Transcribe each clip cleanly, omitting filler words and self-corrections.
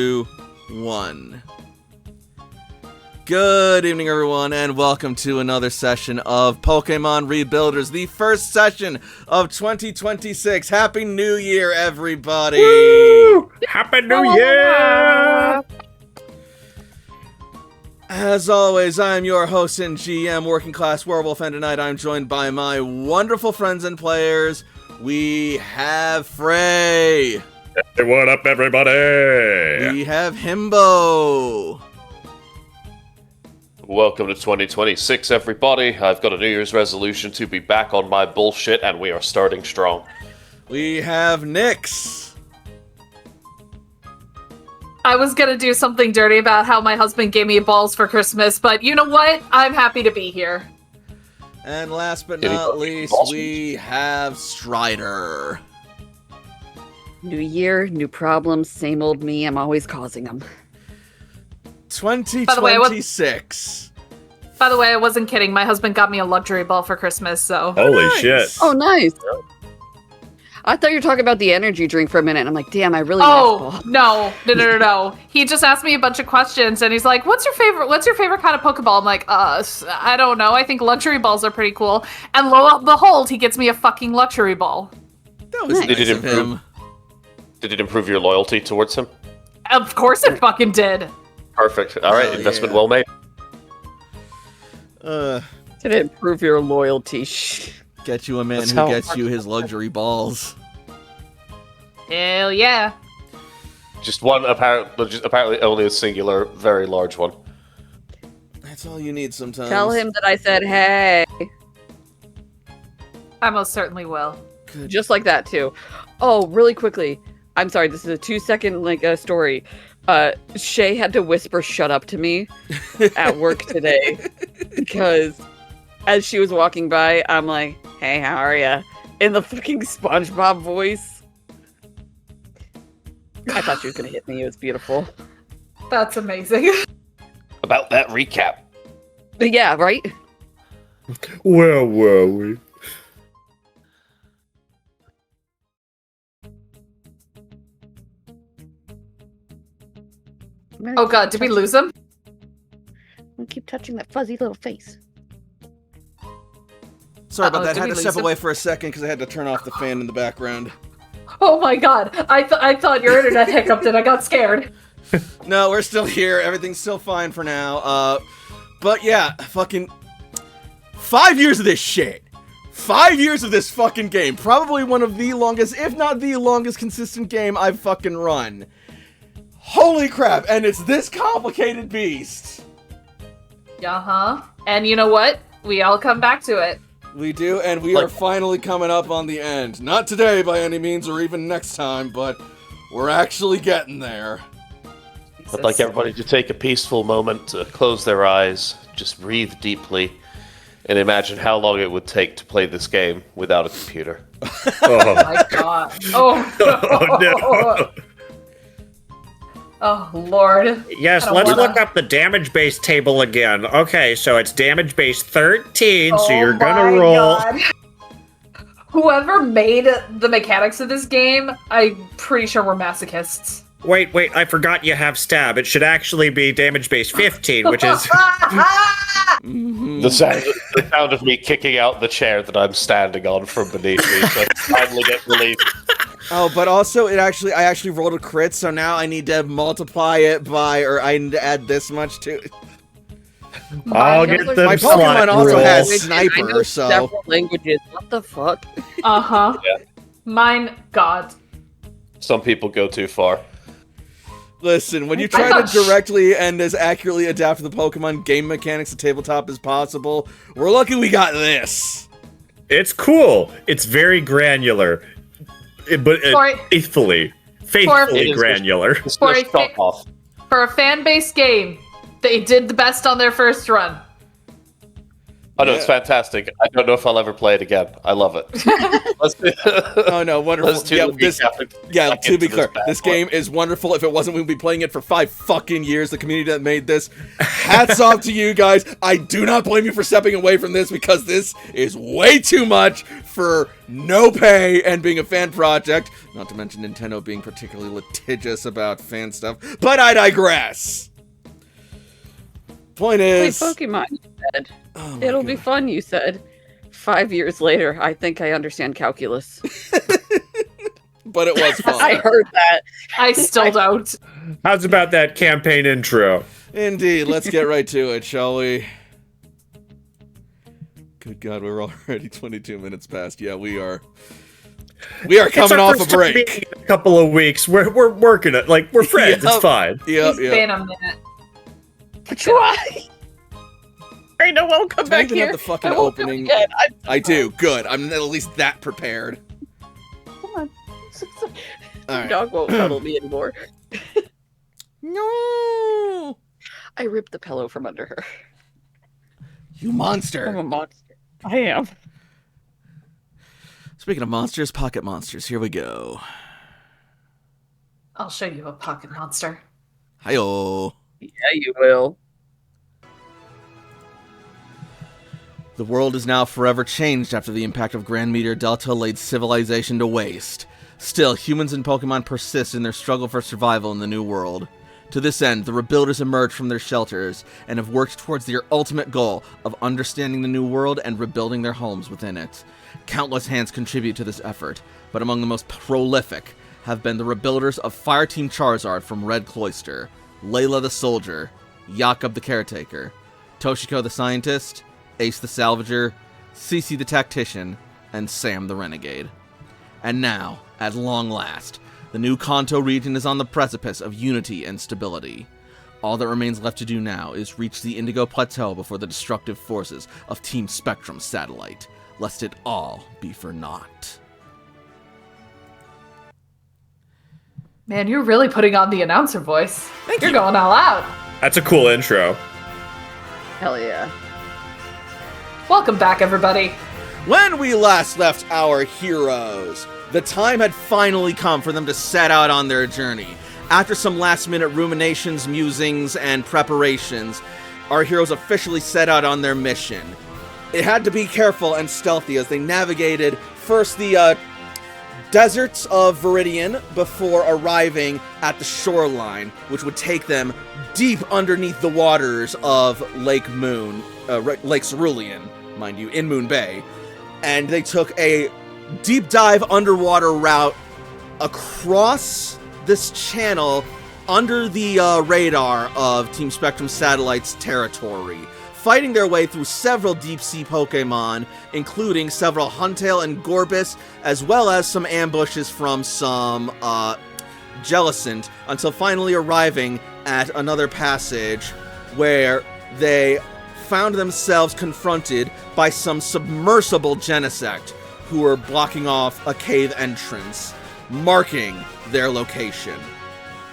2, 1. Good evening, everyone, and welcome to another session of Pokemon Rebuilders, the first session of 2026. Happy New Year, everybody! Woo! Happy New Year! As always, I am your host and GM, Working Class Werewolf, and tonight I'm joined by my wonderful friends and players. We have Frey. Hey, what up, everybody? We have Himbo. Welcome to 2026, everybody. I've got a New Year's resolution to be back on my bullshit, and we are starting strong. We have Nyx. I was gonna do something dirty about how my husband gave me balls for Christmas, but you know what? I'm happy to be here. And last but not least, we have Strider. New year, new problems, same old me. I'm always causing them. 2026. By the way, I wasn't kidding. My husband got me a luxury ball for Christmas, so... Holy Nice. shit. Oh, nice. I thought you were talking about the energy drink for a minute. And I'm like, damn, I really Oh, no. He just asked me a bunch of questions, and he's like, what's your favorite kind of Pokeball? I'm like, I don't know. I think luxury balls are pretty cool. And lo and behold, he gets me a fucking luxury ball. That was Nice. nice Did it of him. Did it improve your loyalty towards him? Of course it fucking did. Perfect. All right, Hell investment yeah. well made. Did it improve your loyalty? Shh. Get you a man That's who how- gets you his luxury balls. Hell yeah. Just one, apparently only a singular, very large one. That's all you need sometimes. Tell him that I said, hey. I most certainly will. Good. Just like that, too. Oh, really quickly. I'm sorry, this is a 2-second story. Shay had to whisper shut up to me at work today because as she was walking by, I'm like, hey, how are ya? In the fucking SpongeBob voice. I thought she was gonna hit me. It was beautiful. That's amazing. About that recap. But yeah, right? Where were we? Oh god, did we lose him? I'm keep touching that fuzzy little face. Sorry about Uh-oh, that. did I had we to lose step him? away for a second because I had to turn off the fan in the background. Oh my god, I thought your internet hiccuped and I got scared. No, we're still here. Everything's still fine for now. But yeah, fucking 5 years of this shit. 5 years of this fucking game. Probably one of the longest, if not the longest consistent game I've fucking run. Holy crap, and it's this complicated beast. Uh-huh. And you know what? We all come back to it. We do, and we are finally coming up on the end. Not today by any means, or even next time, but we're actually getting there. I'd like everybody to take a peaceful moment to close their eyes, just breathe deeply, and imagine how long it would take to play this game without a computer. Oh Oh, my god. Oh, oh no. Oh, Lord. Yes, I don't let's wanna- look up the damage base table again. Okay, so it's damage base 13, so you're Oh gonna my roll. God. Whoever made the mechanics of this game, I'm pretty sure we're masochists. Wait, I forgot you have stab. It should actually be damage base 15, which is. Mhm. The sound of me kicking out the chair that I'm standing on from beneath me, so I finally get released. Oh, but also I actually rolled a crit, so now I need to multiply it by, or I need to add this much to it. I'll My get Pokemon them My slot Pokemon also rules. has I Sniper, know so several languages. What the fuck? Uh-huh. Yeah. Mine, God. Some people go too far. listen, when you try to directly and as accurately adapt the Pokemon game mechanics to tabletop as possible, we're lucky we got this. It's cool. It's very granular, but Sorry. faithfully It is granular. It's For just a shot off. For a fan-based game, they did the best on their first run. Oh no, it's fantastic. I don't know if I'll ever play it again. I love it. Oh no, wonderful. Let's do Yeah, the recap. yeah, Back to be into clear, bad this one. game is wonderful. If it wasn't, we'd be playing it for 5 fucking years. The community that made this. Hats off to you guys. I do not blame you for stepping away from this because this is way too much for no pay and being a fan project. Not to mention Nintendo being particularly litigious about fan stuff. But I digress. Point Play is... Pokemon, you said. Oh my It'll be God. fun, you said. 5 years later, I think I understand calculus. But it was fun. I heard that. I still don't. How's about that campaign intro? Indeed. Let's get right to it, shall we? Good God, we're already 22 minutes past. Yeah, we are. We are It's coming our off a first time break. meeting in a couple of weeks. We're working it. Like, we're friends. Yep. It's fine. Yep, It's yep. been a minute. Try. I know I'll come Do I back even here. have the fucking I won't do it opening? again. I do. Good. I'm at least that prepared. Come on. All right. Dog won't cuddle me anymore. No, I ripped the pillow from under her. you I'm monster. a monster. I am. Speaking of monsters, pocket monsters. Here we go. I'll show you a pocket monster. Hi-oh. Yeah, you will. The world is now forever changed after the impact of Grand Meteor Delta laid civilization to waste. Still, humans and Pokemon persist in their struggle for survival in the new world. To this end, the Rebuilders emerge from their shelters and have worked towards their ultimate goal of understanding the new world and rebuilding their homes within it. Countless hands contribute to this effort, but among the most prolific have been the Rebuilders of Fireteam Charizard from Red Cloister, Layla the Soldier, Jakob the Caretaker, Toshiko the Scientist, Ace the Salvager, Cece the Tactician, and Sam the Renegade. And now, at long last, the new Kanto region is on the precipice of unity and stability. All that remains left to do now is reach the Indigo Plateau before the destructive forces of Team Spectrum Satellite, lest it all be for naught. Man, you're really putting on the announcer voice. You're going all out. That's a cool intro. Hell yeah. Welcome back, everybody. When we last left our heroes, the time had finally come for them to set out on their journey. After some last-minute ruminations, musings, and preparations, our heroes officially set out on their mission. It had to be careful and stealthy as they navigated first the deserts of Viridian before arriving at the shoreline, which would take them deep underneath the waters of Lake Moon, Lake Cerulean, mind you, in Moon Bay. And they took a deep dive underwater route across this channel under the radar of Team Spectrum Satellite's territory, fighting their way through several deep-sea Pokemon, including several Huntail and Gorbis, as well as some ambushes from some Jellicent, until finally arriving at another passage where they found themselves confronted by some submersible Genesect who were blocking off a cave entrance, marking their location.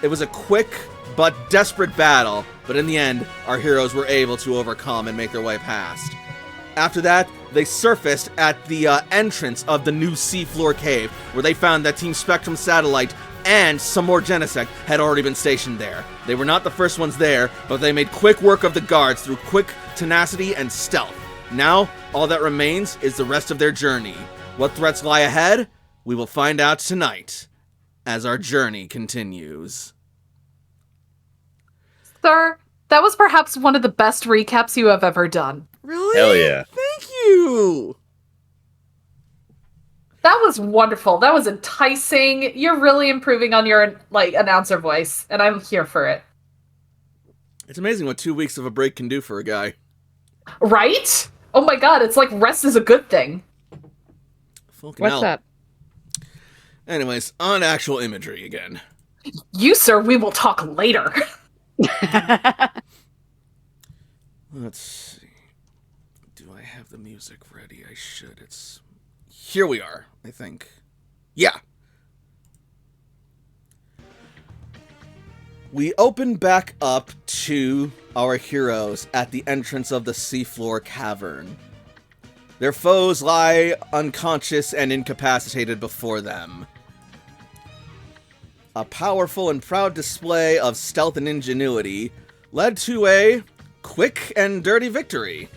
It was a quick but desperate battle, but in the end, our heroes were able to overcome and make their way past. After that, they surfaced at the entrance of the new seafloor cave, where they found that Team Spectrum Satellite and some more Genesect had already been stationed there. They were not the first ones there, but they made quick work of the guards through quick tenacity and stealth. Now, all that remains is the rest of their journey. What threats lie ahead? We will find out tonight, as our journey continues. Sir, that was perhaps one of the best recaps you have ever done. Really? Hell yeah. Thank you! That was wonderful. That was enticing. You're really improving on your announcer voice, and I'm here for it. It's amazing what 2 weeks of a break can do for a guy. Right? Oh my god, it's like rest is a good thing. Fucking What's hell. that? Anyways, on actual imagery again. You, sir, we will talk later. Let's see. Do I have the music ready? I should. It's... Here we are, I think. Yeah. We open back up to our heroes at the entrance of the seafloor cavern. Their foes lie unconscious and incapacitated before them. A powerful and proud display of stealth and ingenuity led to a quick and dirty victory.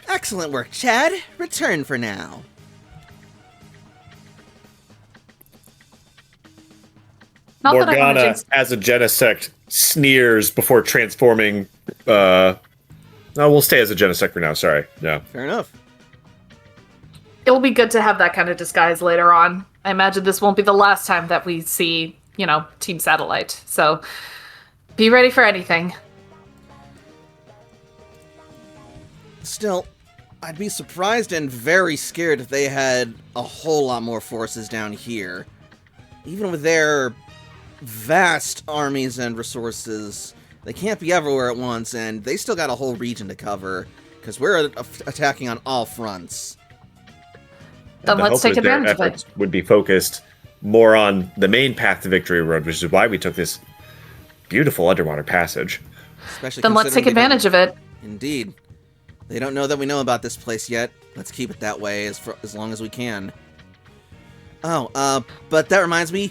Excellent work, Chad. Return for now. Not that I wanna Morgana, jinx- as a Genesect, sneers before transforming. No, we'll stay as a Genesect for now. Sorry. Yeah. Fair enough. It'll be good to have that kind of disguise later on. I imagine this won't be the last time that we see, Team Satellite. So be ready for anything. Still, I'd be surprised and very scared if they had a whole lot more forces down here. Even with their vast armies and resources, they can't be everywhere at once, and they still got a whole region to cover, because we're attacking on all fronts. Then The let's hope take is their advantage of it. efforts would be focused more on the main path to Victory Road, which is why we took this beautiful underwater passage. Especially Then let's take considering they don't- advantage of it. Indeed. They don't know that we know about this place yet. Let's keep it that way as long as we can. Oh, but that reminds me,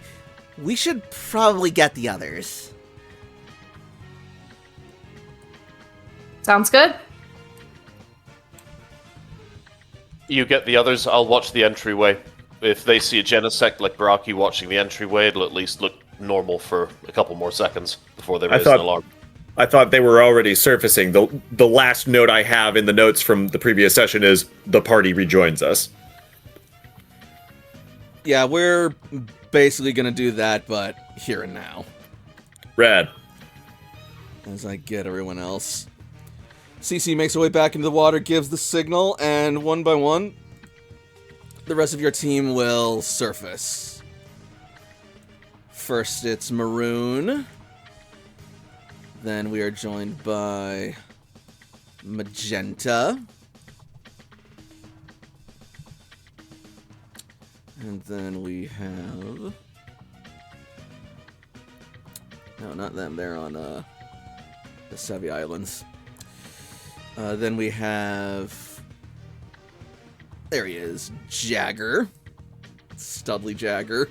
we should probably get the others. Sounds good? You get the others, I'll watch the entryway. If they see a Genesect like Baraki watching the entryway, it'll at least look normal for a couple more seconds before they raise thought- an alarm. I thought they were already surfacing. The last note I have in the notes from the previous session is the party rejoins us. Yeah, we're basically gonna do that, but here and now. Rad. As I get everyone else. CC makes her way back into the water, gives the signal, and one by one, the rest of your team will surface. First, it's Maroon. Then we are joined by Magenta. And then we have... No, not them. They're on the Sevi Islands. Then we have... There he is. Jagger. Studley Jagger.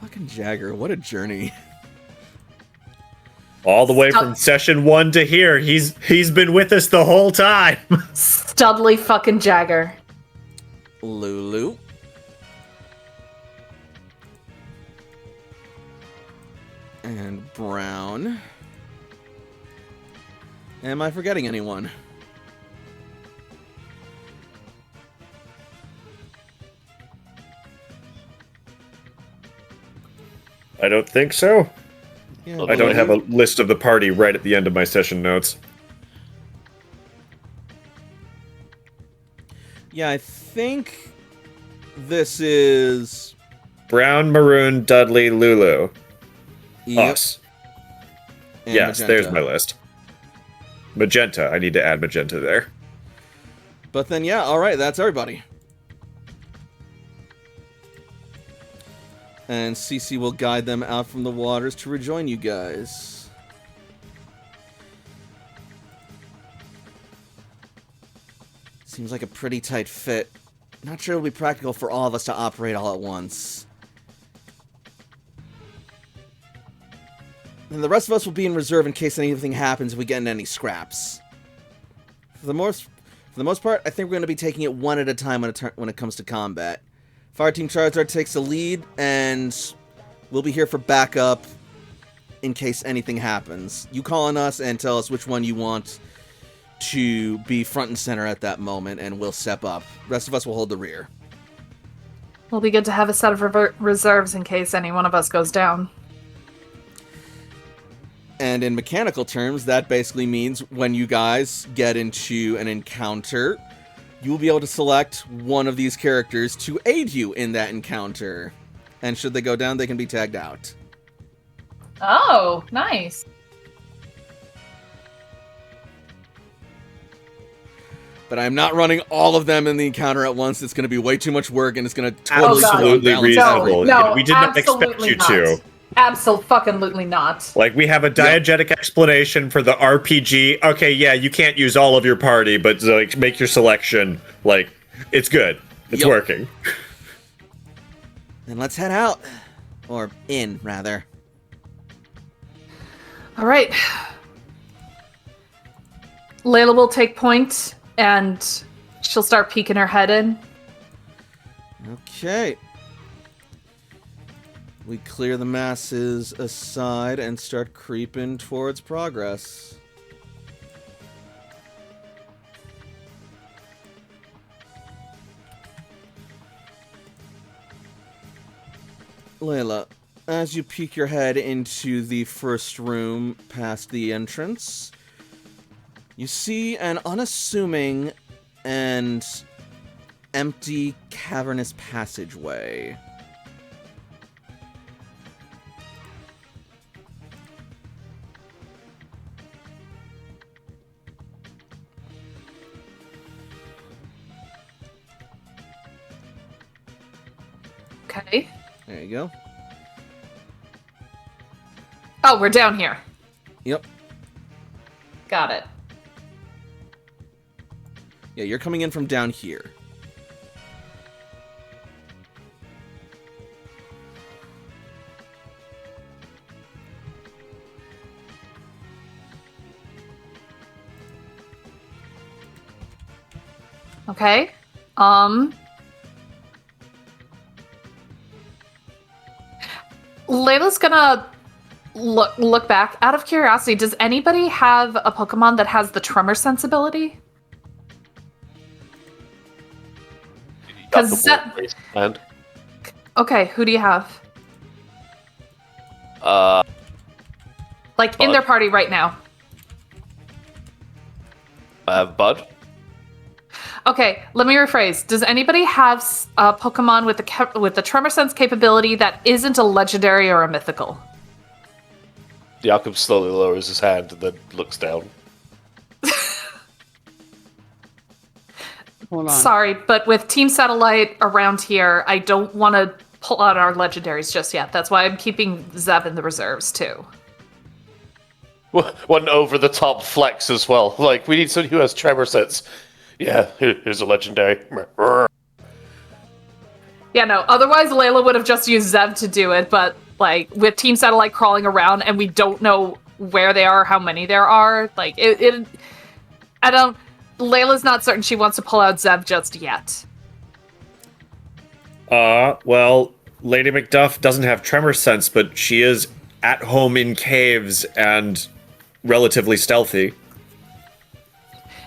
Fucking Jagger, what a journey. All the way from session 1 to here, he's been with us the whole time. Studley fucking Jagger. Lulu. And Brown. Am I forgetting anyone? I don't think so. Yeah, I don't have a list of the party right at the end of my session notes. Yeah, I think this is... Brown, Maroon, Dudley, Lulu. Yep, Us. and Yes, Magenta. there's my list. Magenta. I need to add Magenta there. But then, yeah, alright, that's everybody. And CC will guide them out from the waters to rejoin you guys. Seems like a pretty tight fit. Not sure it'll be practical for all of us to operate all at once. And the rest of us will be in reserve in case anything happens if we get into any scraps. For the most part, I think we're going to be taking it one at a time when it comes to combat. Fireteam Charizard takes the lead, and we'll be here for backup in case anything happens. You call on us and tell us which one you want to be front and center at that moment, and we'll step up. The rest of us will hold the rear. It'll be good to have a set of reserves in case any one of us goes down. And in mechanical terms, that basically means when you guys get into an encounter, you will be able to select one of these characters to aid you in that encounter. And should they go down, they can be tagged out. Oh, nice. But I'm not running all of them in the encounter at once. It's going to be way too much work, and it's going to totally God. Absolutely balance reasonable. No, we did not expect absolutely you not. to. Absolutely not. Like, we have a diegetic explanation for the RPG. Okay, yeah, you can't use all of your party, but like make your selection. Like, it's good. It's Yep. working. Then let's head out. Or in, rather. All right. Layla will take point, and she'll start peeking her head in. Okay. We clear the masses aside and start creeping towards progress. Layla, as you peek your head into the first room past the entrance, you see an unassuming and empty, cavernous passageway. Okay. There you go. Oh, we're down here. Yep. Got it. Yeah, you're coming in from down here. Okay. Layla's gonna look back. Out of curiosity, does anybody have a Pokemon that has the tremor sensibility? Got the 'Cause wolf-based land. Okay, who do you have? Like in Bud. their party right now. I have Bud. Okay, let me rephrase. Does anybody have a Pokemon with the tremor sense capability that isn't a legendary or a mythical? Jakob slowly lowers his hand and then looks down. Hold on. Sorry, but with Team Satellite around here, I don't want to pull out our legendaries just yet. That's why I'm keeping Zeb in the reserves too. One over-the-top flex as well. Like, we need somebody who has tremor sense. Yeah, here's a legendary. Yeah, no. Otherwise, Layla would have just used Zeb to do it. But like with Team Satellite crawling around, and we don't know where they are, how many there are. Like I don't. Layla's not certain she wants to pull out Zeb just yet. Well, Lady Macduff doesn't have tremor sense, but she is at home in caves and relatively stealthy.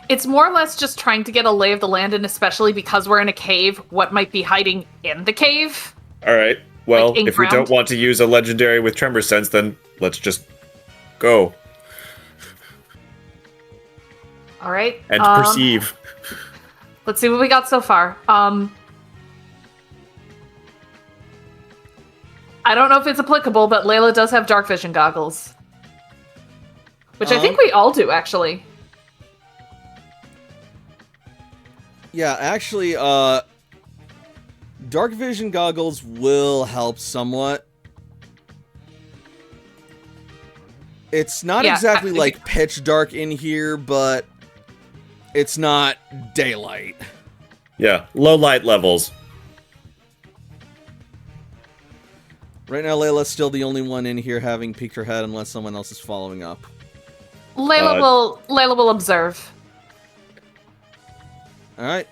It's more or less just trying to get a lay of the land, and especially because we're in a cave, what might be hiding in the cave? All right. Well, Like in if we ground? don't want to use a legendary with tremor sense, then let's just go All right. and perceive. Let's see what we got so far. I don't know if it's applicable, but Layla does have dark vision goggles. Which I think we all do, actually. Yeah, actually, dark vision goggles will help somewhat. It's not Yeah, exactly I- like pitch dark in here, but it's not daylight. Yeah, low light levels. Right now, Layla's still the only one in here having peeked her head unless someone else is following up. Layla will observe. Alright.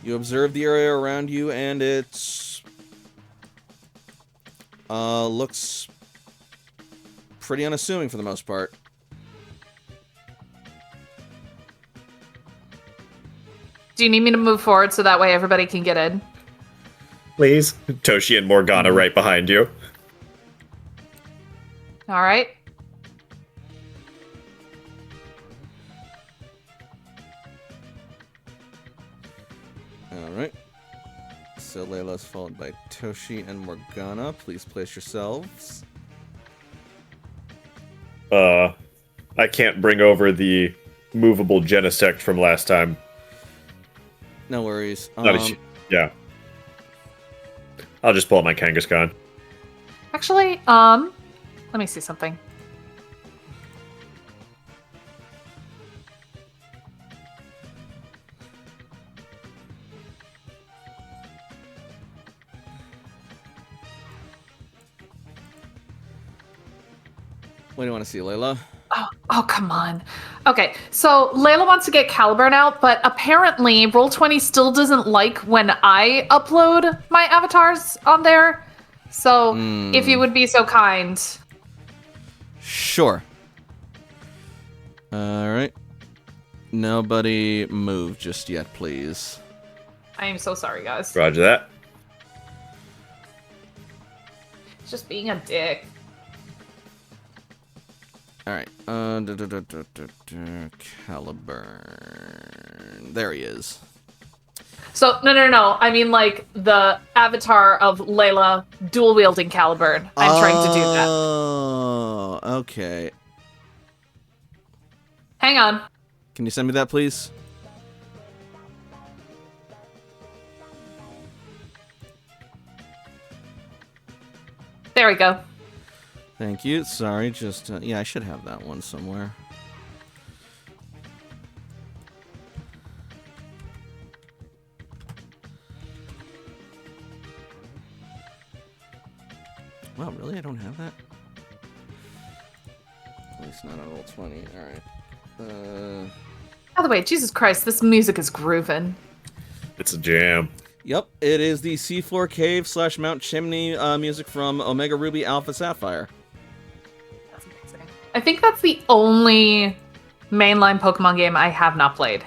You observe the area around you, and it's looks pretty unassuming for the most part. Do you need me to move forward so that way everybody can get in? Please. Toshi and Morgana right behind you. All right. Alright. So Layla's followed by Toshi and Morgana. Please place yourselves. I can't bring over the movable Genesect from last time. No worries. Not yeah. I'll just pull out my Kangaskhan. Actually, let me see something. What do you want to see, Layla? Oh, come on. Okay, so Layla wants to get Caliburn out, but apparently Roll20 still doesn't like when I upload my avatars on there. So, if you would be so kind. Sure. Alright. Nobody move just yet, please. I am so sorry, guys. Roger that. It's just being a dick. Alright. Caliburn. There he is. So, no. I mean, like, the avatar of Layla dual-wielding Caliburn. I'm trying to do that. Oh, okay. Hang on. Can you send me that, please? There we go. Thank you. Sorry, just... yeah, I should have that one somewhere. Wow, really? I don't have that? At least not on Roll20. Alright. By the way, Jesus Christ, this music is grooving. It's a jam. Yep, it is the Seafloor Cave / Mount Chimney music from Omega Ruby Alpha Sapphire. That's amazing. I think that's the only mainline Pokemon game I have not played.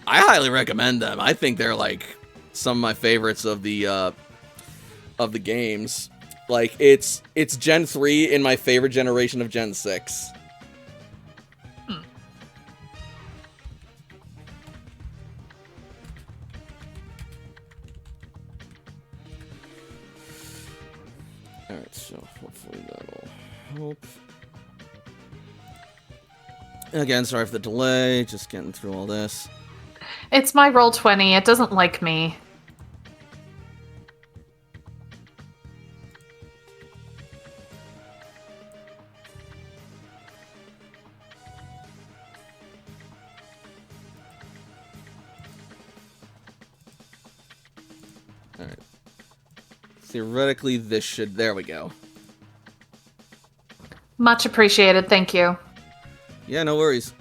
I highly recommend them. I think they're like some of my favorites of the games. Like it's Gen 3 in my favorite generation of Gen 6. Alright, so hopefully that'll help. Again, sorry for the delay, just getting through all this. It's my Roll20. It doesn't like me. Alright. Theoretically, this should... There we go. Much appreciated. Thank you. Yeah, no worries.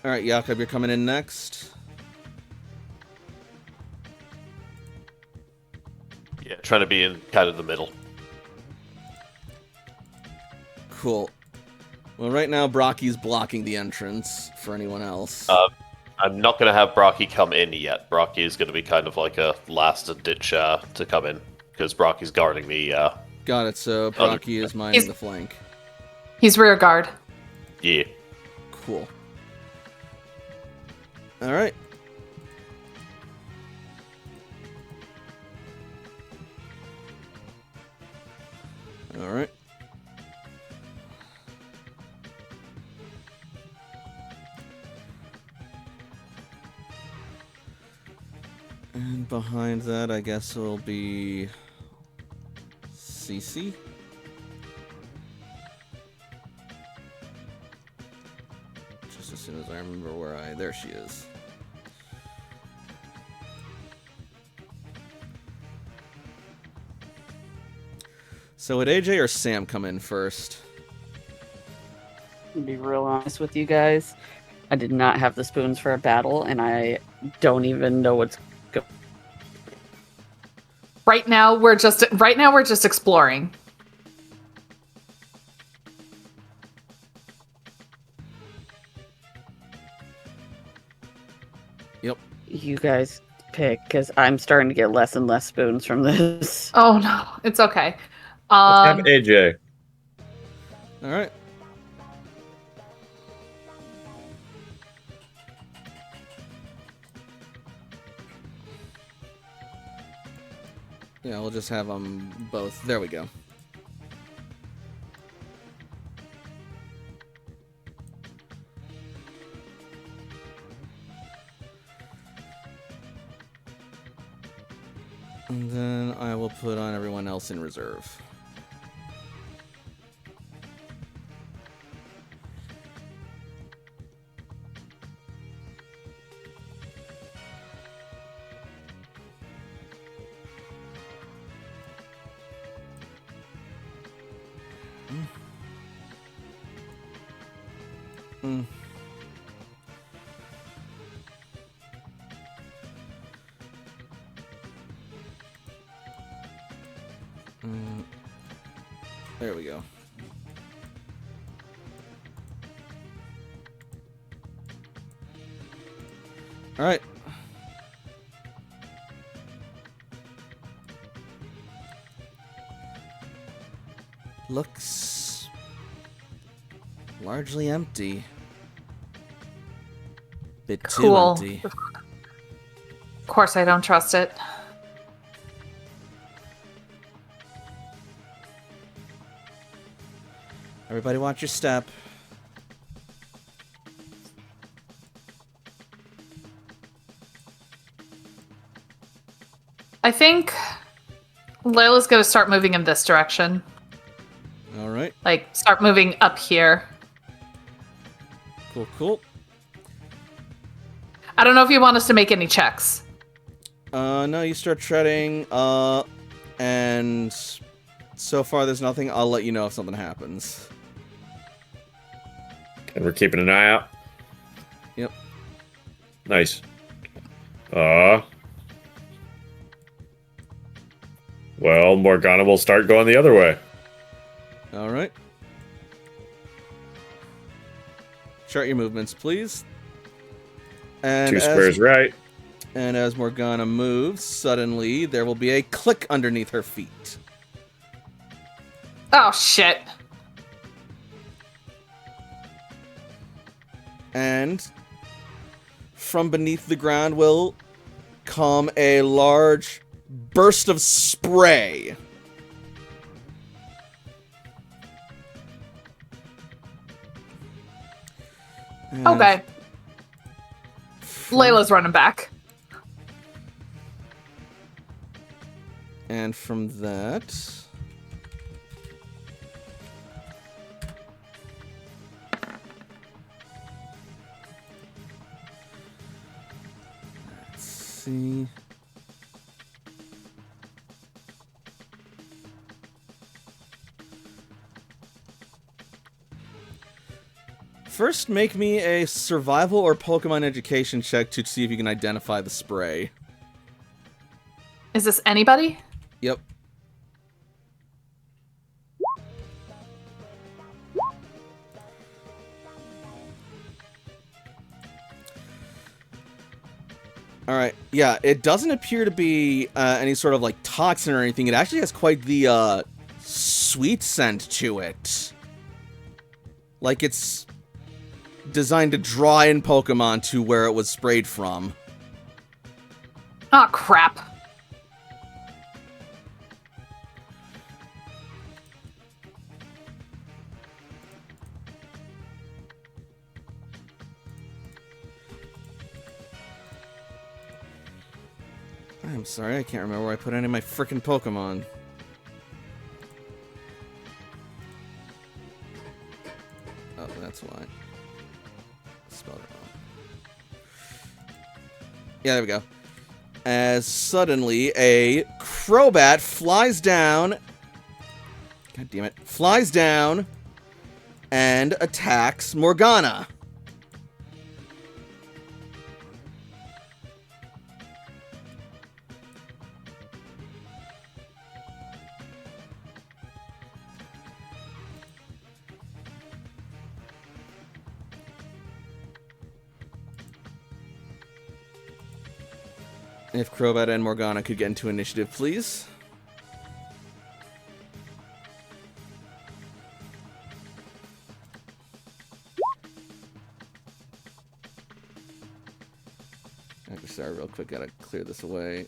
Alright, Jakob, you're coming in next. Yeah, trying to be in kind of the middle. Cool. Well, right now, Brocky's blocking the entrance for anyone else. I'm not going to have Brocky come in yet. Brocky is going to be kind of like a last-ditch to come in, because Brocky's guarding me. Got it, so Brocky is mining the flank. He's rear guard. Yeah. Cool. Alright. Alright. And behind that, I guess it'll be CC. Just as soon as I remember where there she is. So would AJ or Sam come in first? To be real honest with you guys, I did not have the spoons for a battle, and I don't even know what's going. Right now we're just exploring. Yep. You guys pick, because I'm starting to get less and less spoons from this. Oh no, it's okay. Let's have AJ. Alright. Yeah, we'll just have them both. There we go. And then I will put on everyone else in reserve. There we go. All right. Looks largely empty. Bit too Cool. empty. Of course, I don't trust it. Everybody watch your step. I think Layla's going to start moving in this direction. All right. Like, start moving up here. Cool, cool. I don't know if you want us to make any checks. No, you start treading, and so far there's nothing. I'll let you know if something happens. And we're keeping an eye out. Yep. Nice. Well, Morgana will start going the other way. All right. Chart your movements, please. And 2 squares right. And as Morgana moves, suddenly there will be a click underneath her feet. Oh, shit. And from beneath the ground will come a large burst of spray. And Okay. Layla's running back. And from that... Let's see... First, make me a survival or Pokemon education check to see if you can identify the spray. Is this anybody? Yep. Alright, yeah, it doesn't appear to be any sort of, like, toxin or anything. It actually has quite the, sweet scent to it. Like, it's designed to draw in Pokemon to where it was sprayed from. Oh, crap. I'm sorry, I can't remember where I put any of my frickin' Pokemon. Oh, that's why. Spelled it wrong. Yeah, there we go. As suddenly a Crobat flies down. God damn it. Flies down and attacks Morgana. If Crobat and Morgana could get into initiative, please. Actually, sorry, real quick, gotta clear this away.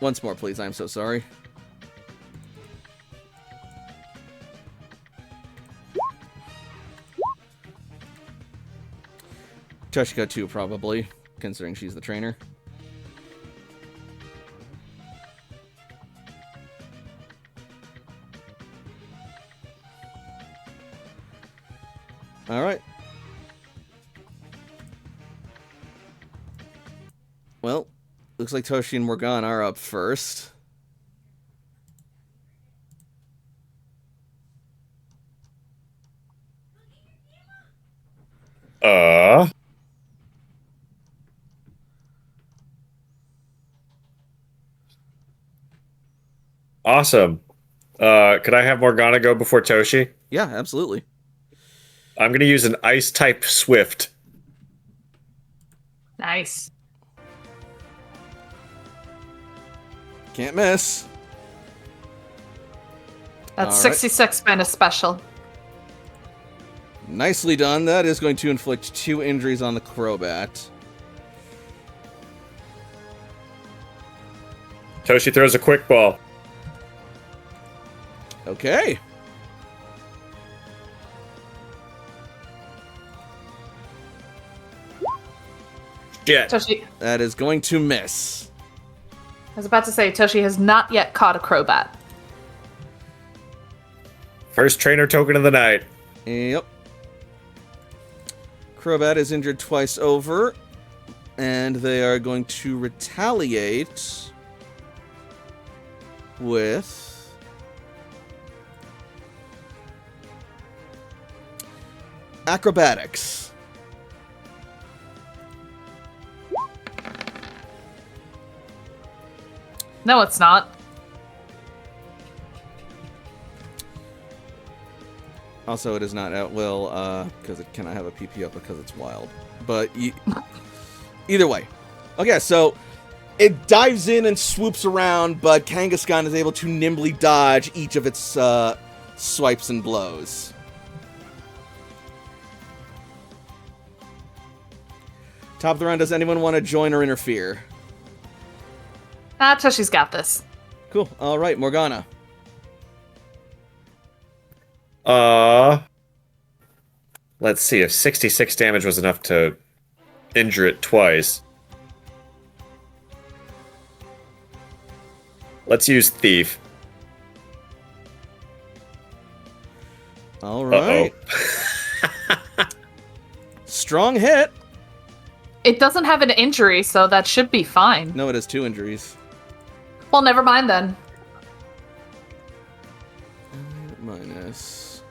Once more, please, I'm so sorry. Toshika too, probably, considering she's the trainer. All right. Well, looks like Toshi and Morgana are up first. Awesome. Could I have Morgana go before Toshi? Yeah, absolutely. I'm gonna use an ice type Swift. Nice. Can't miss. That's All right. 66 minus special. Nicely done. That is going to inflict 2 injuries on the Crobat. Toshi throws a quick ball. Okay. Shit. Toshi, That is going to miss. I was about to say, Toshi has not yet caught a Crobat. First trainer token of the night. Yep. Crobat is injured twice over, and they are going to retaliate with acrobatics. No, it's not. Also, it is not at will, because it cannot have a PP up because it's wild. But either way. Okay, so it dives in and swoops around, but Kangaskhan is able to nimbly dodge each of its swipes and blows. Top of the round, does anyone want to join or interfere? Toshi's got this. Cool. All right, Morgana. Let's see if 66 damage was enough to injure it twice. Let's use Thief. All right. Strong hit. It doesn't have an injury, so that should be fine. No, it has 2 injuries. Well, never mind then. Minus.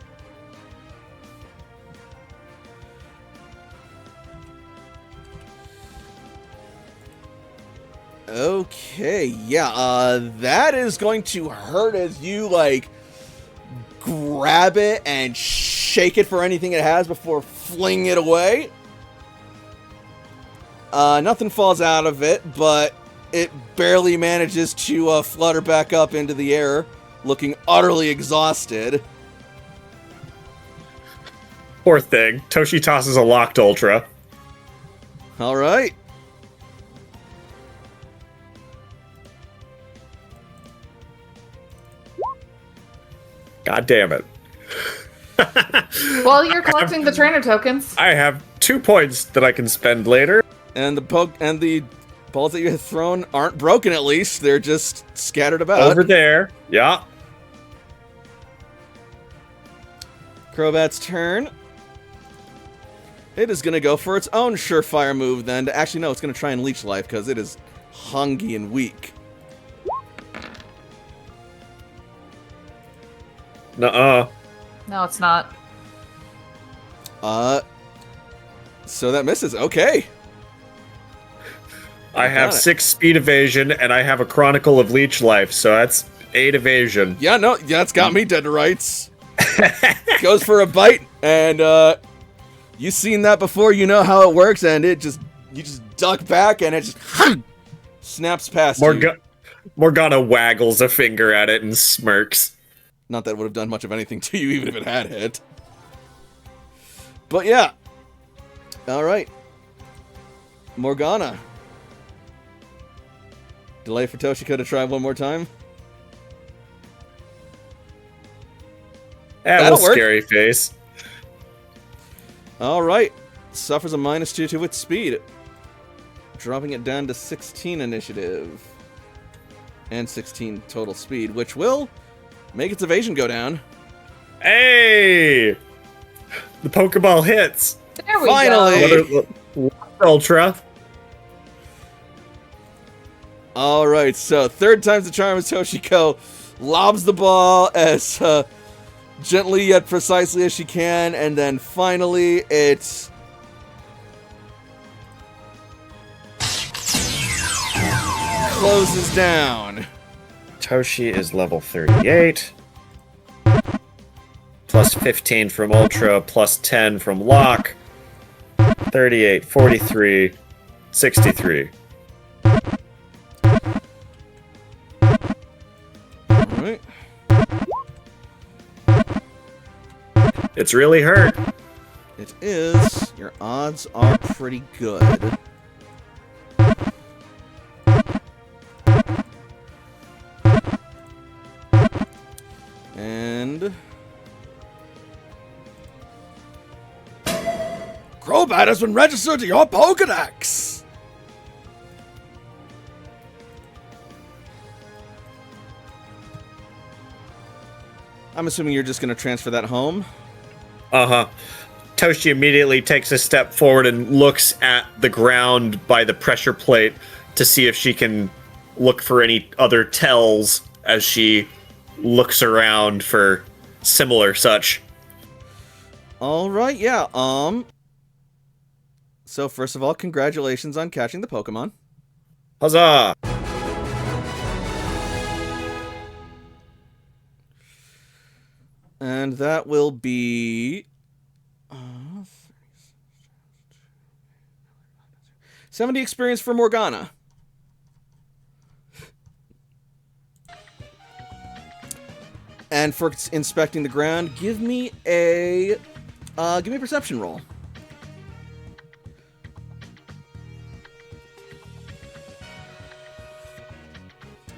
Okay, yeah, that is going to hurt as you, like, grab it and shake it for anything it has before flinging it away. Nothing falls out of it, but it barely manages to flutter back up into the air, looking utterly exhausted. Poor thing. Toshi tosses a locked Ultra. All right. God damn it. Well, you're collecting the trainer tokens. I have 2 points that I can spend later. And the balls that you have thrown aren't broken, at least. They're just scattered about. Over there. Yeah. Crobat's turn. It is going to go for its own surefire move, then. Actually, no, it's going to try and leech life, because it is hungry and weak. Nuh-uh. No, it's not. So that misses. Okay. I have Got it. 6 speed evasion, and I have a Chronicle of Leech Life, so that's 8 evasion. Yeah, no, yeah, it's got me dead to rights. Goes for a bite, and you've seen that before. You know how it works, and you just duck back, and it just snaps past you. Morgana waggles a finger at it and smirks. Not that it would have done much of anything to you, even if it had hit. But yeah. All right. Morgana. Delay for Toshiko to try one more time. Yeah, That'll little work. scary face. All right. Suffers a -2 to its speed. Dropping it down to 16 initiative. And 16 total speed, which will make its evasion go down. Hey! The Pokeball hits. There we Finally! go. Ultra. All right, so third time's the charm as Toshiko lobs the ball as gently yet precisely as she can, and then finally it closes down. Toshi is level 38. Plus 15 from Ultra, plus 10 from Lock. 38, 43, 63. All right. It's really hurt. It is. Your odds are pretty good. And Crobat has been registered to your Pokedex. I'm assuming you're just going to transfer that home. Uh-huh. Toshi immediately takes a step forward and looks at the ground by the pressure plate to see if she can look for any other tells as she looks around for similar such. All right, yeah. So first of all, congratulations on catching the Pokemon. Huzzah! And that will be 70 experience for Morgana. And for inspecting the ground, give me a perception roll.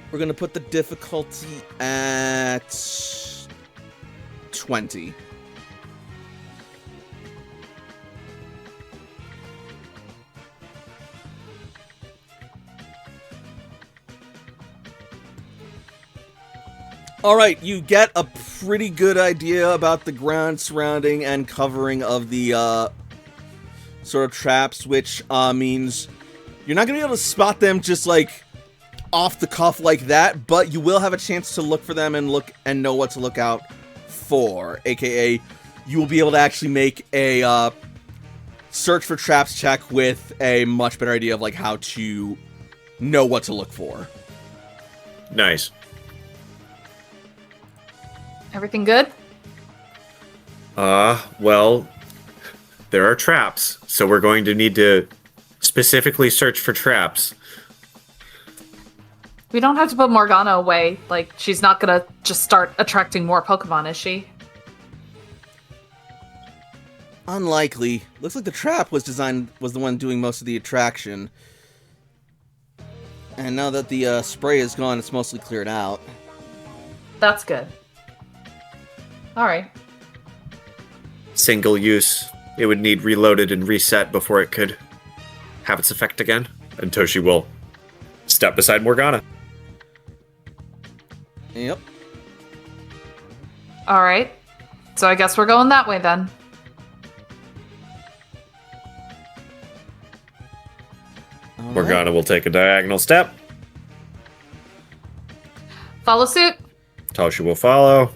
We're gonna put the difficulty at 20. Alright, you get a pretty good idea about the ground surrounding and covering of the sort of traps, which means you're not going to be able to spot them just like off the cuff like that, but you will have a chance to look for them and know what to look out for, aka you will be able to actually make a search for traps check with a much better idea of like how to know what to look for. Nice. Everything good? Well, there are traps, so we're going to need to specifically search for traps. We don't have to put Morgana away. Like, she's not gonna just start attracting more Pokemon, is she? Unlikely. Looks like the trap was the one doing most of the attraction. And now that the spray is gone, it's mostly cleared out. That's good. Alright. Single use. It would need reloaded and reset before it could have its effect again. And Toshi will step beside Morgana. Yep. Alright. So I guess we're going that way then. Morgana will take a diagonal step. Follow suit. Toshi will follow.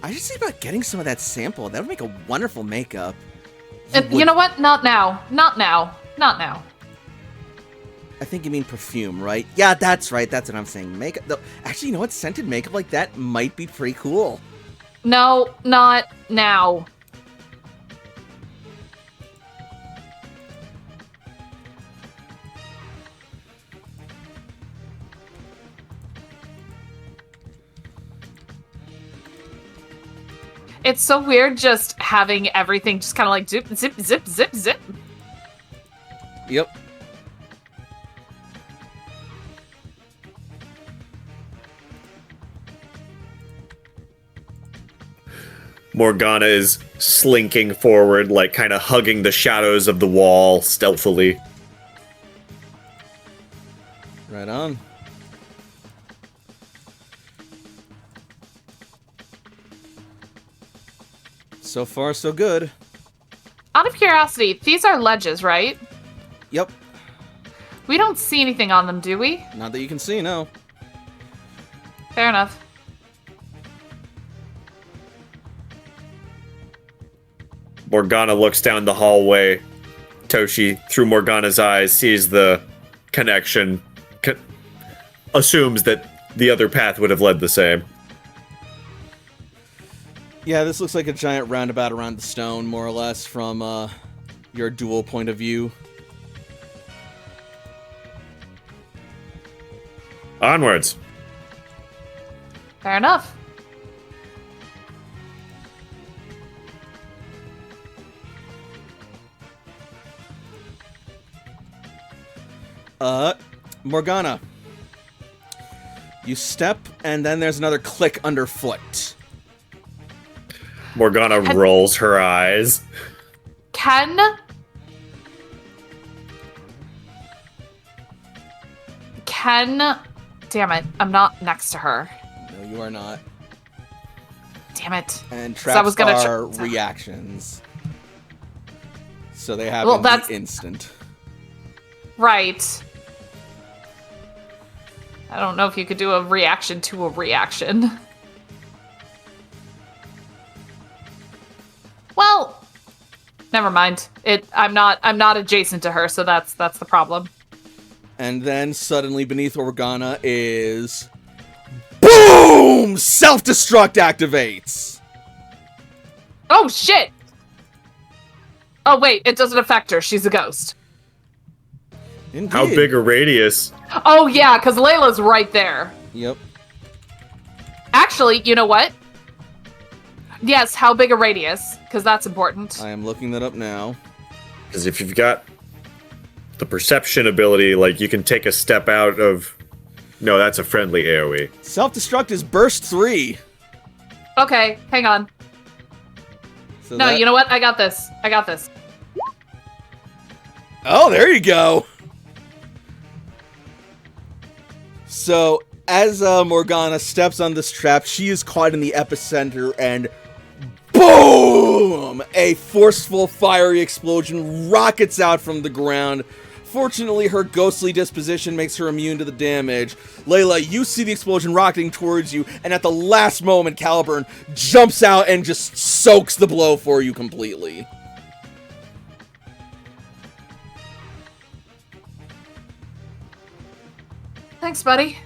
I should say about getting some of that sample. That would make a wonderful makeup. And you know what? Not now. Not now. Not now. I think you mean perfume, right? Yeah, that's right. That's what I'm saying. Makeup. Though, actually, you know what? Scented makeup like that might be pretty cool. No, not now. It's so weird just having everything just kind of like zip, zip, zip, zip, zip. Yep. Morgana is slinking forward, like kind of hugging the shadows of the wall stealthily. Right on. So far, so good. Out of curiosity, these are ledges, right? Yep. We don't see anything on them, do we? Not that you can see, no. Fair enough. Morgana looks down the hallway. Toshi, through Morgana's eyes, sees the connection. Assumes that the other path would have led the same. Yeah, this looks like a giant roundabout around the stone, more or less, from your dual point of view. Onwards. Fair enough. Morgana. You step, and then there's another click underfoot. Morgana rolls her eyes. Ken? Damn it, I'm not next to her. No, you are not. Damn it. And 'Cause I traps was gonna are reactions. So they happen Well, the that's- instant. Right. I don't know if you could do a reaction to a reaction. Well, never mind. I'm not adjacent to her, so that's the problem. And then suddenly beneath Morgana is... BOOM! Self-destruct activates! Oh shit! Oh wait, it doesn't affect her. She's a ghost. Indeed. How big a radius? Oh yeah, because Layla's right there. Yep. Actually, you know what? Yes, how big a radius? Because that's important. I am looking that up now. Because if you've got the perception ability, like, you can take a step out of... No, that's a friendly AoE. Self-destruct is burst 3. Okay, hang on. So No, you know what? I got this. Oh, there you go. So, as Morgana steps on this trap, she is caught in the epicenter, and BOOM! A forceful, fiery explosion rockets out from the ground. Fortunately, her ghostly disposition makes her immune to the damage. Layla, you see the explosion rocketing towards you, and at the last moment, Caliburn jumps out and just soaks the blow for you completely. Thanks, buddy.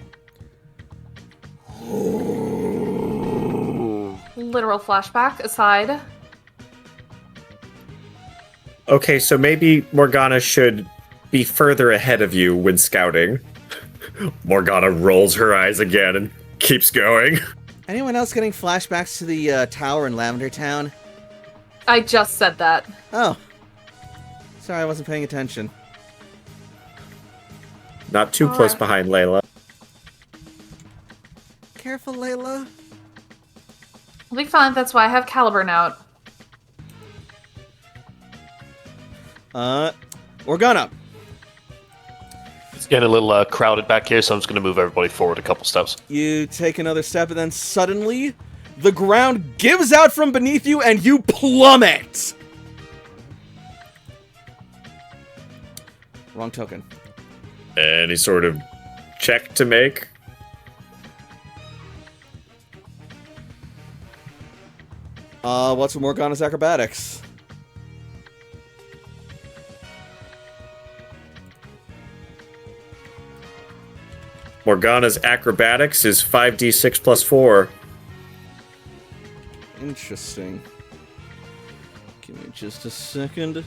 Literal flashback aside. Okay, so maybe Morgana should be further ahead of you when scouting. Morgana rolls her eyes again and keeps going. Anyone else getting flashbacks to the tower in Lavender Town? I just said that. Oh. Sorry, I wasn't paying attention. Not too close behind Layla. Careful, Layla. I'll be fine, that's why I have Caliburn out. Morgana. It's getting a little crowded back here, so I'm just going to move everybody forward a couple steps. You take another step, and then suddenly, the ground gives out from beneath you, and you plummet! Wrong token. Any sort of check to make? What's with Morgana's acrobatics? Morgana's acrobatics is 5d6 plus 4. Interesting. Give me just a second.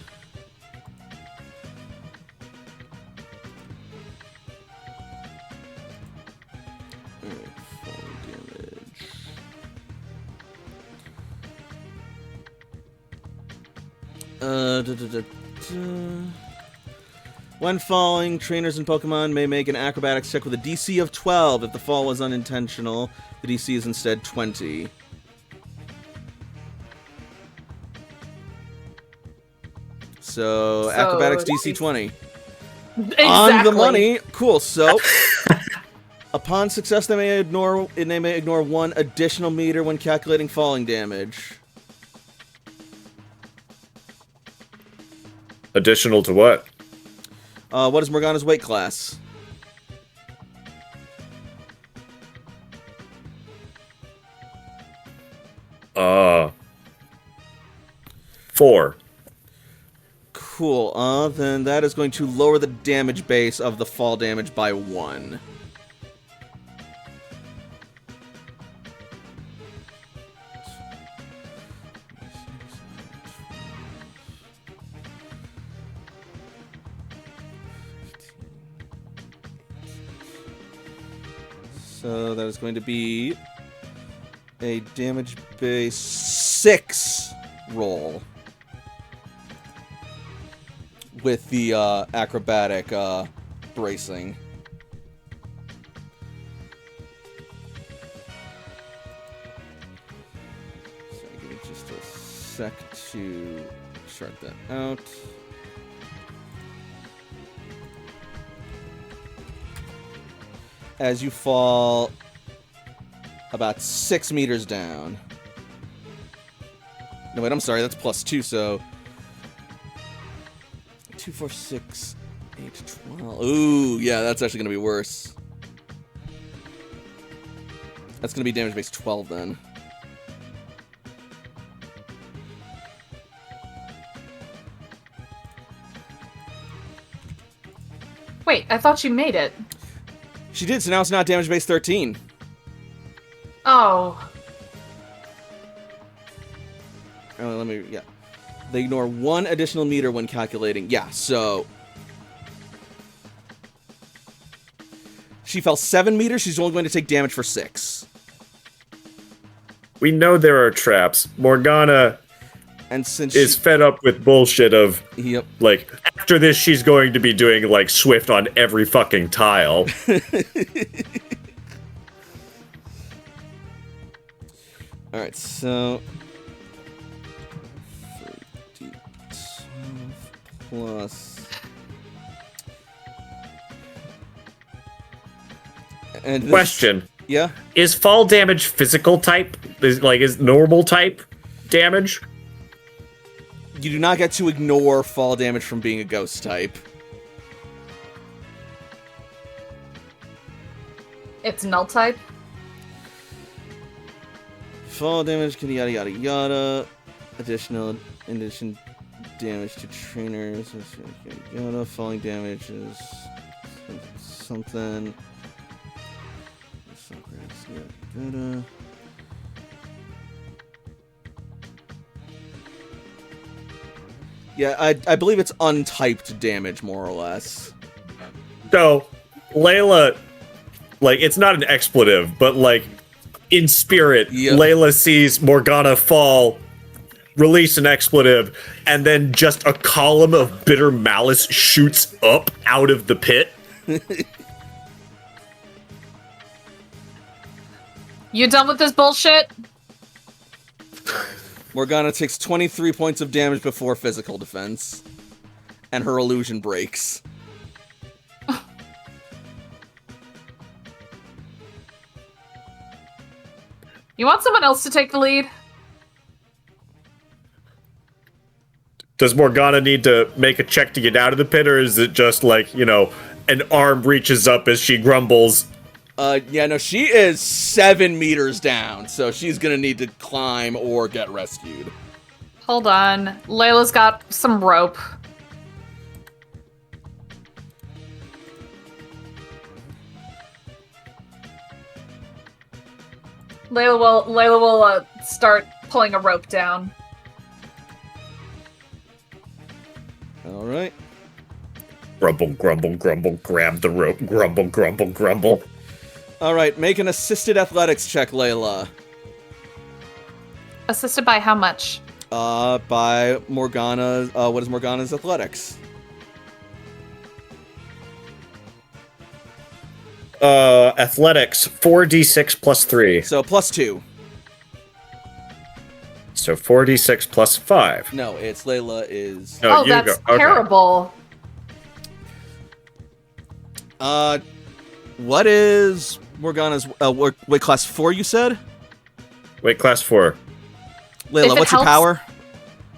When falling, trainers in Pokemon may make an acrobatics check with a DC of 12. If the fall was unintentional, the DC is instead 20. So acrobatics DC 20. Exactly. On the money. Cool. So upon success, they may ignore 1 additional meter when calculating falling damage. Additional to what? What is Morgana's weight class? Uh, 4. Cool. Then that is going to lower the damage base of the fall damage by 1. So that is going to be a damage base 6 roll with the acrobatic bracing. So give me just a sec to chart that out. As you fall about 6 meters down. No, wait, I'm sorry, that's +2, so 2, 4, 6, 8, 12. Ooh, yeah, that's actually gonna be worse. That's gonna be damage base 12 then. Wait, I thought you made it. She did, so now it's not damage base 13. Oh. Oh, let me, yeah. They ignore 1 additional meter when calculating. Yeah, so she fell 7 meters. She's only going to take damage for 6. We know there are traps. Morgana And since is fed up with bullshit of, yep. like, after this, she's going to be doing, like, Swift on every fucking tile. All right, so 3d12 plus, and this, Question. yeah. Is fall damage physical type? Is normal type damage? You do not get to ignore fall damage from being a ghost type. It's null type? Fall damage can yada yada yada. Addition damage to trainers. Yada yada. Falling damage is something. Yada yada. Yeah, I believe it's untyped damage, more or less. So, Layla, like, it's not an expletive, but, like, in spirit, Yep. Layla sees Morgana fall, release an expletive, and then just a column of bitter malice shoots up out of the pit. You done with this bullshit? Morgana takes 23 points of damage before physical defense, and her illusion breaks. You want someone else to take the lead? Does Morgana need to make a check to get out of the pit, or is it just like, you know, an arm reaches up as she grumbles? Yeah, no, she is 7 meters down, so she's gonna need to climb or get rescued. Hold on. Layla's got some rope. Layla will start pulling a rope down. Alright. Grumble, grumble, grumble, grab the rope, grumble, grumble, grumble. Alright, make an assisted athletics check, Layla. Assisted by how much? By Morgana, what is Morgana's athletics? Athletics, 4d6 plus 3. So, +2. So 4d6 plus 5. No, it's Layla is... No, Oh, you that's go. Okay. terrible. What is Morgana's weight class 4, you said? Weight class 4. Layla, If it what's your helps- power?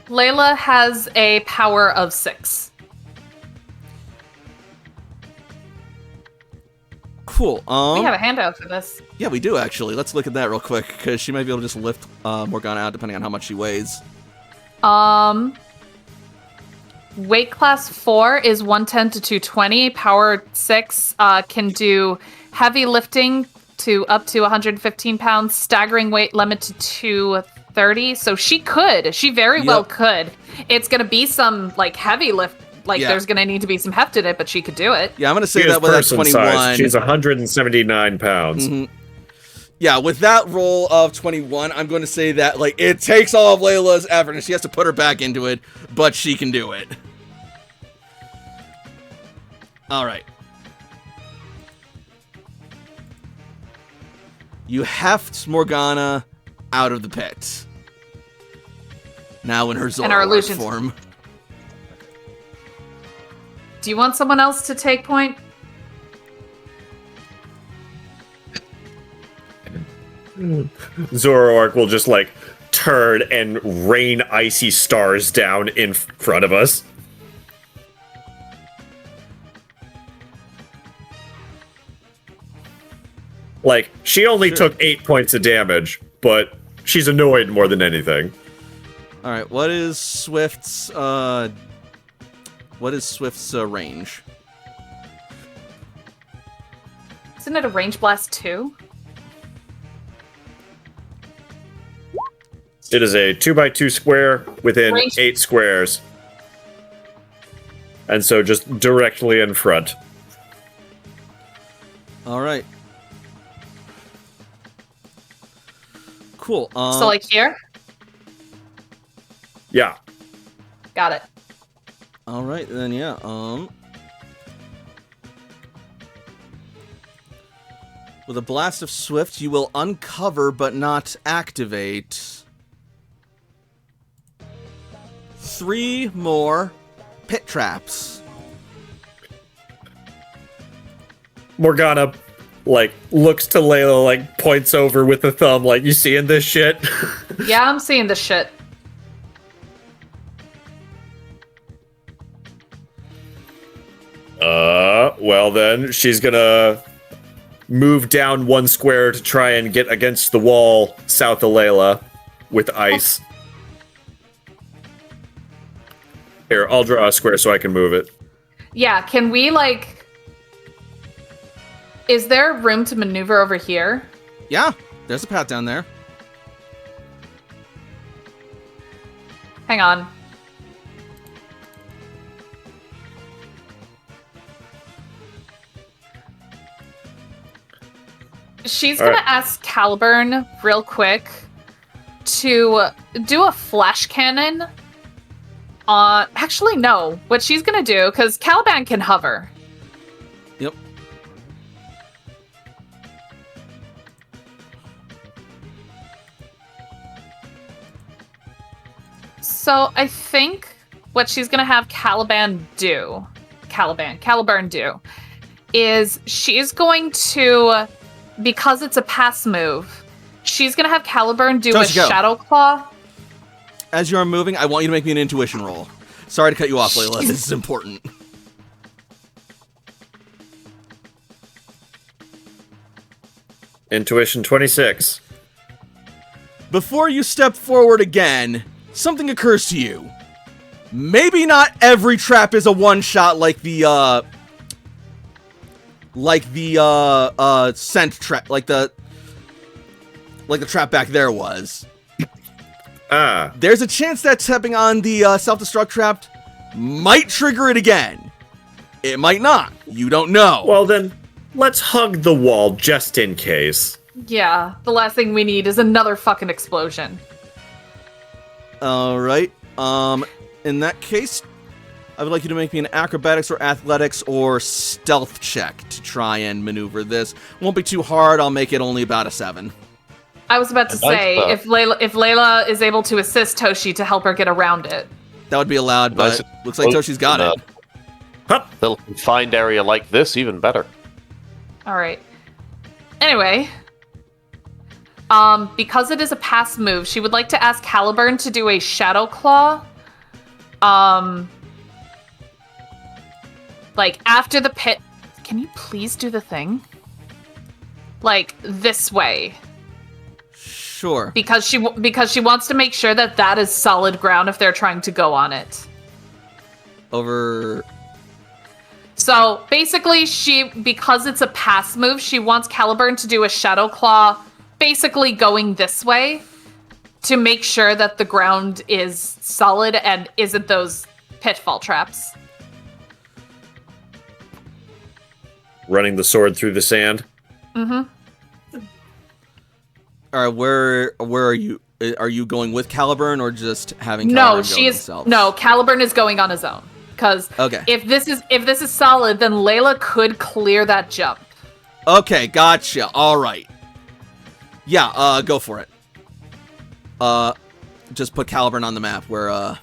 Layla has a power of 6. Cool. We have a handout for this. Yeah, we do actually. Let's look at that real quick because she might be able to just lift Morgana out depending on how much she weighs. Weight class 4 is 110 to 220. Power 6 can do heavy lifting to up to 115 pounds. Staggering weight limit to 230. So she very well could. It's going to be some like heavy lift. Like there's going to need to be some heft in it, but she could do it. Yeah, I'm going to say She that is with that person 21. size. She's 179 pounds. Yeah, with that roll of 21, I'm going to say that like it takes all of Layla's effort and she has to put her back into it, but she can do it. All right. You heft Morgana out of the pit. Now in her Zoroark illusions. form. Do you want someone else to take point? Zoroark will just like turn and rain icy stars down in front of us. Like, she only took 8 points of damage, but she's annoyed more than anything. All right, what is Swift's range? Isn't it a range blast 2? It is a 2x2 square within Range. 8 squares. And so just directly in front. All right. Cool. So like here? Yeah. Got it. All right, then yeah. With a blast of Swift, you will uncover but not activate 3 more pit traps. Morgana, like, looks to Layla, like, points over with the thumb, like, you seeing this shit? Yeah, I'm seeing this shit. Well then, she's gonna move down 1 square to try and get against the wall south of Layla with ice. Here, I'll draw a square so I can move it. Yeah, can we like... Is there room to maneuver over here? Yeah, there's a path down there. Hang on. She's gonna Alright. ask Caliburn real quick to do a flash cannon on... Actually, no. What she's gonna do, because Caliban can hover. Yep. So I think what she's gonna have Caliburn do is she's going to, because it's a pass move, she's gonna have Caliburn do Toshi, a go. Shadow Claw. As you're moving, I want you to make me an intuition roll. Sorry to cut you off, Layla. This is important. Intuition 26. Before you step forward again, something occurs to you. Maybe not every trap is a one-shot like the scent trap, like the trap back there was. Ah, There's a chance that stepping on the self-destruct trap might trigger it again. It might not. You don't know. well then, let's hug the wall just in case. Yeah, the last thing we need is another fucking explosion. All right. In that case, I would like you to make me an acrobatics or athletics or stealth check to try and maneuver this. Won't be too hard. I'll make it only about a 7. I was about to A nice say, bow. if Layla is able to assist Toshi to help her get around it. That would be allowed, but Nice. looks like Toshi's got it. Little confined area like this, even better. All right. Anyway, because it is a pass move, she would like to ask Caliburn to do a Shadow Claw. Like after the pit. Can you please do the thing? like this way, Sure. because she wants to make sure that that is solid ground if they're trying to go on it. Over. So basically, because it's a pass move, she wants Caliburn to do a Shadow Claw, basically going this way, to make sure that the ground is solid and isn't those pitfall traps. Running the sword through the sand. All right, where are you? Are you going with Caliburn or just having Caliburn No, go she is themselves? no. Caliburn is going on his own because Okay. if this is solid, then Layla could clear that jump. Okay, gotcha. All right. Yeah, go for it. Just put Caliburn on the map where,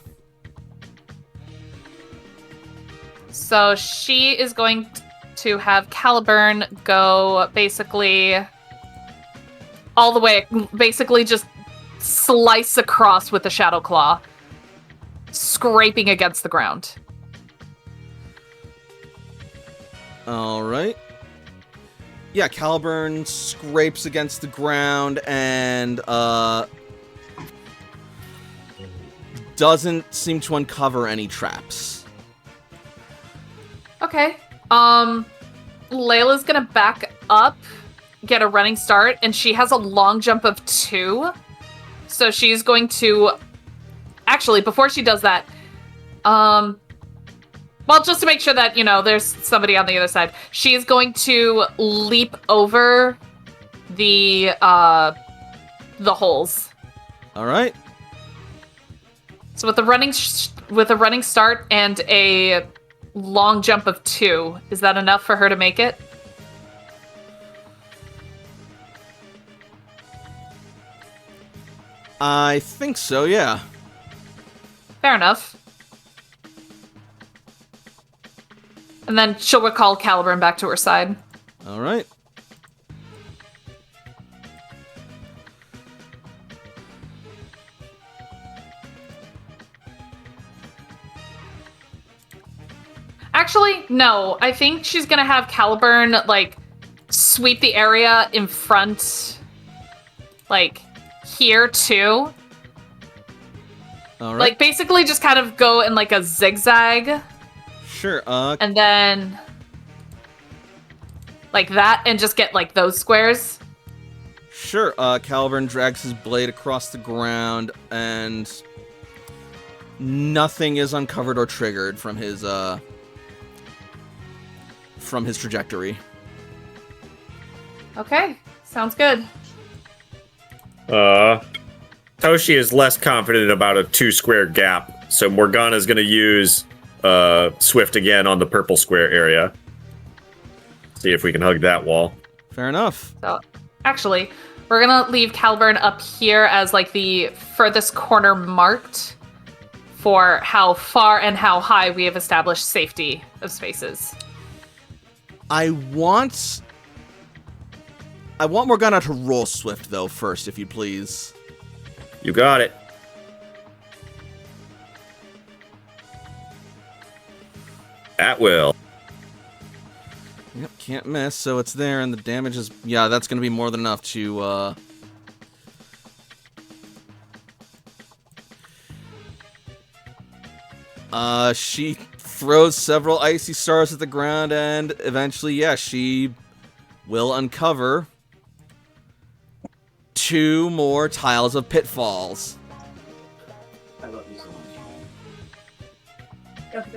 So she is going to have Caliburn go basically all the way, basically just slice across with the Shadow Claw, scraping against the ground. All right. Yeah, Caliburn scrapes against the ground and, doesn't seem to uncover any traps. Okay. Layla's gonna back up, get a running start, and she has a long jump of 2. So she's going to... Actually, before she does that, well, just to make sure that, there's somebody on the other side, she's going to leap over the holes. All right. So with a running start and a long jump of 2, is that enough for her to make it? I think so, yeah. Fair enough. And then she'll recall Caliburn back to her side. All right. Actually, no. I think she's gonna have Caliburn, sweep the area in front, here, too. All right. Basically just kind of go in, a zigzag. Sure. And then... like that, and just get, those squares. Sure. Caliburn drags his blade across the ground, and nothing is uncovered or triggered from his trajectory. Okay, sounds good. Toshi is less confident about a 2-square gap, so Morgana's gonna use Swift again on the purple square area. See if we can hug that wall. Fair enough. So, actually, we're gonna leave Caliburn up here as, the furthest corner marked for how far and how high we have established safety of spaces. I want Morgana to roll Swift, though, first, if you please. You got it. At will. Yep, can't miss, so it's there, and the damage is... Yeah, that's going to be more than enough to, she throws several icy stars at the ground, and eventually, yeah, she will uncover 2 more tiles of pitfalls.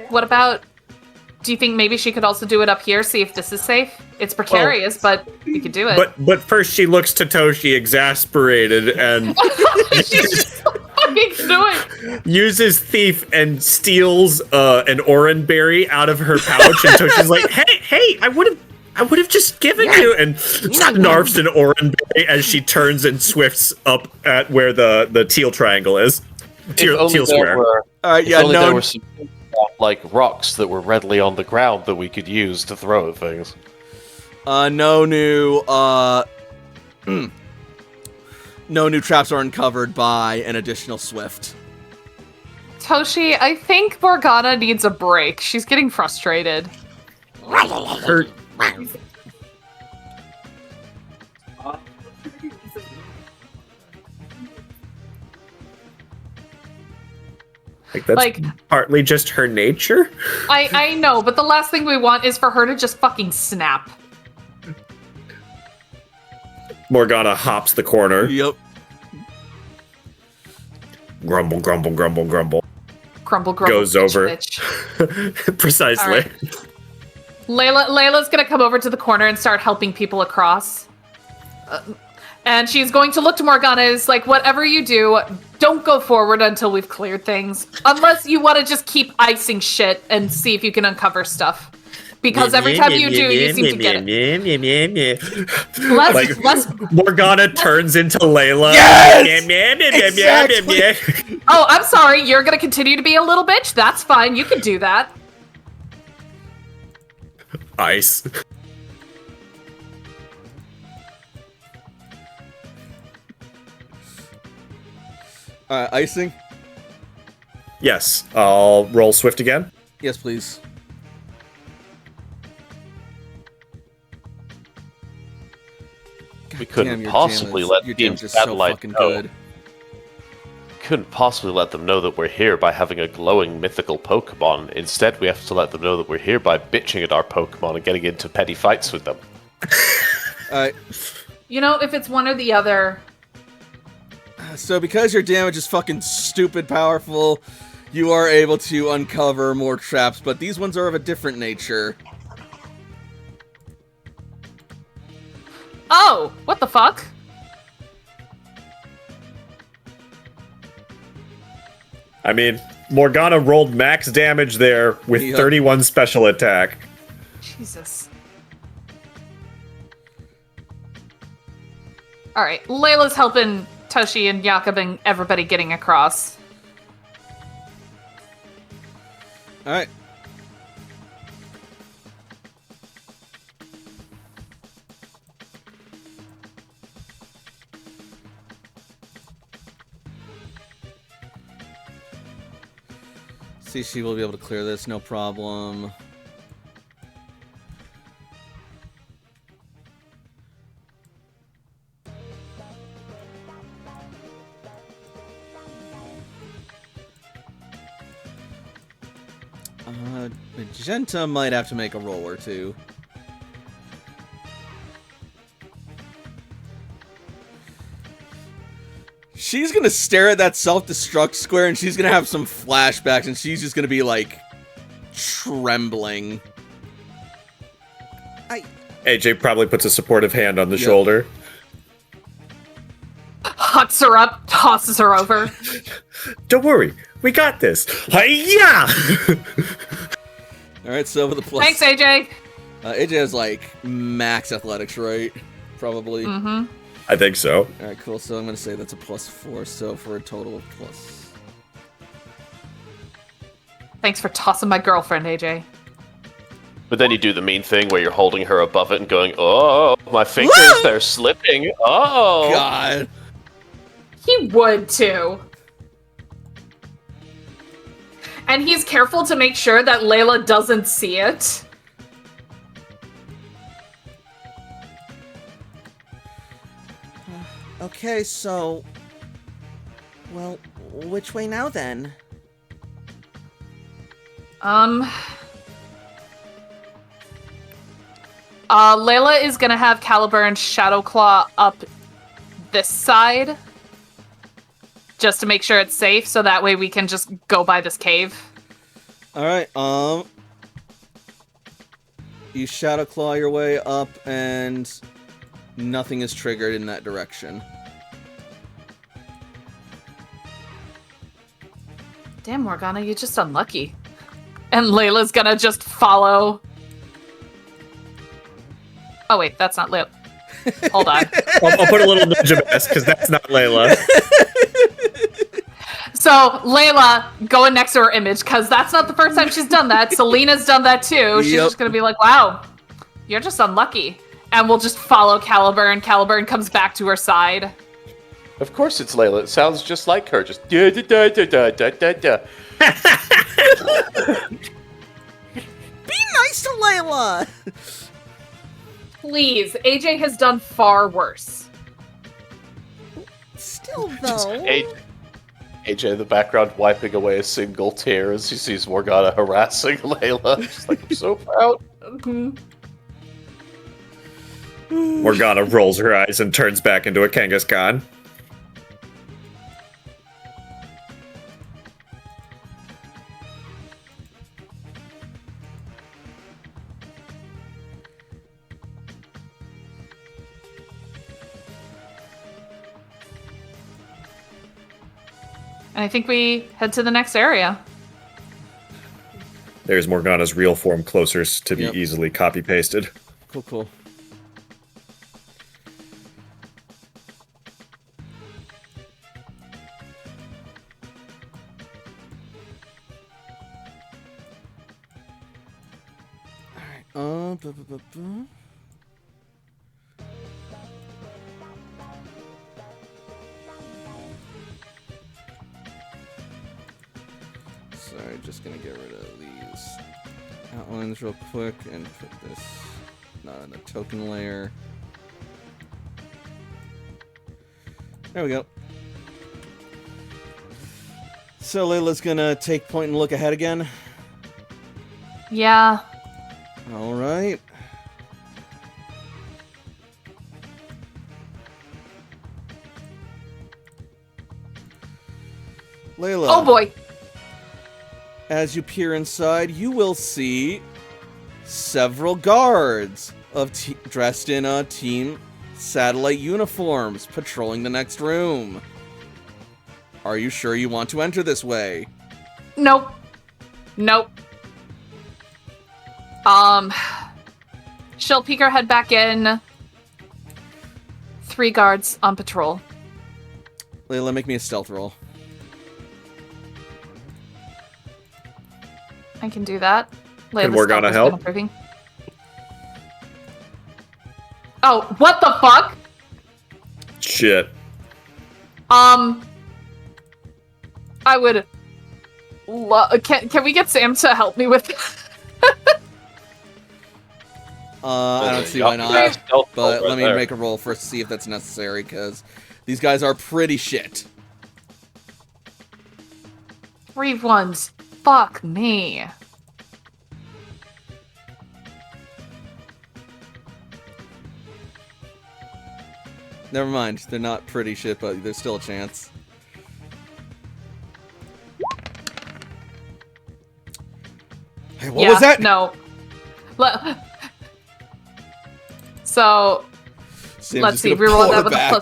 What about... Do you think maybe she could also do it up here, see if this is safe? It's precarious, but we could do it. But first she looks to Toshi exasperated and She's fucking doing. uses Thief and steals an oran berry out of her pouch, and Toshi's like, hey, I would have just given you, and snarfs an oran berry as she turns and swifts up at where the teal triangle is. Teal square. Yeah, There no, were some rocks that were readily on the ground that we could use to throw at things. no new traps are uncovered by an additional Swift. Toshi, I think Morgana needs a break. She's getting frustrated. Like that's Like- partly just her nature. I know, but the last thing we want is for her to just fucking snap. Morgana hops the corner. Yep. Grumble, grumble, grumble, grumble. Crumble, grumble, Goes bitch, over. bitch. Precisely. All right. Layla's gonna come over to the corner and start helping people across. And she's going to look to Morgana as like, whatever you do, don't go forward until we've cleared things. Unless you want to just keep icing shit and see if you can uncover stuff. Because every time you do, you seem to get it. Let's Morgana turns into Layla. Exactly. Oh, I'm sorry. You're gonna continue to be a little bitch? That's fine. You can do that. Ice. Icing? Yes, I'll roll swift again. Yes, please. We Damn, couldn't your possibly damage- let your Team damage is so Satellite fucking know. good. Couldn't possibly let them know that we're here by having a glowing mythical Pokemon. Instead, we have to let them know that we're here by bitching at our Pokemon and getting into petty fights with them. Alright, You know, if it's one or the other, so because your damage is fucking stupid powerful, you are able to uncover more traps, but these ones are of a different nature. oh, what the fuck? I mean, Morgana rolled max damage there with Yep. 31 special attack. Jesus. All right, Layla's helping Toshi and Jakob and everybody getting across. Alright. See, she will be able to clear this, no problem. Magenta might have to make a roll or two. She's gonna stare at that self-destruct square and she's gonna have some flashbacks and she's just gonna be like trembling. AJ probably puts a supportive hand on the Yep. shoulder. Hucks her up, tosses her over. Don't worry, we got this. Hi-ya! Alright, so with the plus. Thanks, AJ. AJ has like max athletics, right? Probably. Mm-hmm. I think so. Alright, cool. So I'm gonna say that's a +4, so for a total of plus. Thanks for tossing my girlfriend, AJ. But then you do the mean thing where you're holding her above it and going, oh, my fingers, Woo! they're slipping. Oh. God. He would too. And he's careful to make sure that Layla doesn't see it. Okay, so... Well, which way now then? Layla is gonna have Caliburn and Shadowclaw up this side. Just to make sure it's safe, so that way we can just go by this cave. Alright, you Shadow Claw your way up, and nothing is triggered in that direction. Damn, Morgana, you're just unlucky. And Layla's gonna just follow. Oh wait, that's not Layla. Hold on. I'll put a little ninja mask because that's not Layla. So Layla going next to her image, because that's not the first time she's done that. Selena's done that too. She's Yep. just gonna be like, wow, you're just unlucky. And we'll just follow Caliburn. Caliburn comes back to her side. Of course it's Layla. It sounds just like her. Just da da da da da da da. Be nice to Layla! Please, AJ has done far worse. Still, though. AJ in the background wiping away a single tear as he sees Morgana harassing Layla. Just like, I'm so proud. Morgana rolls her eyes and turns back into a Kangaskhan. And I think we head to the next area. There's Morgana's real form closer to be Yep. easily copy-pasted. Cool. Alright, Sorry, just gonna get rid of these outlines real quick and put this not in the token layer. There we go. So Layla's gonna take point and look ahead again. Yeah. All right. Layla. Oh boy. As you peer inside, you will see several guards dressed in team satellite uniforms patrolling the next room. Are you sure you want to enter this way? Nope. She'll peek her head back in. 3 guards on patrol. Layla, make me a stealth roll. I can do that. Can Morgana help? Improving. Oh, what the fuck? Shit. I would. Can we get Sam to help me with? I don't see why not. But let me make a roll first to see if that's necessary, because these guys are pretty shit. 3 ones. Fuck me. Never mind, they're not pretty shit, but there's still a chance. Hey, what was that? No. So, Sam's let's just see. gonna Reroll pull that her with back. a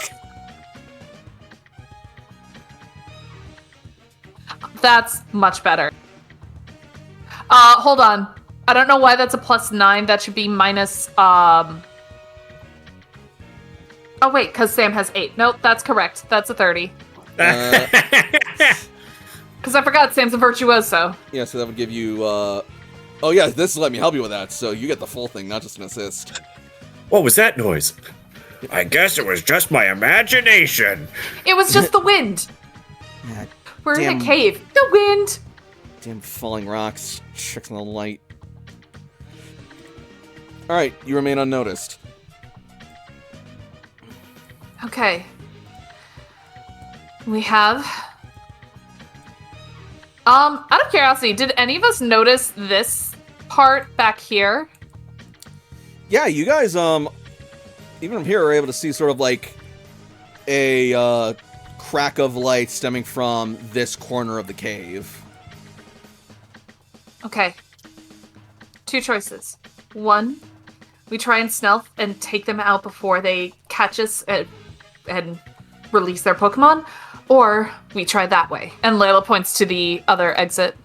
plus. That's much better. Hold on. I don't know why that's a +9. That should be minus. Oh wait, because Sam has 8. Nope, that's correct. That's a 30. Because I forgot Sam's a virtuoso. Yeah, so that would give you, Oh yeah, this let me help you with that, so you get the full thing, not just an assist. What was that noise? I guess it was just my imagination. It was just the wind. Yeah, We're in damn- a cave. The wind. Damn falling rocks, tricks on the light. Alright, you remain unnoticed. Okay. We have. Out of curiosity, did any of us notice this part back here? Yeah, you guys, even from here, are able to see sort of like a, crack of light stemming from this corner of the cave. Okay. 2 choices. 1, we try and stealth and take them out before they catch us and release their Pokemon, or we try that way. And Layla points to the other exit.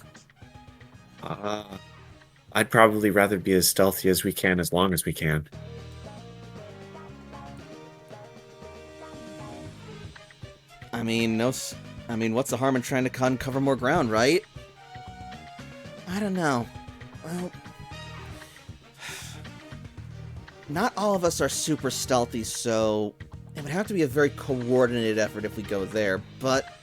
I'd probably rather be as stealthy as we can as long as we can. I mean, what's the harm in trying to uncover more ground, right? I don't know. Well, not all of us are super stealthy, so it would have to be a very coordinated effort if we go there, but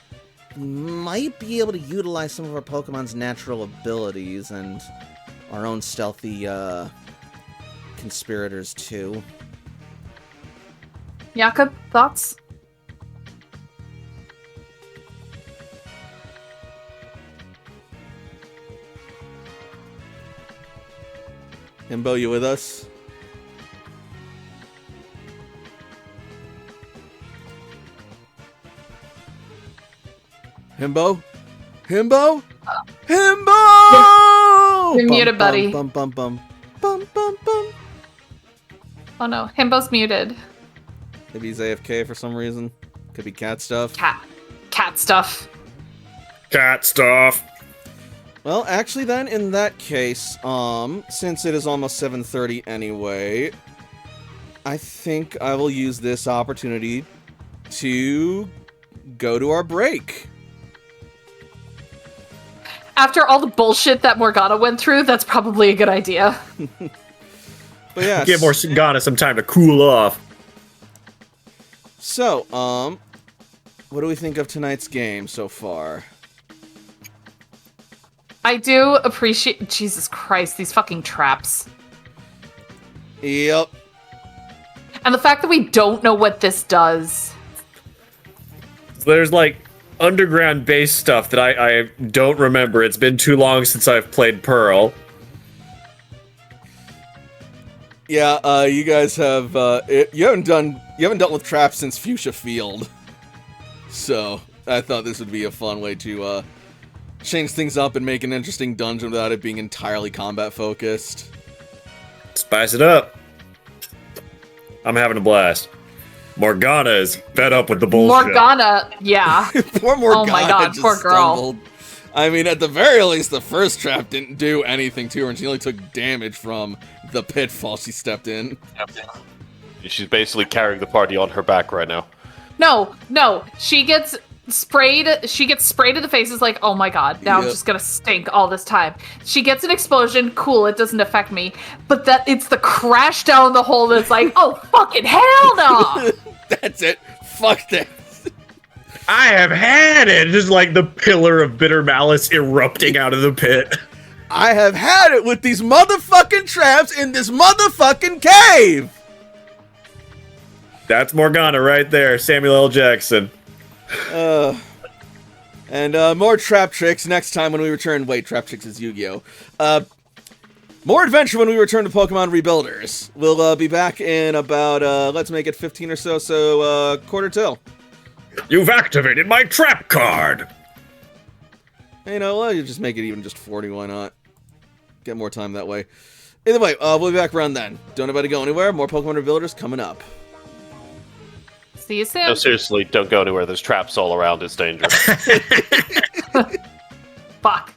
we might be able to utilize some of our Pokemon's natural abilities and our own stealthy, conspirators, too. Jakob, thoughts? Himbo, you with us? Himbo? Himbo? Himbo! You're muted, buddy. Bum, bum, bum, bum, bum, bum. Oh no, Himbo's muted. Maybe he's AFK for some reason. Could be cat stuff. Cat stuff. Cat stuff. Well, actually then, in that case, since it is almost 7:30 anyway, I think I will use this opportunity to go to our break. After all the bullshit that Morgana went through, that's probably a good idea. But yeah, Give Morgana some time to cool off. so, what do we think of tonight's game so far? I do appreciate. Jesus Christ, these fucking traps. Yep. And the fact that we don't know what this does. There's like underground base stuff that I don't remember. It's been too long since I've played Pearl. Yeah, you guys have you haven't dealt with traps since Fuchsia Field. So, I thought this would be a fun way to change things up and make an interesting dungeon without it being entirely combat focused. Spice it up. I'm having a blast. Morgana is fed up with the bullshit. Morgana, yeah. Poor Morgana. Oh my God, just poor girl. stumbled. I mean, at the very least, the first trap didn't do anything to her, and she only took damage from the pitfall she stepped in. She's basically carrying the party on her back right now. No, she gets sprayed in the face. It's like, oh my God, now I'm Yep. just gonna stink all this time. She gets an explosion, cool, it doesn't affect me. But that it's the crash down the hole that's like, oh fucking hell no! That's it. Fuck that. I have had it! Just like the pillar of bitter malice erupting out of the pit. I have had it with these motherfucking traps in this motherfucking cave! That's Morgana right there, Samuel L. Jackson. And more trap tricks next time when we return. Wait, trap tricks is Yu-Gi-Oh! More adventure when we return to Pokemon Rebuilders. We'll be back in about, let's make it 15 or so, quarter till. You've activated my trap card! You know, well, you just make it even just 40, why not? Get more time that way. Either way, we'll be back around then. Don't anybody go anywhere. More Pokemon Rebuilders coming up. See you soon. No, seriously, don't go anywhere. There's traps all around. It's dangerous. Fuck.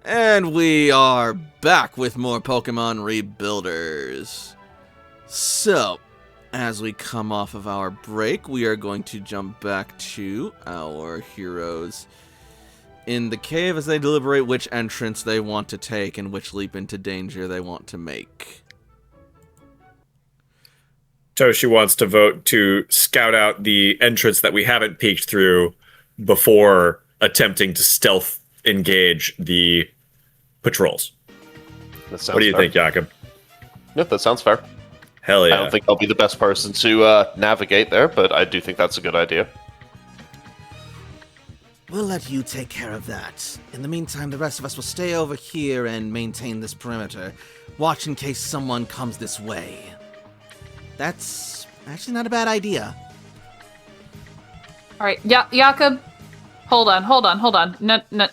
And we are back with more Pokemon Rebuilders. So, as we come off of our break, we are going to jump back to our heroes in the cave as they deliberate which entrance they want to take and which leap into danger they want to make. Toshi wants to vote to scout out the entrance that we haven't peeked through before attempting to stealth engage the patrols. That sounds What do you fair. think, Jakob? Yep, that sounds fair. Hell yeah. I don't think I'll be the best person to navigate there, but I do think that's a good idea. We'll let you take care of that. In the meantime, the rest of us will stay over here and maintain this perimeter. Watch in case someone comes this way. That's actually not a bad idea. All right, Jakob, hold on. No.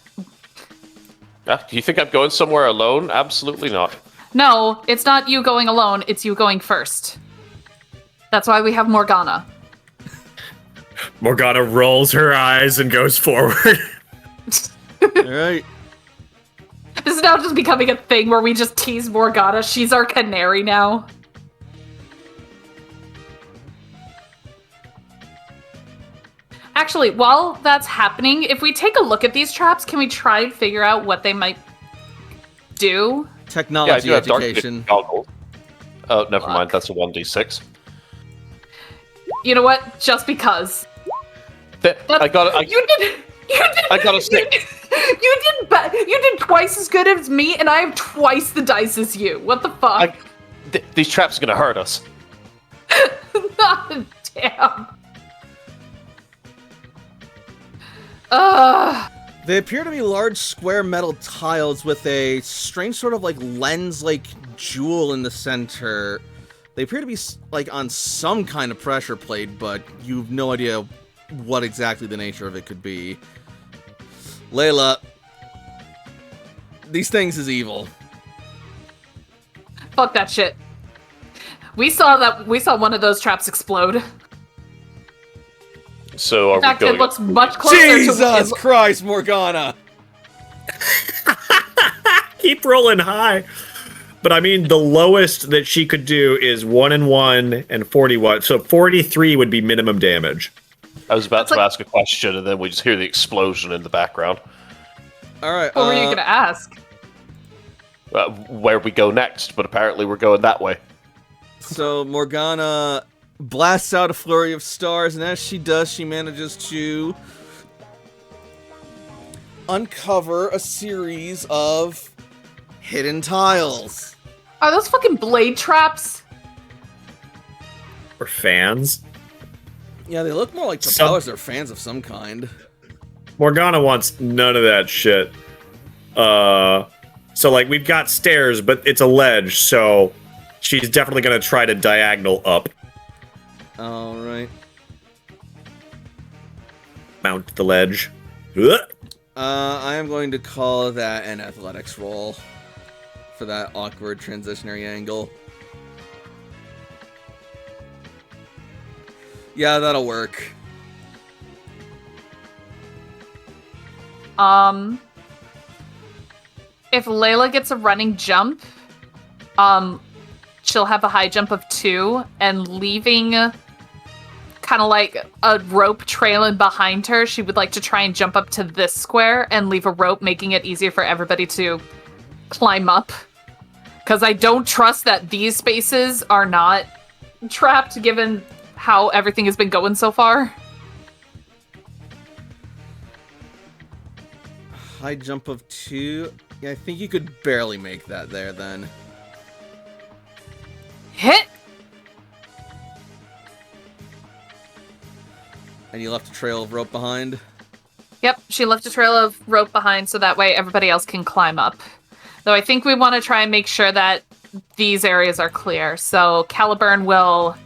Yeah, do you think I'm going somewhere alone? Absolutely not. No, it's not you going alone, it's you going first. That's why we have Morgana. Morgana rolls her eyes and goes forward. Alright. This is now just becoming a thing where we just tease Morgana. She's our canary now. Actually, while that's happening, if we take a look at these traps, can we try and figure out what they might do? Yeah, I Technology do have dark education. vision goggles. Oh, never mind. That's a 1d6. You know what? Just because. I got it. You did. I got a stick. You did twice as good as me, and I have twice the dice as you. What the fuck? These traps are gonna hurt us. Damn. They appear to be large square metal tiles with a strange sort of like lens-like jewel in the center. They appear to be like on some kind of pressure plate, but you've no idea what exactly the nature of it could be. Layla, these things is evil. Fuck that shit. We saw one of those traps explode. So are In fact, we going? it looks much closer Jesus to Christ, Morgana! Keep rolling high. But I mean, the lowest that she could do is 1 and 1 and 41. So 43 would be minimum damage. I was about That's to like- ask a question, and then we just hear the explosion in the background. Alright, What were you gonna ask? Where we go next, but apparently we're going that way. So Morgana blasts out a flurry of stars, and as she does, she manages to uncover a series of hidden tiles. Are those fucking blade traps? Or fans. Yeah, they look more like Some- propellers or fans of some kind. Morgana wants none of that shit. So like we've got stairs, but it's a ledge, so she's definitely gonna try to diagonal up. Alright. Mount the ledge. Ugh. I am going to call that an athletics roll for that awkward transitionary angle. Yeah, that'll work. If Layla gets a running jump, she'll have a high jump of 2, and leaving kind of like a rope trailing behind her, she would like to try and jump up to this square and leave a rope, making it easier for everybody to climb up. Because I don't trust that these spaces are not trapped, given how everything has been going so far. High jump of 2. Yeah, I think you could barely make that there then. Hit! And you left a trail of rope behind. Yep, she left a trail of rope behind so that way everybody else can climb up. Though I think we want to try and make sure that these areas are clear. So Caliburn will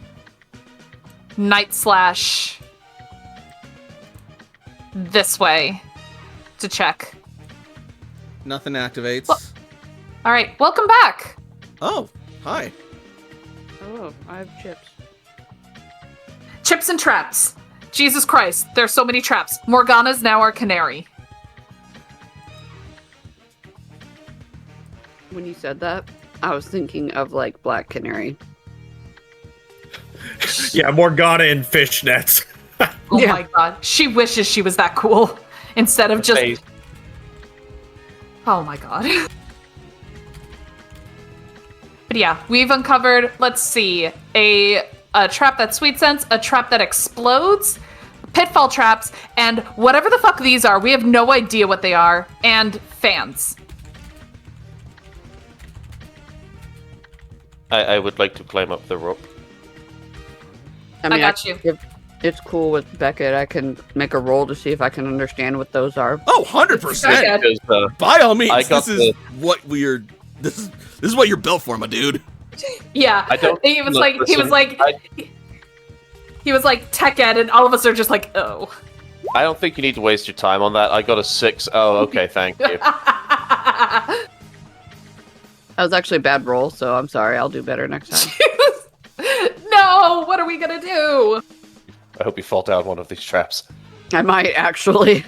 Night Slash this way to check. Nothing activates. Well- All right, welcome back. Oh, hi. Oh, I have chips. Chips and traps. Jesus Christ, there's so many traps. Morgana's now our canary. When you said that, I was thinking of like Black Canary. Yeah, Morgana in fishnets. Oh Yeah. my god. She wishes she was that cool instead of just. Face. Oh my god. But yeah, we've uncovered, let's see, a trap that sweet scents, a trap that explodes, pitfall traps, and whatever the fuck these are, we have no idea what they are, and fans. I would like to climb up the rope. I mean, got you. If it's cool with Beckett, I can make a roll to see if I can understand what those are. Oh, 100%. Okay. Because By all means, I got this is what we're. This is what you're built for, my dude. Yeah. I don't. He was look, like, he was listen, like, he was like tech ed, and all of us are just like, oh. I don't think you need to waste your time on that. I got a 6. Oh, okay, thank you. That was actually a bad roll, so I'm sorry. I'll do better next time. No, what are we gonna do? I hope you fall down one of these traps. I might actually.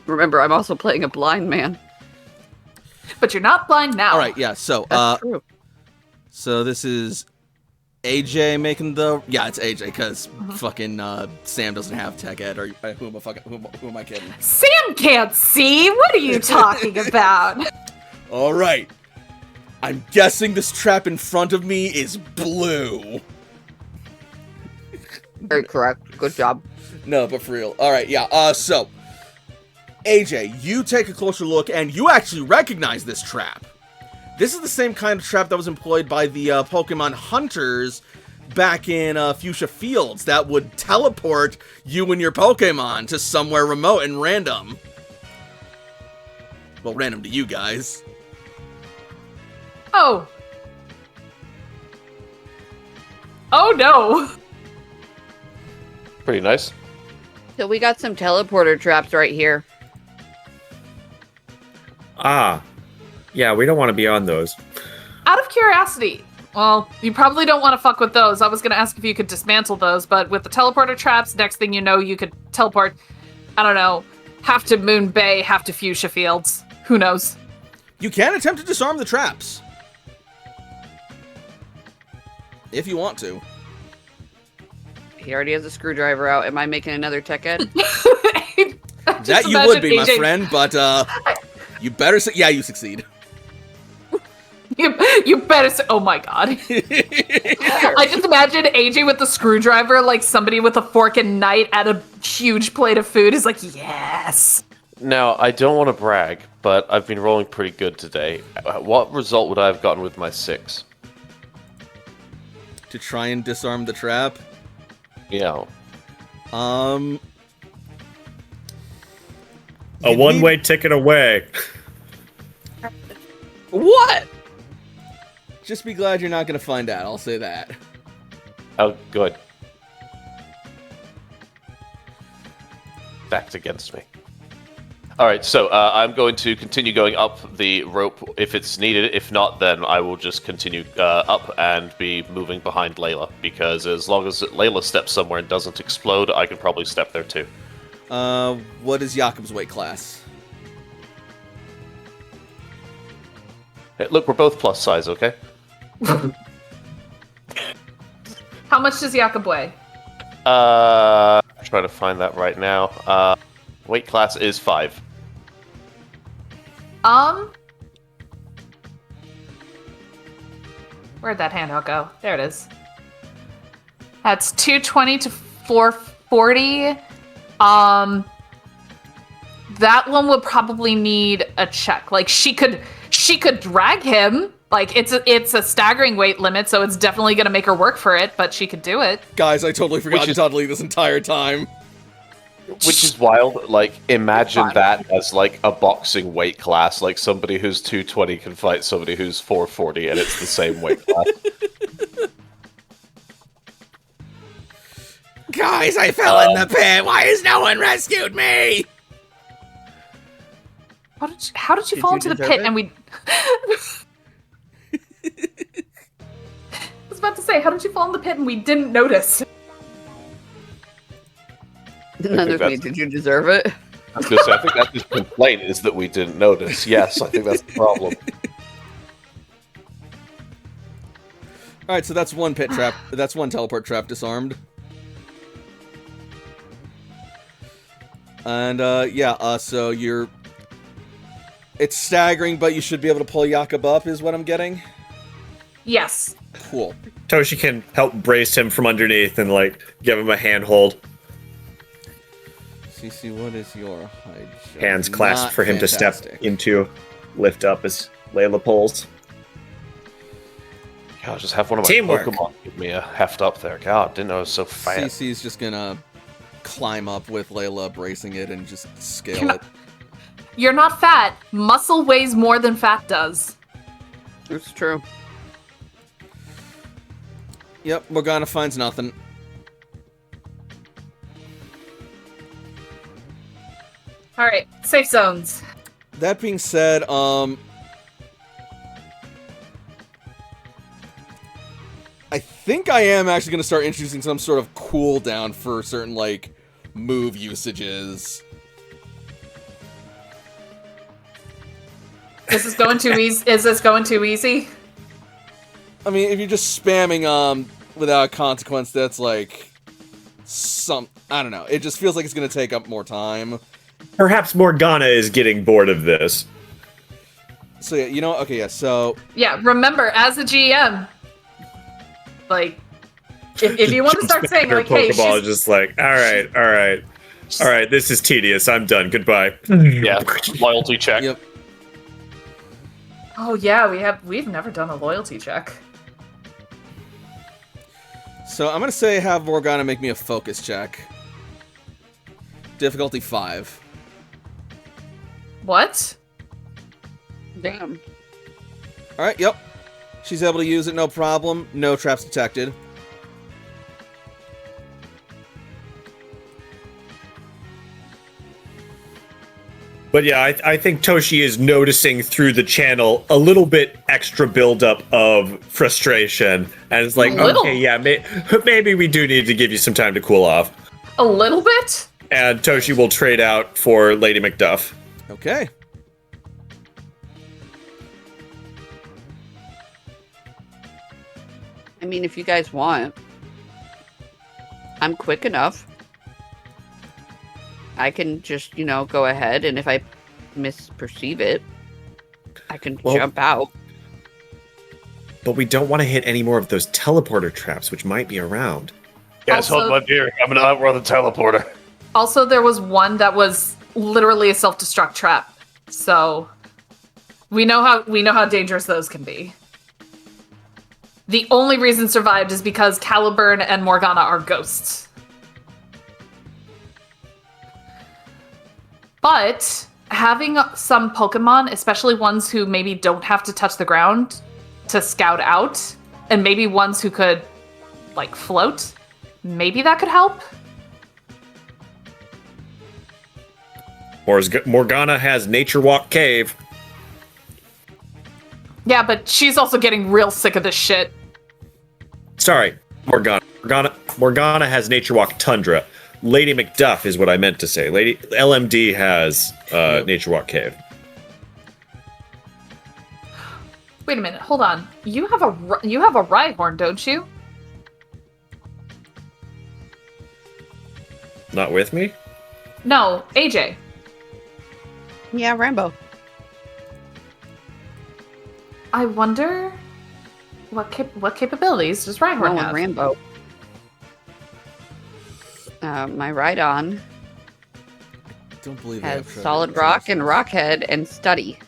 Remember, I'm also playing a blind man. But you're not blind now. All right, yeah. So, That's true. so this is AJ making the. Yeah, it's AJ because fucking Sam doesn't have tech ed. Or who am I kidding? Sam can't see. What are you talking about? All right. I'm guessing this trap in front of me is blue. Very correct. Good job. No, but for real. All right, yeah. So, AJ, you take a closer look, and you actually recognize this trap. This is the same kind of trap that was employed by the Pokemon hunters back in Fuchsia Fields that would teleport you and your Pokemon to somewhere remote and random. Well, random to you guys. Oh. Oh no. Pretty nice. So we got some teleporter traps right here. Ah. Yeah, we don't want to be on those. Out of curiosity, well, you probably don't want to fuck with those. I was going to ask if you could dismantle those, but with the teleporter traps, next thing you know, you could teleport, I don't know, half to Moon Bay, half to Fuchsia Fields. Who knows? You can attempt to disarm the traps. If you want to. He already has a screwdriver out. Am I making another tech ed? That you would be, my friend, but you better yeah, you succeed. You better say, oh my god. I just imagine AJ with the screwdriver, like somebody with a fork and knife at a huge plate of food is like, yes. Now, I don't want to brag, but I've been rolling pretty good today. What result would I have gotten with my 6? To try and disarm the trap. Yeah. A You one-way ticket away. What? Just be glad you're not going to find out, I'll say that. Oh, good. Stacked against me. Alright, so I'm going to continue going up the rope if it's needed. If not, then I will just continue up and be moving behind Layla. Because as long as Layla steps somewhere and doesn't explode, I can probably step there too. What is Jakob's weight class? Hey, look, we're both plus size, okay? How much does Jakob weigh? I'm trying to find that right now. Weight class is 5. Where'd that handout go? There it is. That's 220 to 440. That one would probably need a check. Like she could drag him. Like it's a staggering weight limit, so it's definitely gonna make her work for it, but she could do it. Guys, I totally forgot Dudley this entire time. Which is wild. Like, imagine that as like a boxing weight class. Like somebody who's 220 can fight somebody who's 440, and it's the same weight class. Guys, I fell in the pit. Why has no one rescued me? How did you fall into the deserve pit it? and we? I was about to say, how did you fall in the pit and we didn't notice? Another that's- me. Did you deserve it? I was gonna say, I think that's his complaint is that we didn't notice. Yes, I think that's the problem. All right, so that's one pit trap. That's one teleport trap disarmed. And so you're. It's staggering, but you should be able to pull Jakob up, is what I'm getting. Yes. Cool. Toshi can help brace him from underneath and like give him a handhold. CC, what is your hide jump? Hands clasped Not for him to fantastic. step into, lift up as Layla pulls. God, just have one of my Teamwork. Pokemon give me a heft up there. God, didn't know it was so fast. CC's just gonna climb up with Layla bracing it and just scale it. You're not fat. Muscle weighs more than fat does. It's true. Yep, Morgana finds nothing. All right, safe zones. That being said, I think I am actually going to start introducing some sort of cooldown for certain, like, move usages. This is going too easy. Is this going too easy? I mean, if you're just spamming, without consequence, that's, like, I don't know. It just feels like it's going to take up more time. Perhaps Morgana is getting bored of this. So, yeah, you know, okay, yeah, so... Yeah, remember, as a GM, like, if you want to start saying, Her like, hey, Pokeball is she's... just like, all right, this is tedious. I'm done. Goodbye. Yeah, loyalty check. Yep. Oh, yeah, we've never done a loyalty check. So, I'm going to say have Morgana make me a focus check. Difficulty 5. What? Damn. Alright, yep. She's able to use it, no problem. No traps detected. But yeah, I think Toshi is noticing through the channel a little bit extra buildup of frustration. And it's like, A little? okay, yeah, maybe we do need to give you some time to cool off. A little bit? And Toshi will trade out for Lady Macduff. Okay. I mean, if you guys want, I'm quick enough. I can just, go ahead, and if I misperceive it, I can jump out. But we don't want to hit any more of those teleporter traps, which might be around. Guys, hold my beer. I'm gonna outrun the teleporter. Also, there was one that was literally a self-destruct trap. So we know how dangerous those can be. The only reason survived is because Caliburn and Morgana are ghosts. But having some Pokemon, especially ones who maybe don't have to touch the ground to scout out, and maybe ones who could, like, float, maybe that could help. Morgana has Nature Walk Cave. Yeah, but she's also getting real sick of this shit. Sorry, Morgana has Nature Walk Tundra. Lady Macduff is what I meant to say. Lady LMD has Nature Walk Cave. Wait a minute, hold on. You have a Rhyhorn, don't you? Not with me? No, AJ. Yeah, Rambo. I wonder what capabilities does Rhyhorn have? Rambo. My Rhydon Don't believe I has have Solid Rock and Rockhead and Study.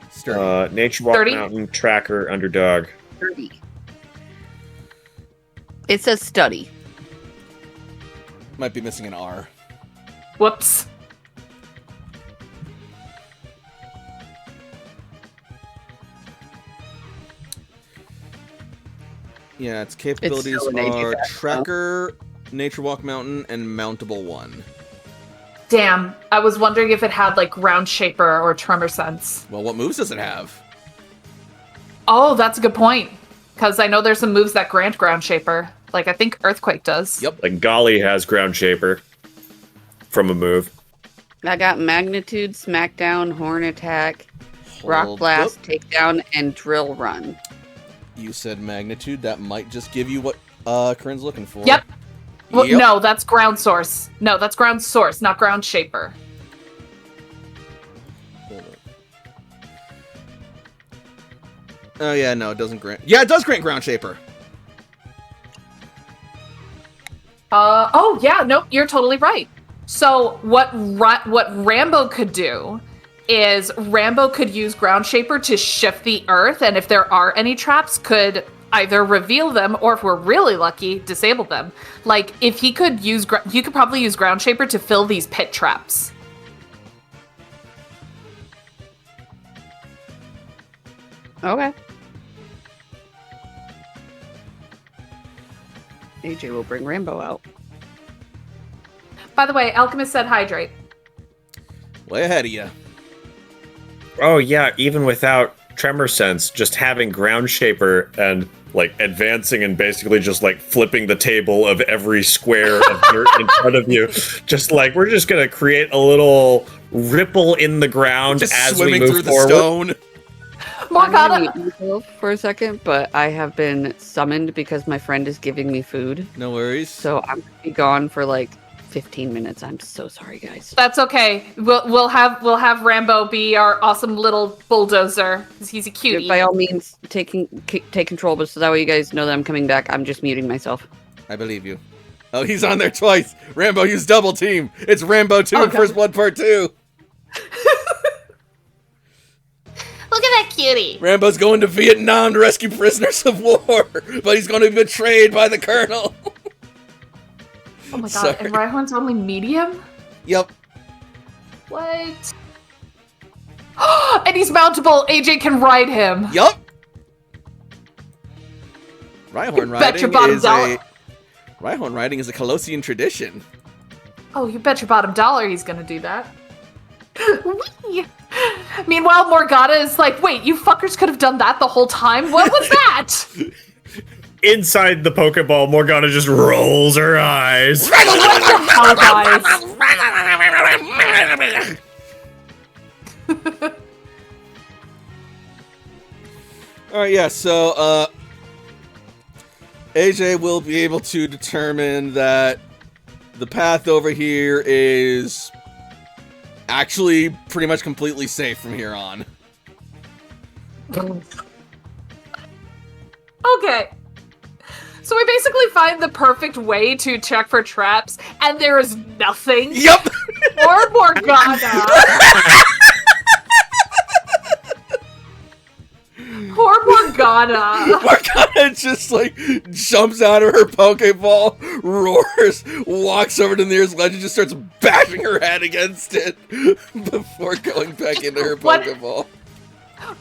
Sturdy. Nature Walk 30? Mountain, Tracker, Underdog. 30. It says Study. Might be missing an R. Whoops. Yeah, its capabilities still an AJ are back, Tracker, Nature Walk Mountain, and Mountable 1. Damn, I was wondering if it had like Ground Shaper or Tremor Sense. Well, what moves does it have? Oh, that's a good point. Because I know there's some moves that grant Ground Shaper. Like I think Earthquake does. Yep. Like Golly has Ground Shaper from a move. I got magnitude, smackdown, horn attack, rock Hold blast, up. takedown, and drill run. You said magnitude. That might just give you what Corinne's looking for. Yep. Well, Yep. no, that's ground source. No, that's ground source, not ground shaper. Oh yeah, no, it doesn't grant. Yeah, it does grant ground shaper. Oh yeah, nope, you're totally right. So what Rambo could do is Rambo could use ground shaper to shift the earth, and if there are any traps, could either reveal them or, if we're really lucky, disable them. Like if he could use, you could probably use ground shaper to fill these pit traps. Okay. AJ will bring Rambo out. By the way, Alchemist said hydrate. Way ahead of you. Oh yeah, even without tremor sense, just having ground shaper and like advancing and basically just like flipping the table of every square of dirt in front of you, just like we're just gonna create a little ripple in the ground Just as we swimming move through the forward. stone. I'm gonna Morgana, mute myself for a second, but I have been summoned because my friend is giving me food. No worries. So I'm gonna be gone for like 15 minutes. I'm so sorry, guys. that's okay. We'll have Rambo be our awesome little bulldozer because he's a cutie. By all means, take control, but so that way you guys know that I'm coming back. I'm just muting myself. I believe you. Oh, he's on there twice. Rambo used double team. It's Rambo 2 and Okay. First Blood Part 2. Look at that cutie. Rambo's going to Vietnam to rescue prisoners of war, but he's going to be betrayed by the colonel. Oh my god, Sorry. and Rhyhorn's only medium? Yep. What? And he's mountable. AJ can ride him. Yup. Rhyhorn bet your riding bottom is dollar. Rhyhorn riding is a Colossian tradition. Oh, you bet your bottom dollar he's gonna do that. Whee! Meanwhile, Morgana is like, wait, you fuckers could have done that the whole time? What was that? Inside the Pokeball, Morgana just rolls her eyes. Oh, guys. Alright, yeah, so, AJ will be able to determine that the path over here is actually pretty much completely safe from here on. Okay. So we basically find the perfect way to check for traps, and there is nothing. Yep! Or Morgana. Poor Morgana. Morgana just like jumps out of her Pokeball, roars, walks over to the nearest ledge and just starts bashing her head against it before going back into her What? Pokeball.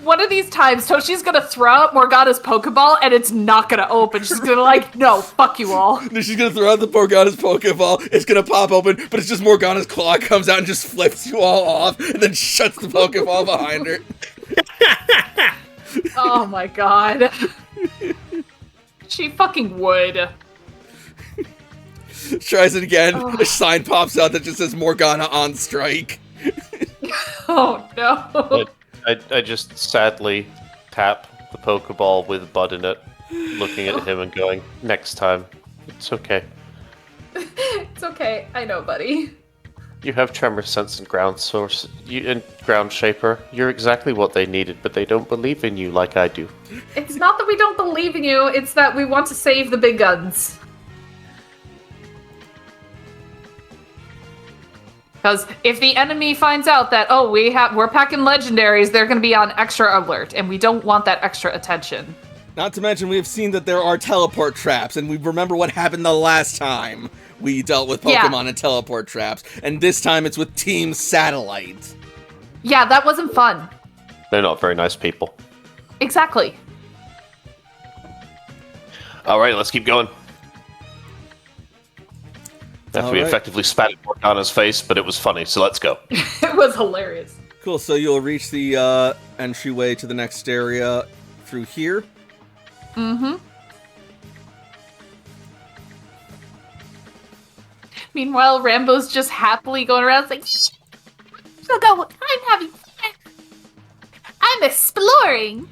One of these times, Toshi's gonna throw out Morgana's Pokeball, and it's not gonna open. She's gonna like, no, fuck you all. Then she's gonna throw out the Morgana's Pokeball, it's gonna pop open, but it's just Morgana's claw comes out and just flips you all off, and then shuts the Pokeball behind her. Oh my god. She fucking would. Tries it again, Oh. a sign pops out that just says Morgana on strike. Oh no. I just sadly tap the Pokeball with Bud in it, looking at him and going, next time. It's okay. It's okay. I know, buddy. You have Tremor Sense and Ground Source, and Ground Shaper. You're exactly what they needed, but they don't believe in you like I do. It's not that we don't believe in you, it's that we want to save the big guns. Because if the enemy finds out that, oh, we're packing legendaries, they're going to be on extra alert, and we don't want that extra attention. Not to mention, we have seen that there are teleport traps, and we remember what happened the last time we dealt with Yeah. Pokemon and teleport traps, and this time it's with Team Satellite. Yeah, that wasn't fun. They're not very nice people. Exactly. Alright, let's keep going. After we Alright. effectively spat in Morgana's face, but it was funny, so let's go. It was hilarious. Cool, so you'll reach the entryway to the next area through here. Mm-hmm. Meanwhile, Rambo's just happily going around like, So go. I'm having fun. I'm exploring.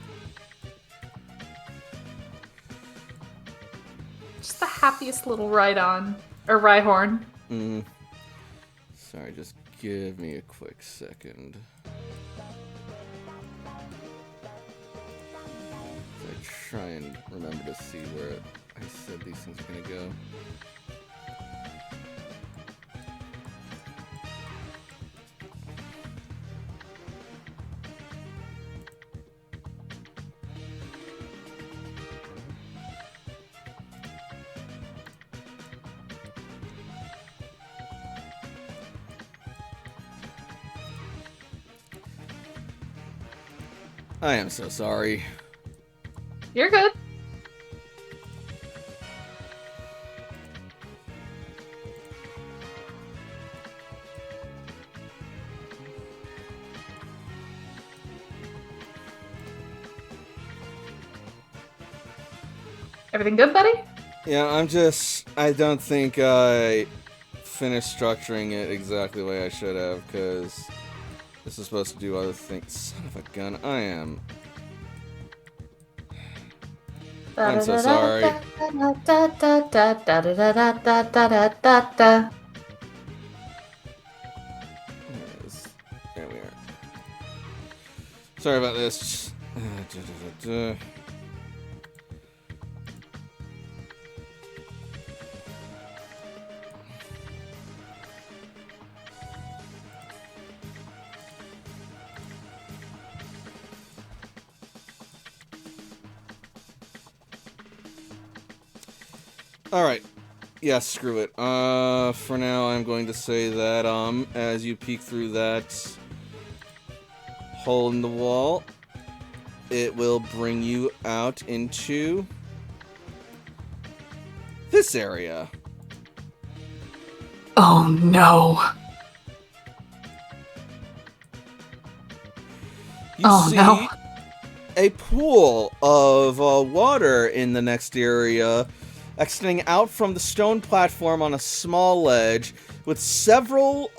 Just the happiest little ride-on or Rhyhorn. Sorry, just give me a quick second. I try and remember to see where I said these things are gonna go. I am so sorry. You're good. Everything good, buddy? Yeah, I don't think I finished structuring it exactly the way I should have, because this is supposed to do other things. Son of a gun, I'm so sorry. There it is. There we are. Sorry about this. Alright. Yeah, screw it. For now, I'm going to say that, as you peek through that hole in the wall, it will bring you out into this area. Oh no. You see no. a pool of water in the next area, extending out from the stone platform on a small ledge, with several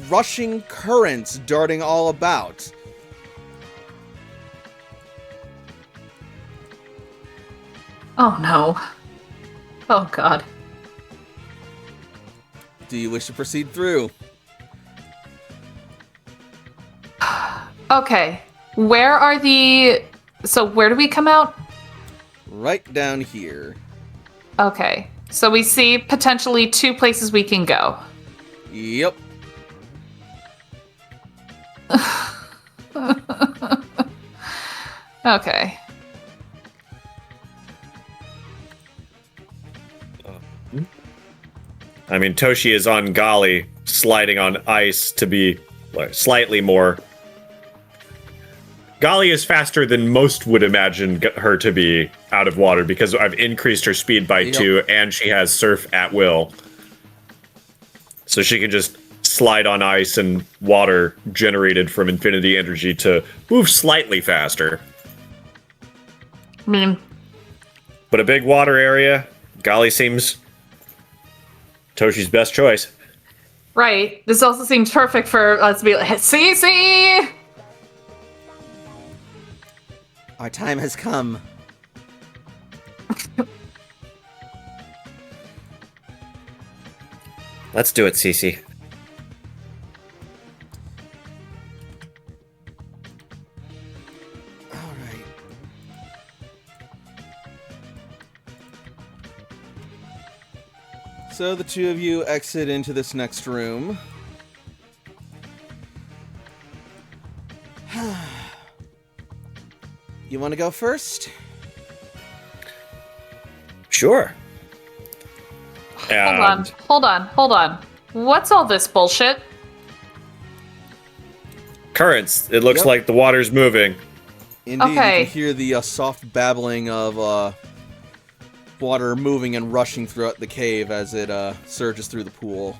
rushing currents darting all about. Oh no. Oh god. Do you wish to proceed through? Okay. Where do we come out? Right down here. Okay. So we see potentially 2 places we can go. Yep. Okay. I mean, Toshi is on Gali, sliding on ice to be slightly more. Gali is faster than most would imagine her to be out of water because I've increased her speed by 2 and she has surf at will. So she can just slide on ice and water generated from infinity energy to move slightly faster. I mean, But a big water area, Gali seems Toshi's best choice. right. This also seems perfect for us to be like, Cece! Our time has come. Let's do it, Cece. All right. So the 2 of you exit into this next room. You want to go first? Sure. Hold on. What's all this bullshit? Currents. It looks Yep. like the water's moving. Indeed, Okay. you can hear the soft babbling of water moving and rushing throughout the cave as it surges through the pool.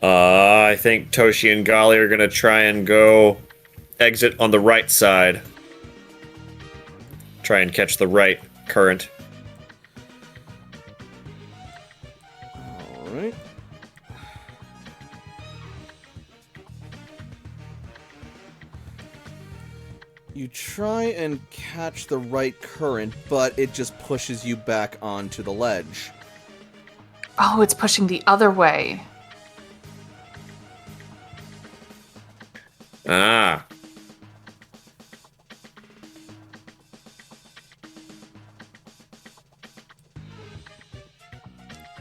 I think Toshi and Gali are gonna try and go exit on the right side. Try and catch the right current. Alright. You try and catch the right current, but it just pushes you back onto the ledge. Oh, it's pushing the other way. Ah.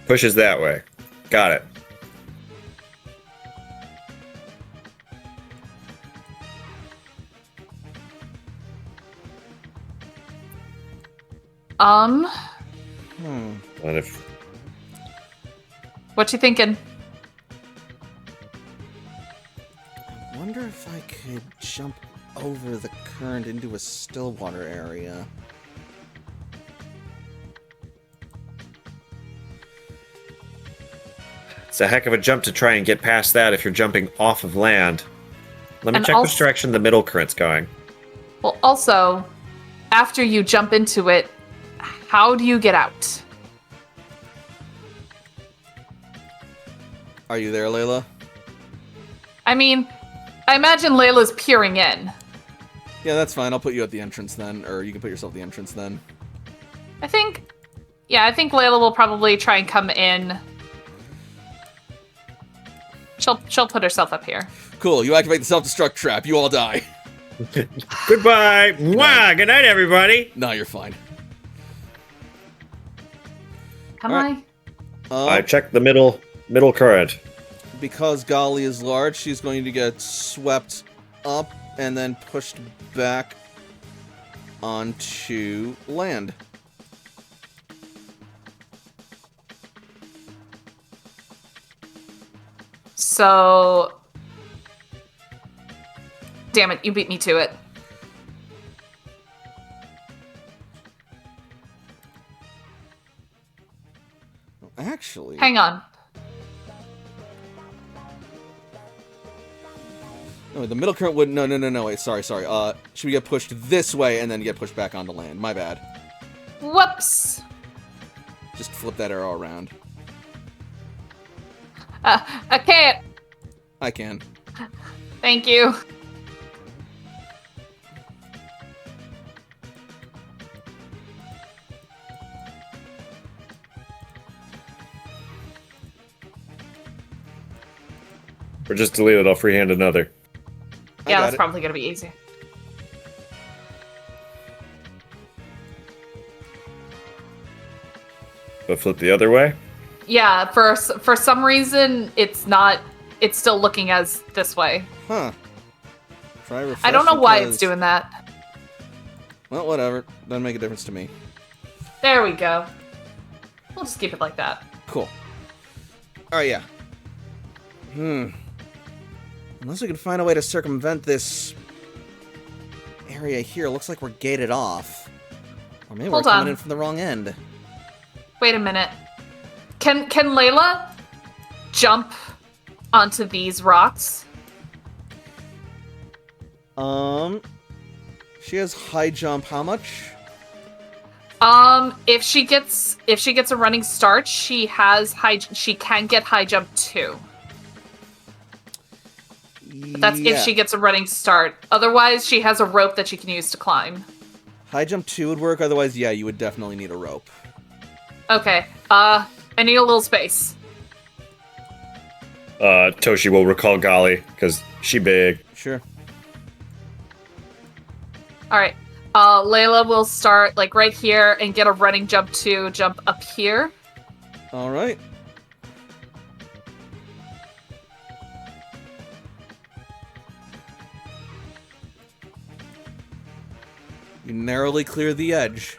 Pushes that way. Got it. What if... What you thinking? I wonder if I could jump over the current into a still water area. It's a heck of a jump to try and get past that if you're jumping off of land. Let me And check which also- direction the middle current's going. Well, also, after you jump into it, how do you get out? Are you there, Layla? I mean, I imagine Layla's peering in. Yeah, that's fine. I'll put you at the entrance then, or you can put yourself at the entrance then. I think Layla will probably try and come in. She'll put herself up here. Cool, you activate the self-destruct trap. You all die. Goodbye. Mwah. Good night, everybody. No, you're fine. Am Alright. I checked the middle current. Because Golly is large, she's going to get swept up and then pushed back onto land. So, damn it, you beat me to it. Actually, Hang on. no, the middle current would no. Wait, sorry. Should we get pushed this way and then get pushed back onto land? My bad. Whoops. Just flip that arrow around. I can't. I can. Thank you. Or just delete it. I'll freehand another. I Yeah, got that's it. probably gonna be easy. But flip the other way. Yeah, for some reason it's not. It's still looking as this way. Huh. Try refresh. I don't know why because- it's doing that. Well, whatever. Doesn't make a difference to me. There we go. We'll just keep it like that. Cool. Alright, yeah. Unless we can find a way to circumvent this area here. Looks like we're gated off. Or maybe Hold we're coming on. in from the wrong end. Wait a minute. Can Layla jump onto these rocks? She has high jump. How much? If she gets a running start, she can get high jump 2. That's if she gets a running start. Otherwise, she has a rope that she can use to climb. High jump 2 would work. Otherwise, yeah, you would definitely need a rope. Okay. I need a little space. Toshi will recall Golly because she big. Sure. All right. Layla will start like right here and get a running jump to jump up here. All right. You narrowly clear the edge.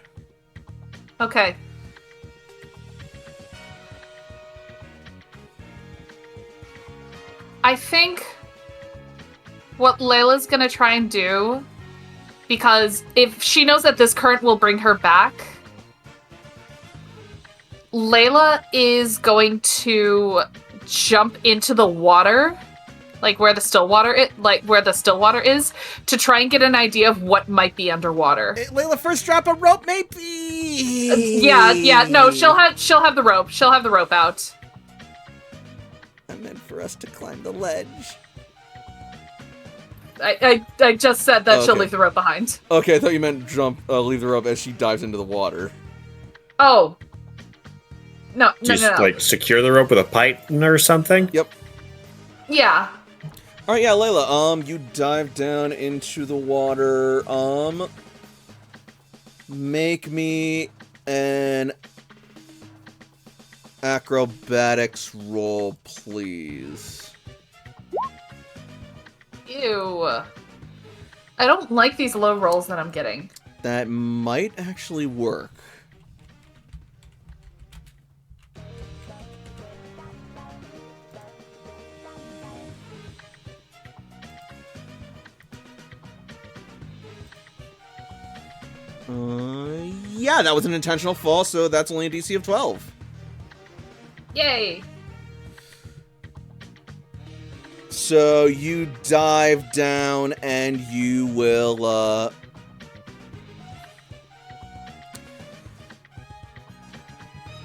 Okay. I think what Layla's gonna try and do, because if she knows that this current will bring her back, Layla is going to jump into the water, like where the still water is, to try and get an idea of what might be underwater. Hey, Layla, first drop a rope, maybe. Yeah, no, she'll have the rope. She'll have the rope out. I meant for us to climb the ledge. I just said that she'll Okay. leave the rope behind. Okay, I thought you meant leave the rope as she dives into the water. Oh. No, Just no. like secure the rope with a pipe or something. Yep. Yeah. All right, yeah, Layla. You dive down into the water. Make me an acrobatics roll, please. Ew. I don't like these low rolls that I'm getting. That might actually work. Yeah, that was an intentional fall, so that's only a DC of 12. Yay. So you dive down and you will,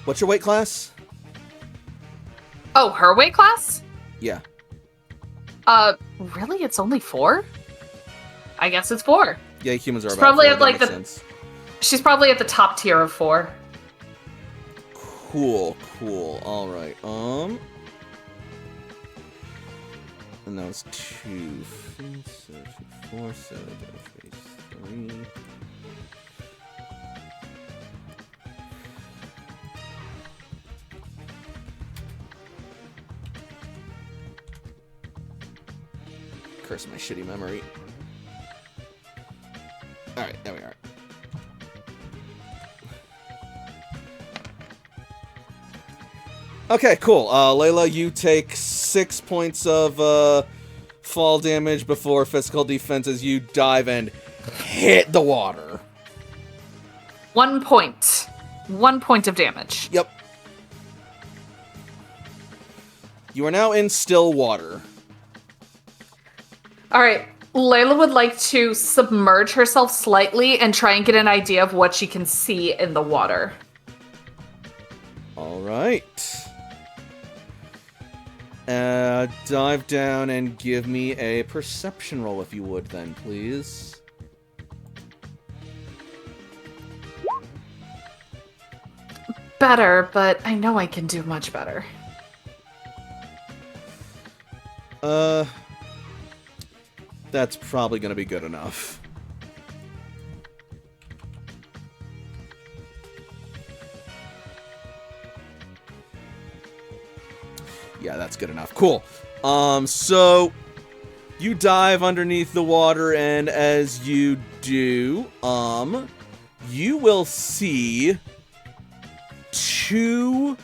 what's your weight class? Oh, her weight class? Yeah. Really? It's only 4? I guess it's 4. Yeah, humans are It's about probably 4, at, that like, makes the- sense. She's probably at the top tier of 4. Cool. Alright, and that was 2, 4, so 3. Curse my shitty memory. Alright, there we are. Okay, cool. Layla, you take 6 points of fall damage before physical defense as you dive and hit the water. 1 point. 1 point of damage. Yep. You are now in still water. All right. Layla would like to submerge herself slightly and try and get an idea of what she can see in the water. Alright. Dive down and give me a perception roll if you would then, please. Better, but I know I can do much better. That's probably gonna be good enough. Yeah, that's good enough. Cool. So you dive underneath the water, and as you do, you will see 2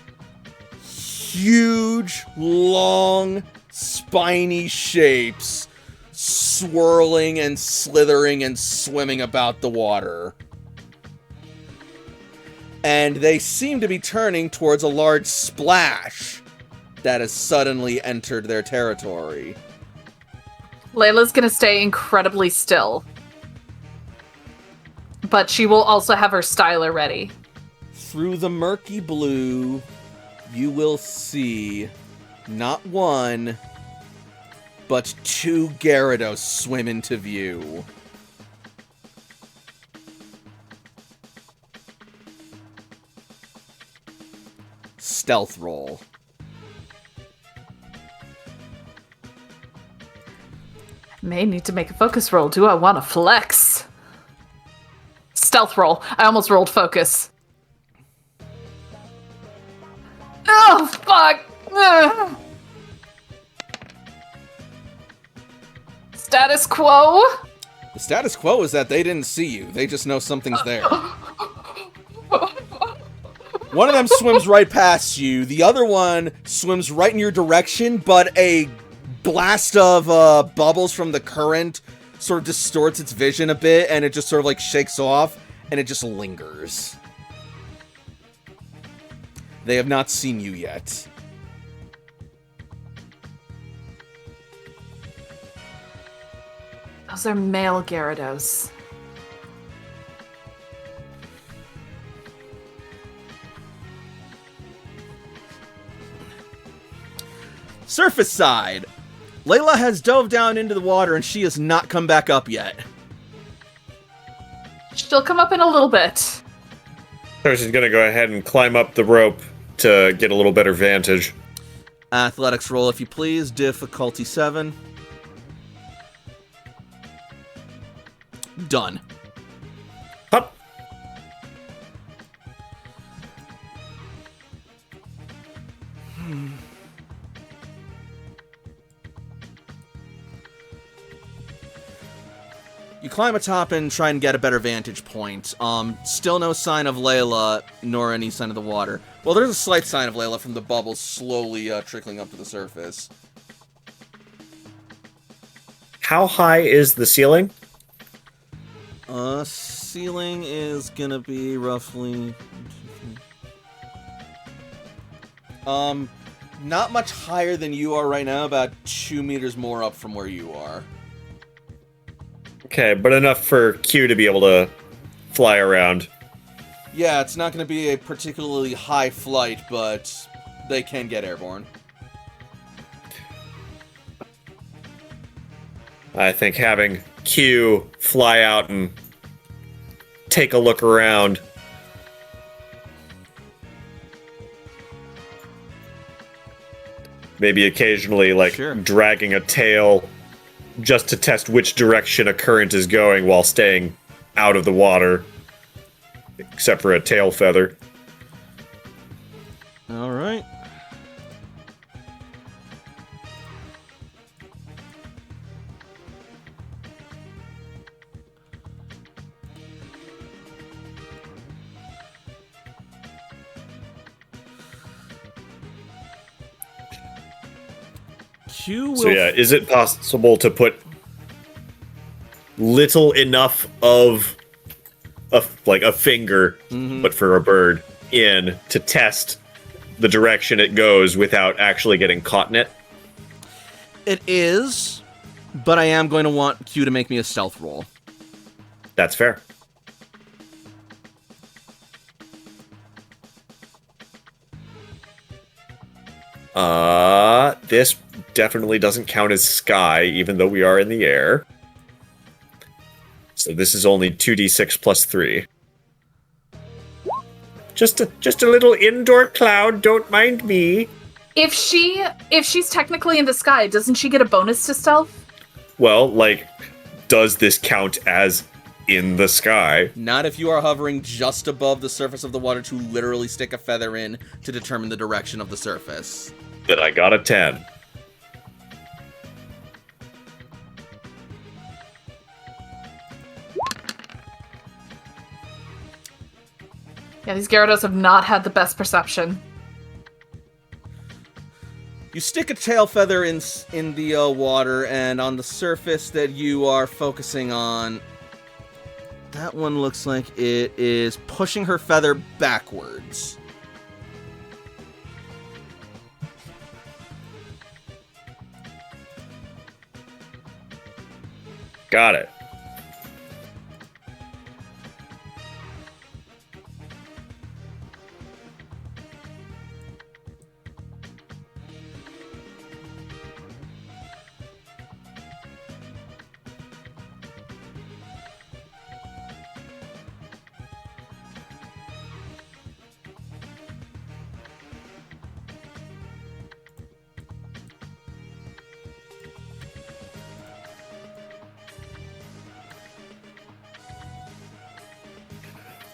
huge, long, spiny shapes swirling and slithering and swimming about the water. And they seem to be turning towards a large splash that has suddenly entered their territory. Layla's gonna stay incredibly still. But she will also have her styler ready. Through the murky blue, you will see not 1, but 2 Gyarados swim into view. Stealth roll. May need to make a focus roll. Do I want to flex? Stealth roll. I almost rolled focus. Oh, fuck! Ugh. Status quo? The status quo is that they didn't see you. They just know something's there. One of them swims right past you. The other one swims right in your direction, but a blast of bubbles from the current sort of distorts its vision a bit, and it just sort of like shakes off, and it just lingers. They have not seen you yet. Those are male Gyarados. Surface side. Layla has dove down into the water and she has not come back up yet. She'll come up in a little bit. Toashi's gonna go ahead and climb up the rope to get a little better vantage. Athletics roll, if you please. Difficulty 7. Done. Hup. You climb atop and try and get a better vantage point. Still no sign of Layla, nor any sign of the water. Well, there's a slight sign of Layla from the bubbles slowly trickling up to the surface. How high is the ceiling? Ceiling is gonna be roughly... not much higher than you are right now, about 2 meters more up from where you are. Okay, but enough for Q to be able to fly around. Yeah, it's not gonna be a particularly high flight, but they can get airborne. I think having Q fly out and take a look around. Maybe occasionally, like, Sure. dragging a tail just to test which direction a current is going while staying out of the water. Except for a tail feather. Alright. Q will... So yeah, is it possible to put little enough of a finger, but for a bird, in to test the direction it goes without actually getting caught in it? It is, but I am going to want Q to make me a stealth roll. That's fair. This definitely doesn't count as sky, even though we are in the air. So this is only 2d6 plus 3. Just a little indoor cloud, don't mind me. If she's technically in the sky, doesn't she get a bonus to stealth? Well, like, does this count as in the sky? Not if you are hovering just above the surface of the water to literally stick a feather in to determine the direction of the surface. Then I got a 10. Yeah, these Gyarados have not had the best perception. You stick a tail feather in the water, and on the surface that you are focusing on, that one looks like it is pushing her feather backwards. Got it.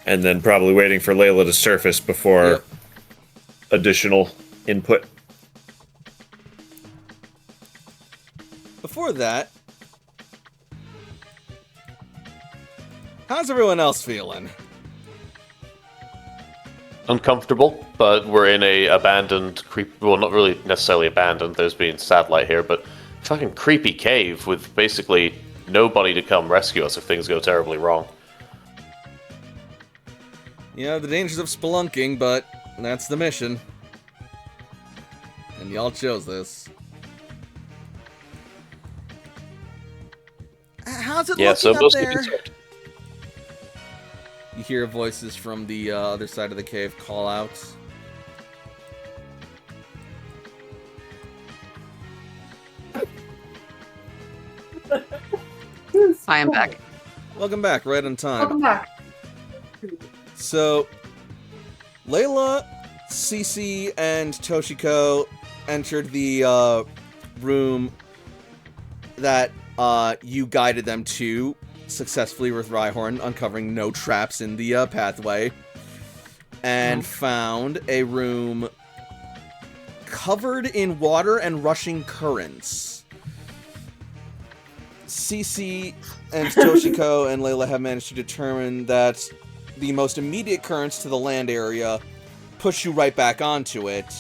And then probably waiting for Layla to surface before Yep. additional input. Before that, how's everyone else feeling? Uncomfortable, but we're in a abandoned well, not really necessarily abandoned, there's been satellite here, but fucking creepy cave with basically nobody to come rescue us if things go terribly wrong. Yeah, the dangers of spelunking, but that's the mission. And y'all chose this. How's it Yeah, so looking up mostly there? concerned. You hear voices from the other side of the cave call out. I am back. Welcome back, right on time. Welcome back. So, Layla, Cece, and Toshiko entered the room that you guided them to successfully with Rhyhorn, uncovering no traps in the pathway, and found a room covered in water and rushing currents. Cece and Toshiko and Layla have managed to determine that the most immediate currents to the land area push you right back onto it,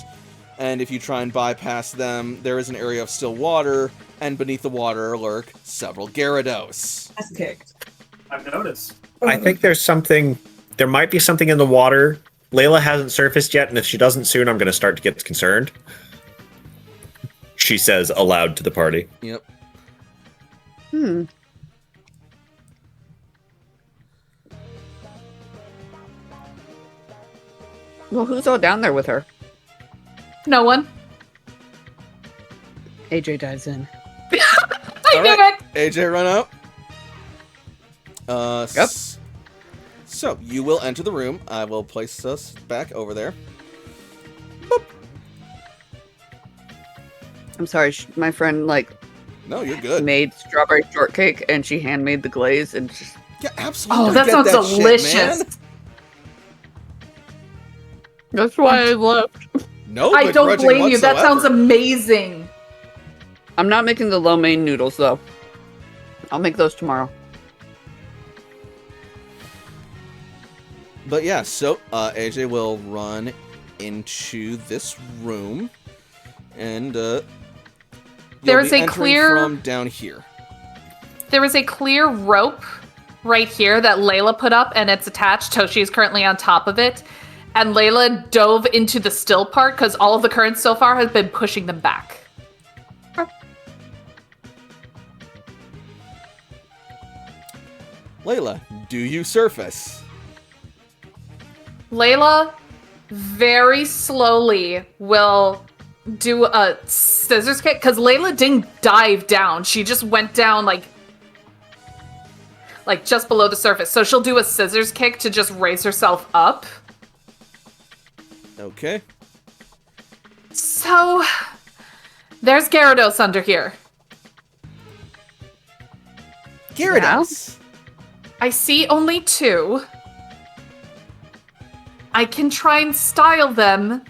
and if you try and bypass them, there is an area of still water, and beneath the water lurk several Gyarados. That's kicked. I've noticed. I think there might be something in the water. Layla hasn't surfaced yet, and if she doesn't soon, I'm going to start to get concerned. She says aloud to the party. Yep. Well, who's all down there with her? No one. AJ dives in. I knew Alright. it. AJ, run out. Yep. So, you will enter the room. I will place us back over there. I'm sorry, my friend No, you're good. made strawberry shortcake and she handmade the glaze and just Yeah, absolutely. Oh, that get sounds that shit, delicious. man. that's why I left. No, I don't begrudging blame you. That sounds whatsoever. amazing. I'm not making the lo mein noodles though. I'll make those tomorrow. But yeah, so AJ will run into this room, and There you'll is be a entering clear- from down here. There is a clear rope right here that Layla put up, and it's attached. Toshi is currently on top of it. And Layla dove into the still part because all of the currents so far have been pushing them back. Layla, do you surface? Layla very slowly will do a scissors kick because Layla didn't dive down. She just went down like just below the surface. So she'll do a scissors kick to just raise herself up. Okay. So there's Gyarados under here. Gyarados. I see only two. I can try and style them.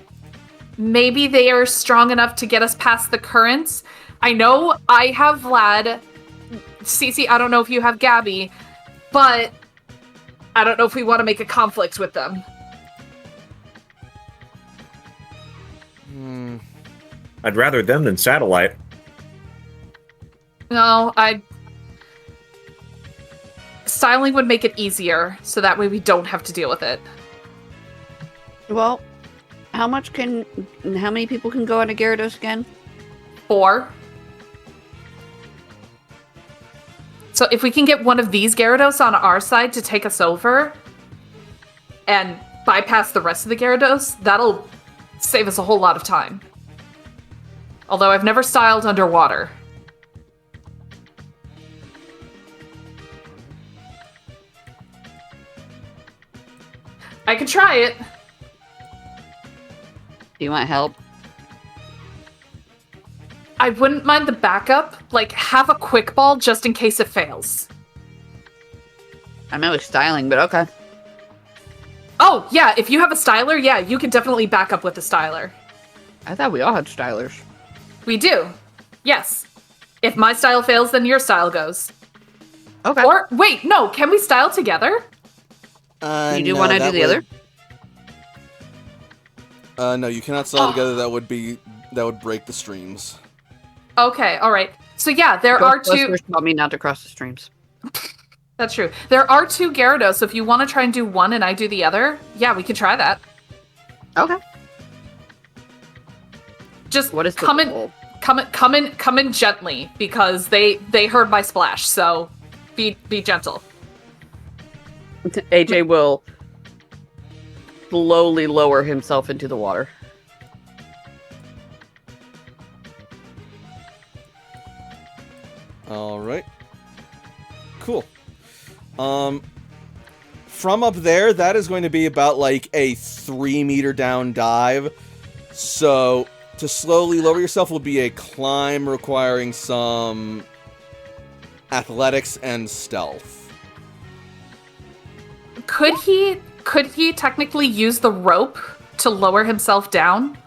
Maybe they are strong enough to get us past the currents. I know I have Vlad. Cece, I don't know if you have Gabby, but I don't know if we want to make a conflict with them. I'd rather them than Satellite. No, styling would make it easier, so that way we don't have to deal with it. Well, how many people can go on a Gyarados again? 4. So if we can get one of these Gyarados on our side to take us over and bypass the rest of the Gyarados, that'll save us a whole lot of time. Although I've never styled underwater. I could try it. Do you want help? I wouldn't mind the backup. Like, have a quick ball just in case it fails. I know it's styling, but okay. Oh, yeah, if you have a styler, yeah, you can definitely back up with a styler. I thought we all had stylers. We do. Yes. If my style fails, then your style goes. Okay. Or, wait, no, can we style together? You do want to do the other? No, you cannot style together. That would break the streams. Okay, alright. So yeah, there are two... Ghostbusters taught me not to cross the streams. That's true. There are 2 Gyarados, so if you want to try and do one and I do the other, yeah, we can try that. Okay. Just What is the come in, goal? come in gently, because they heard my splash, so be gentle. AJ will slowly lower himself into the water. All right. Cool. From up there, that is going to be about like a 3-meter down dive. So to slowly lower yourself will be a climb requiring some athletics and stealth. Could he technically use the rope to lower himself down?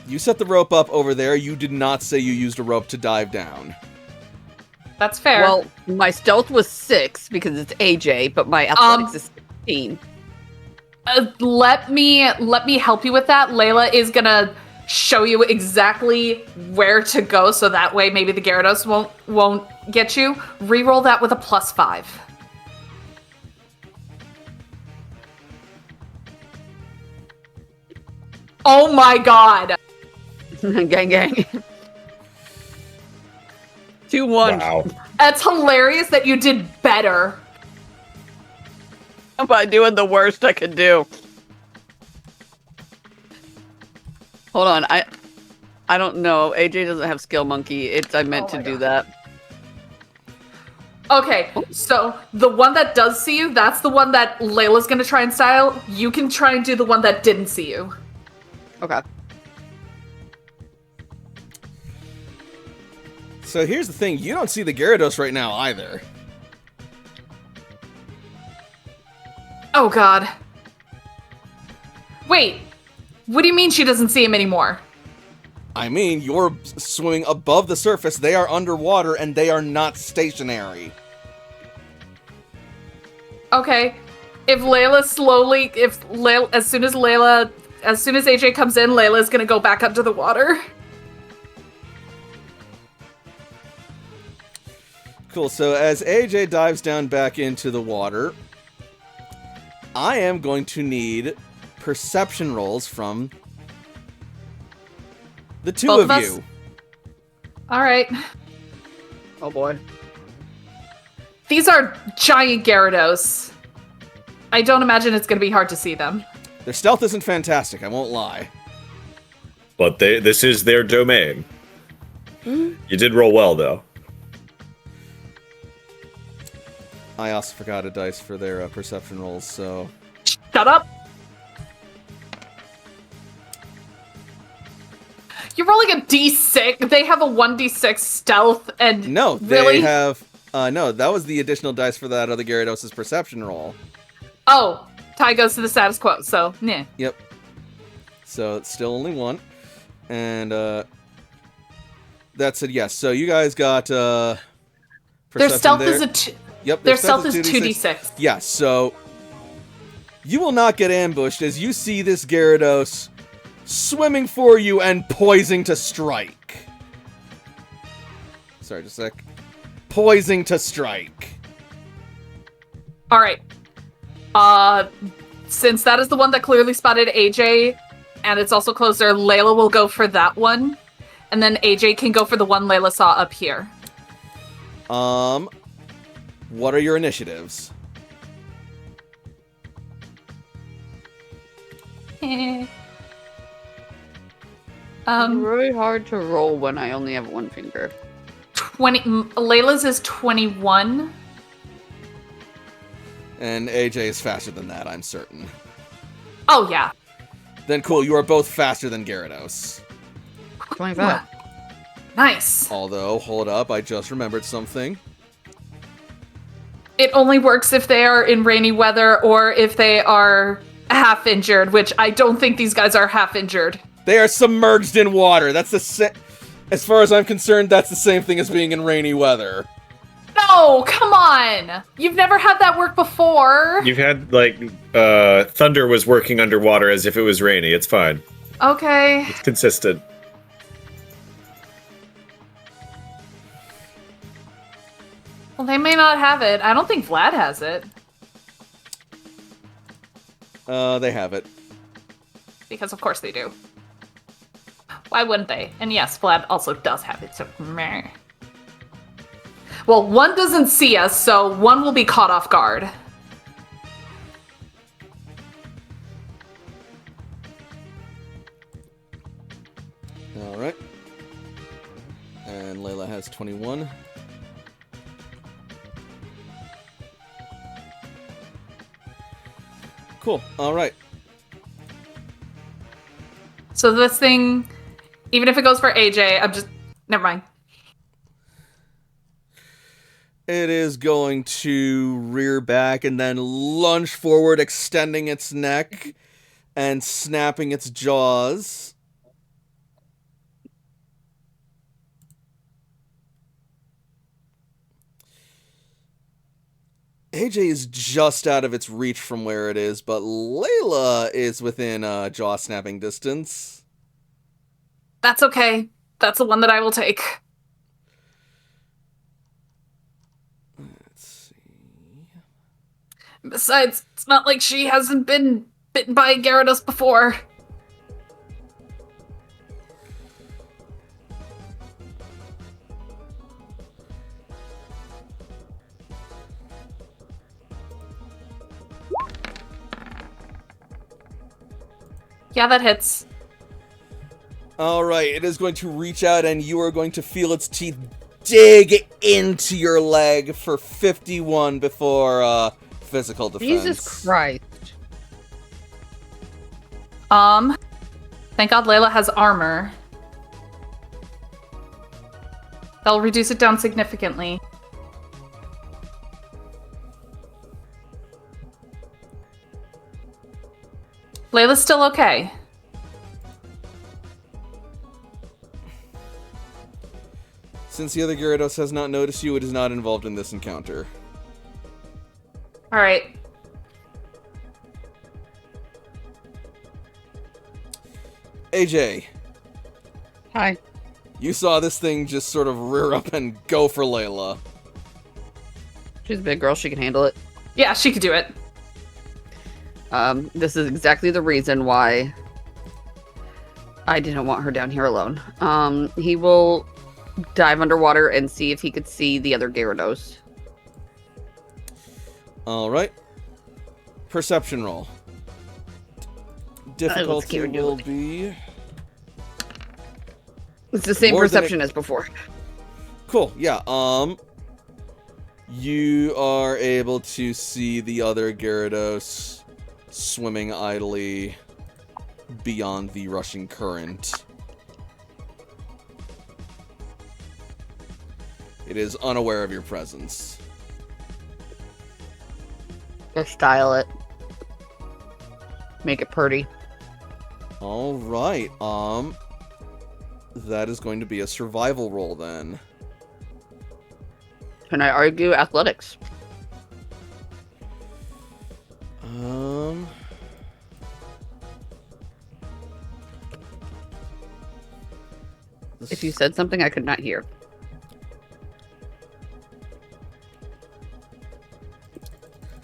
You set the rope up over there. You did not say you used a rope to dive down. That's fair. Well, my stealth was 6 because it's AJ, but my athletics is 16. Let me help you with that. Layla is gonna show you exactly where to go, so that way maybe the Gyarados won't get you. Reroll that with a +5. Oh my god! Gang, gang. 2-1. Wow. That's hilarious that you did better. By doing the worst I could do. Hold on, I don't know. AJ doesn't have Skill Monkey. I meant to do that. Okay, so the one that does see you, that's the one that Layla's gonna try and style. You can try and do the one that didn't see you. Okay. So here's the thing. You don't see the Gyarados right now either. Oh god. Wait, what do you mean she doesn't see him anymore? I mean, you're swimming above the surface. They are underwater, and they are not stationary. Okay, if Layla slowly, as soon as AJ comes in, Layla's gonna go back under the water. Cool, so as AJ dives down back into the water, I am going to need perception rolls from the two Both of of us? you. Alright. Oh boy. These are giant Gyarados. I don't imagine it's gonna be hard to see them. Their stealth isn't fantastic, I won't lie. But this is their domain. You did roll well, though. I also forgot a dice for their perception rolls, so... Shut up! You're rolling a d6. They have a 1d6 stealth, and No, really? they have... no, that was the additional dice for that other Gyarados' perception roll. Oh, tie goes to the status quo, so, nah. Yep. So it's still only one. And, that said yes. So you guys got, Their perception stealth there. is a Yep, their stealth is 2d6. Yeah, so you will not get ambushed as you see this Gyarados swimming for you and poising to strike. Sorry, just a sec. Poising to strike. Alright. Since that is the one that clearly spotted AJ, and it's also closer, Layla will go for that one. And then AJ can go for the one Layla saw up here. What are your initiatives? It's really hard to roll when I only have one finger. 20. Layla's is 21. And AJ is faster than that, I'm certain. Oh, yeah. Then cool, you are both faster than Gyarados. 25. Nice. Although, hold up, I just remembered something. It only works if they are in rainy weather or if they are half injured, which I don't think these guys are half injured. They are submerged in water. That's as far as I'm concerned, that's the same thing as being in rainy weather. No, come on. You've never had that work before. You've had, like, Thunder was working underwater as if it was rainy. It's fine. Okay. It's consistent. Well, they may not have it. I don't think Vlad has it. They have it. Because of course they do. Why wouldn't they? And yes, Vlad also does have it, so meh. Well, one doesn't see us, so one will be caught off guard. Alright. And Layla has 21. Cool. All right. So this thing, even if it goes for AJ, never mind. It is going to rear back and then lunge forward, extending its neck and snapping its jaws. AJ is just out of its reach from where it is, but Layla is within jaw snapping distance. That's okay. That's the one that I will take. Let's see. Besides, it's not like she hasn't been bitten by a Gyarados before. Yeah, that hits. Alright, it is going to reach out and you are going to feel its teeth dig into your leg for 51 before physical defense. Jesus Christ. Thank God Layla has armor. That'll reduce it down significantly. Layla's still okay. Since the other Gyarados has not noticed you, it is not involved in this encounter. Alright. AJ, Hi. you saw this thing just sort of rear up and go for Layla. She's a big girl. She can handle it. Yeah, she could do it. This is exactly the reason why I didn't want her down here alone. He will dive underwater and see if he could see the other Gyarados. Alright. Perception roll. Difficulty Gyarados. will be... It's the same More than perception as before. Cool, yeah, you are able to see the other Gyarados swimming idly beyond the rushing current. It is unaware of your presence. Just style it. Make it pretty. Alright, that is going to be a survival roll then. Can I argue athletics? If you said something I could not hear.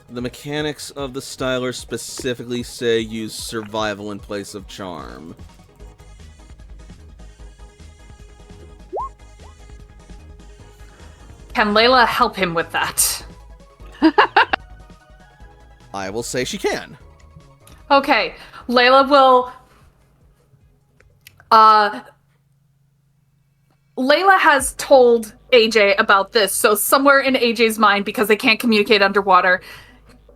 The mechanics of the styler specifically say use survival in place of charm. Can Layla help him with that? I will say she can. Okay, Layla will... Layla has told AJ about this, so somewhere in AJ's mind, because they can't communicate underwater,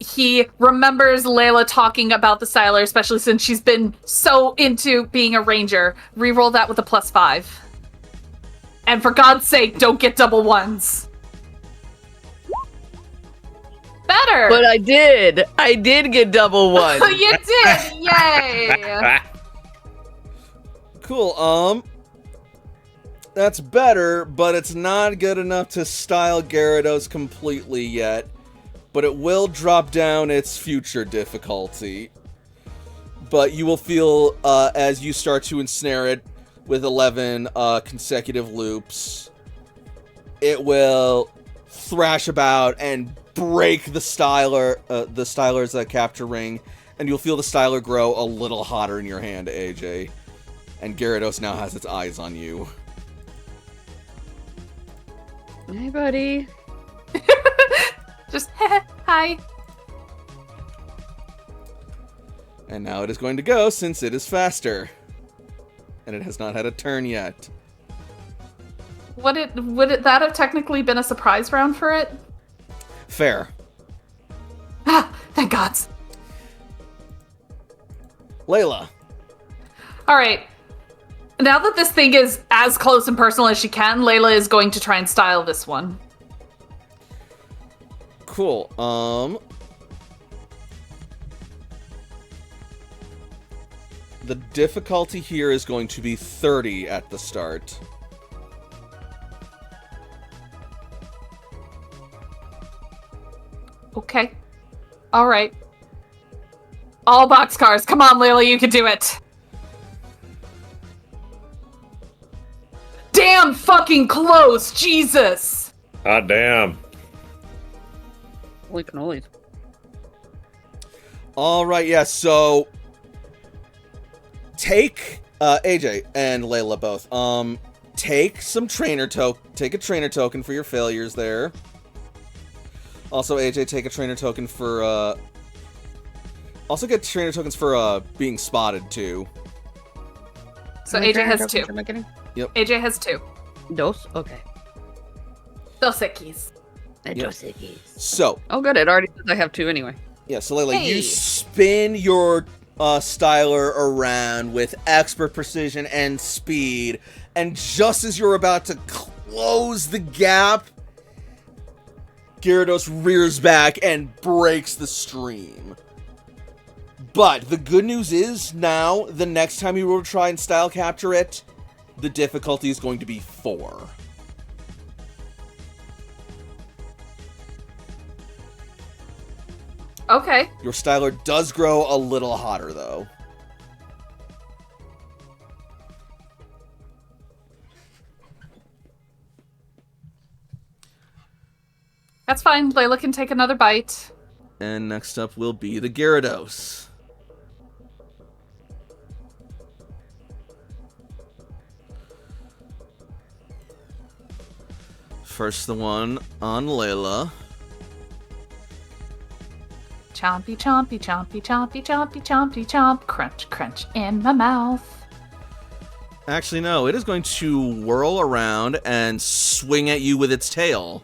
he remembers Layla talking about the Styler, especially since she's been so into being a ranger. Reroll that with a +5. And for God's sake, don't get double ones. Better! But I did! I did get double one! You did! Yay! Cool, that's better, but it's not good enough to style Gyarados completely yet. But it will drop down its future difficulty. But you will feel, as you start to ensnare it with 11 consecutive loops, it will thrash about and break the styler's capture ring, and you'll feel the styler grow a little hotter in your hand, AJ. And Gyarados now has its eyes on you. Hey, buddy. Just, hi. And now it is going to go, since it is faster. And it has not had a turn yet. Would that have technically been a surprise round for it? Fair. Ah, thank God. Layla. All right. Now that this thing is as close and personal as she can, Layla is going to try and style this one. Cool. The difficulty here is going to be 30 at the start. Okay. All right. All boxcars. Come on, Layla, you can do it. Damn fucking close. Jesus. God damn. Holy cannolis. All right, yeah, so take AJ and Layla both. Take some take a trainer token for your failures there. Also, AJ, take a trainer token for also get trainer tokens for being spotted too. So AJ has 2. Am I getting? AJ has 2. Dos? Okay. Dos Equis. Yep. So, Oh, good. It already says I have 2 anyway. yeah, so Layla, Hey. you spin your styler around with expert precision and speed, and just as you're about to close the gap, Gyarados rears back and breaks the stream. But the good news is, now, the next time you will try and style capture it, the difficulty is going to be 4. Okay. Your styler does grow a little hotter, though. That's fine. Layla can take another bite. And next up will be the Gyarados. First the one on Layla. Chompy, chompy, chompy, chompy, chompy, chompy, chomp. Crunch, crunch in my mouth. Actually, no, it is going to whirl around and swing at you with its tail.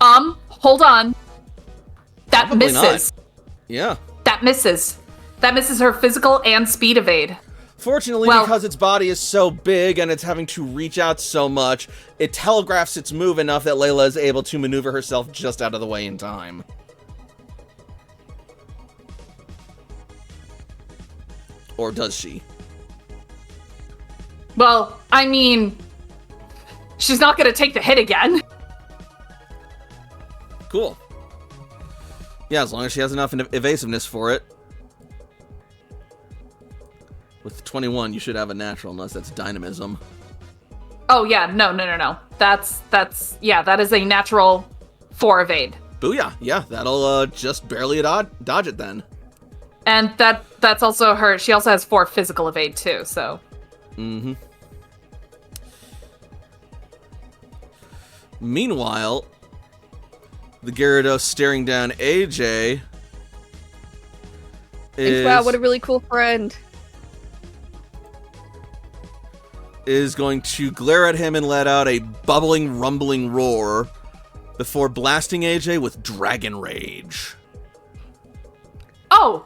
Hold on. That Probably misses. not. Yeah. That misses. That misses her physical and speed evade. Fortunately, Well- because its body is so big and it's having to reach out so much, it telegraphs its move enough that Layla is able to maneuver herself just out of the way in time. Or does she? Well, I mean, she's not gonna take the hit again. Cool. Yeah, as long as she has enough evasiveness for it. With 21, you should have a natural, unless that's dynamism. Oh yeah, no. Yeah, that is a natural 4 evade. Booyah! Yeah, that'll just barely dodge it then. And that's also her. She also has 4 physical evade too, so. Mm-hmm. Meanwhile, the Gyarados staring down AJ Thanks, wow, what a really cool friend. is going to glare at him and let out a bubbling, rumbling roar before blasting AJ with Dragon Rage. Oh!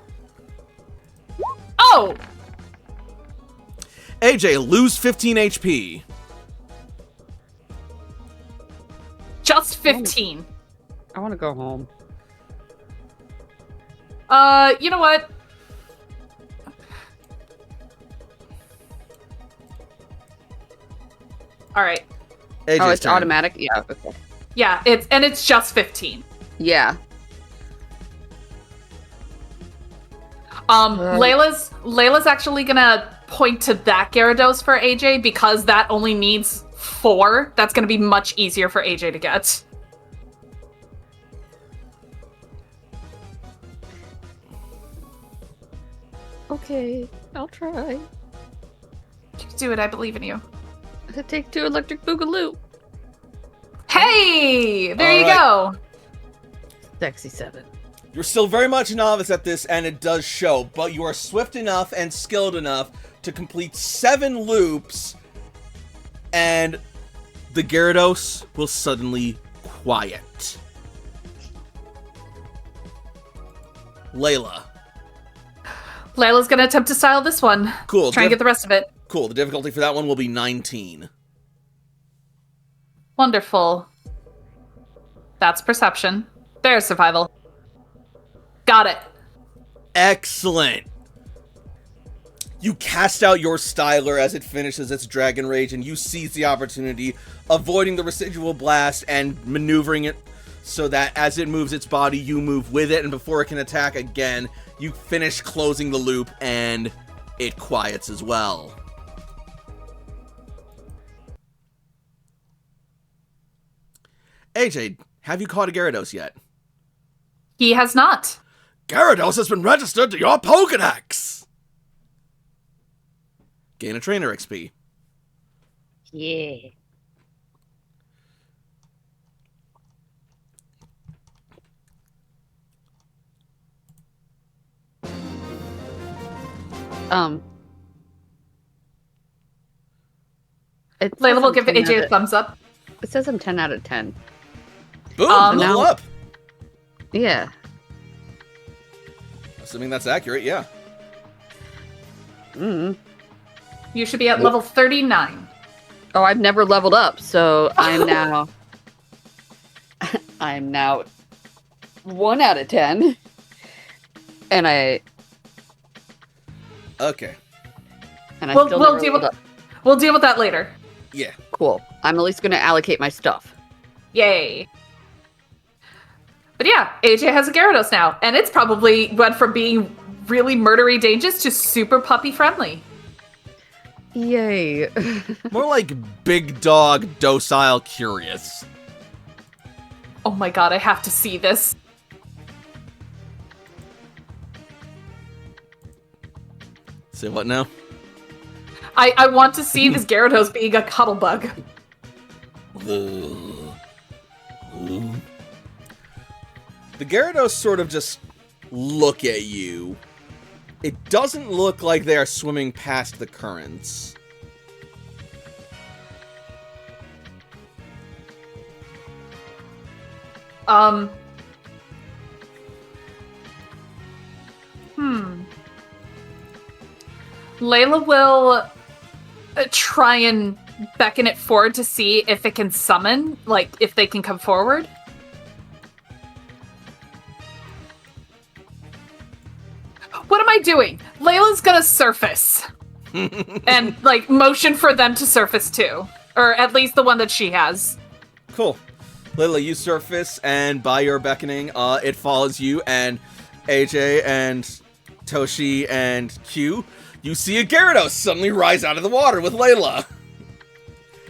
Oh! AJ, lose 15 HP. Just 15. I want to go home. You know what? All right. AJ's Oh, it's turn. automatic? Yeah, okay. Yeah, it's just 15. Yeah. Layla's actually gonna point to that Gyarados for AJ because that only needs 4. That's gonna be much easier for AJ to get. Okay, I'll try. You can do it. I believe in you. Take 2 electric boogaloo. Hey, there All you right. go. Sexy 7. You're still very much a novice at this, and it does show, but you are swift enough and skilled enough to complete 7 loops, and the Gyarados will suddenly quiet. Layla. Layla's gonna attempt to style this one. Cool. Try and get the rest of it. Cool. The difficulty for that one will be 19. Wonderful. That's perception. There's survival. Got it. Excellent. You cast out your styler as it finishes its Dragon Rage, and you seize the opportunity, avoiding the residual blast and maneuvering it so that as it moves its body, you move with it, and before it can attack again, you finish closing the loop, and it quiets as well. AJ, have you caught a Gyarados yet? He has not. Gyarados has been registered to your Pokedex! Gain a trainer XP. Yeah. Layla will give AJ a thumbs up. It says I'm 10 out of 10. Boom! Um, level now- up! Yeah. Assuming that's accurate, yeah. Mm. You should be at level 39. Oh, I've never leveled up, so I'm now. I'm now 1 out of 10, and I Okay. We'll still deal never leveled with up. we'll deal with that later. Yeah. Cool. I'm at least going to allocate my stuff. Yay. But yeah, AJ has a Gyarados now, and it's probably went from being really murdery dangerous to super puppy friendly. Yay! More like big dog, docile, curious. Oh my god, I have to see this. Say what now? I want to see this Gyarados being a cuddle bug. The Gyarados sort of just look at you. It doesn't look like they are swimming past the currents. Layla will try and beckon it forward to see if it can summon, like, if they can come forward. What am I doing? Layla's gonna surface. And, like, motion for them to surface too. Or at least the one that she has. Cool. Layla, you surface, and by your beckoning, it follows you, and AJ and Toshi and Q, you see a Gyarados suddenly rise out of the water with Layla.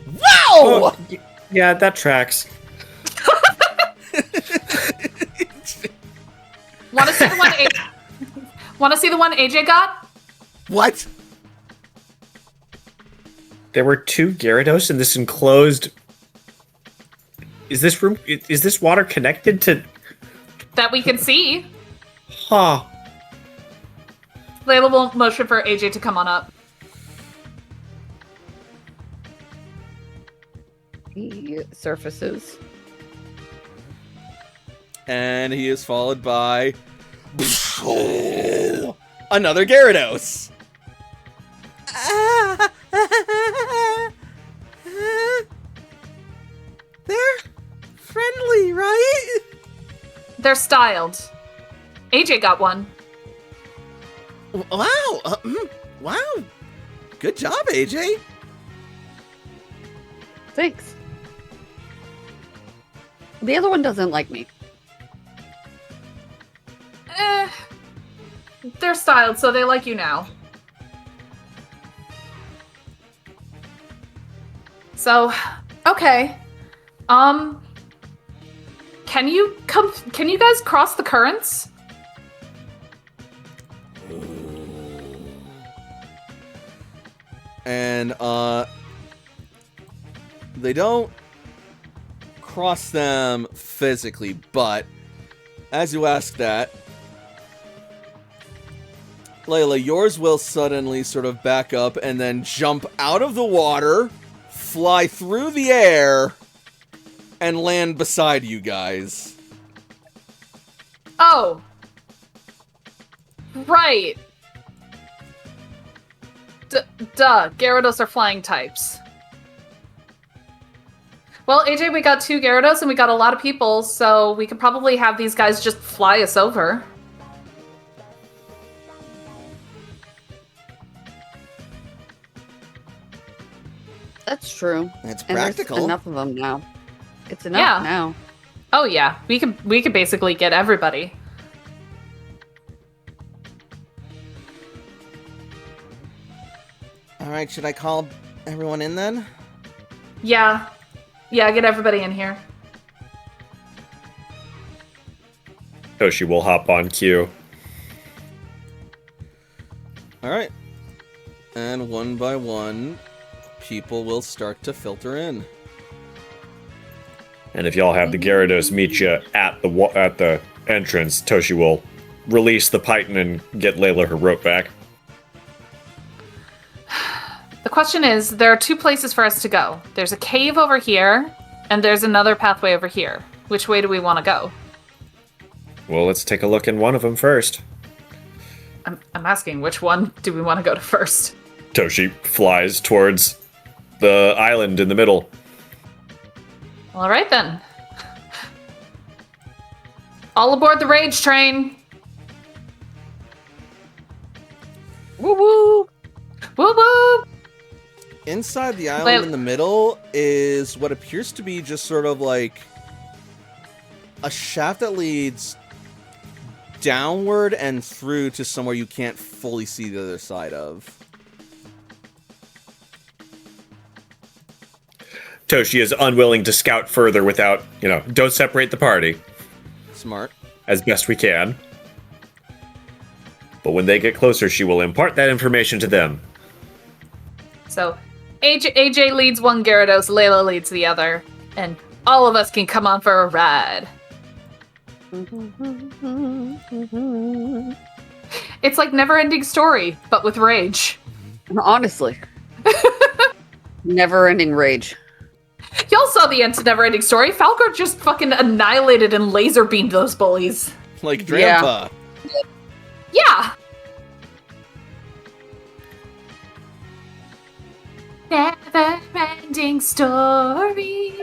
Wow! Oh, yeah, that tracks. Want to see the one? Want to see the one AJ got? What? There were 2 Gyarados in this enclosed. Is this water connected to? That we can see. Huh. Layla will motion for AJ to come on up. He surfaces. And he is followed by another Gyarados. They're friendly, right? They're styled. AJ got one. Wow. Wow. Good job, AJ. Thanks. The other one doesn't like me. They're styled, so they like you now. So, okay. Can you guys cross the currents? And, they don't cross them physically, but as you ask that, Layla, yours will suddenly sort of back up and then jump out of the water, fly through the air, and land beside you guys. Oh. Right. Duh. Gyarados are flying types. Well, AJ, we got 2 Gyarados and we got a lot of people, so we could probably have these guys just fly us over. That's true. It's And there's practical. enough of them now. It's enough Yeah. now. Oh yeah, we could basically get everybody. All right, should I call everyone in then? Yeah. Yeah, get everybody in here. Toshi will hop on cue. All right. And one by one, people will start to filter in. And if y'all have the Gyarados meet you at the entrance, Toshi will release the Python and get Layla her rope back. The question is, there are 2 places for us to go. There's a cave over here, and there's another pathway over here. Which way do we want to go? Well, let's take a look in one of them first. I'm asking, which one do we want to go to first? Toshi flies towards the island in the middle. All right then. All aboard the rage train. Woo woo! Woo woo! Inside the island Wait. in the middle is what appears to be just sort of like a shaft that leads downward and through to somewhere you can't fully see the other side of. Toshi is unwilling to scout further without, don't separate the party Smart. as best we can. But when they get closer, she will impart that information to them. So, AJ leads one Gyarados, Layla leads the other, and all of us can come on for a ride. It's like Never-Ending Story, but with rage. Honestly. Never-ending rage. Y'all saw the end to Never-Ending Story. Falco just fucking annihilated and laser beamed those bullies. Like Grandpa. Yeah. Never-Ending Story.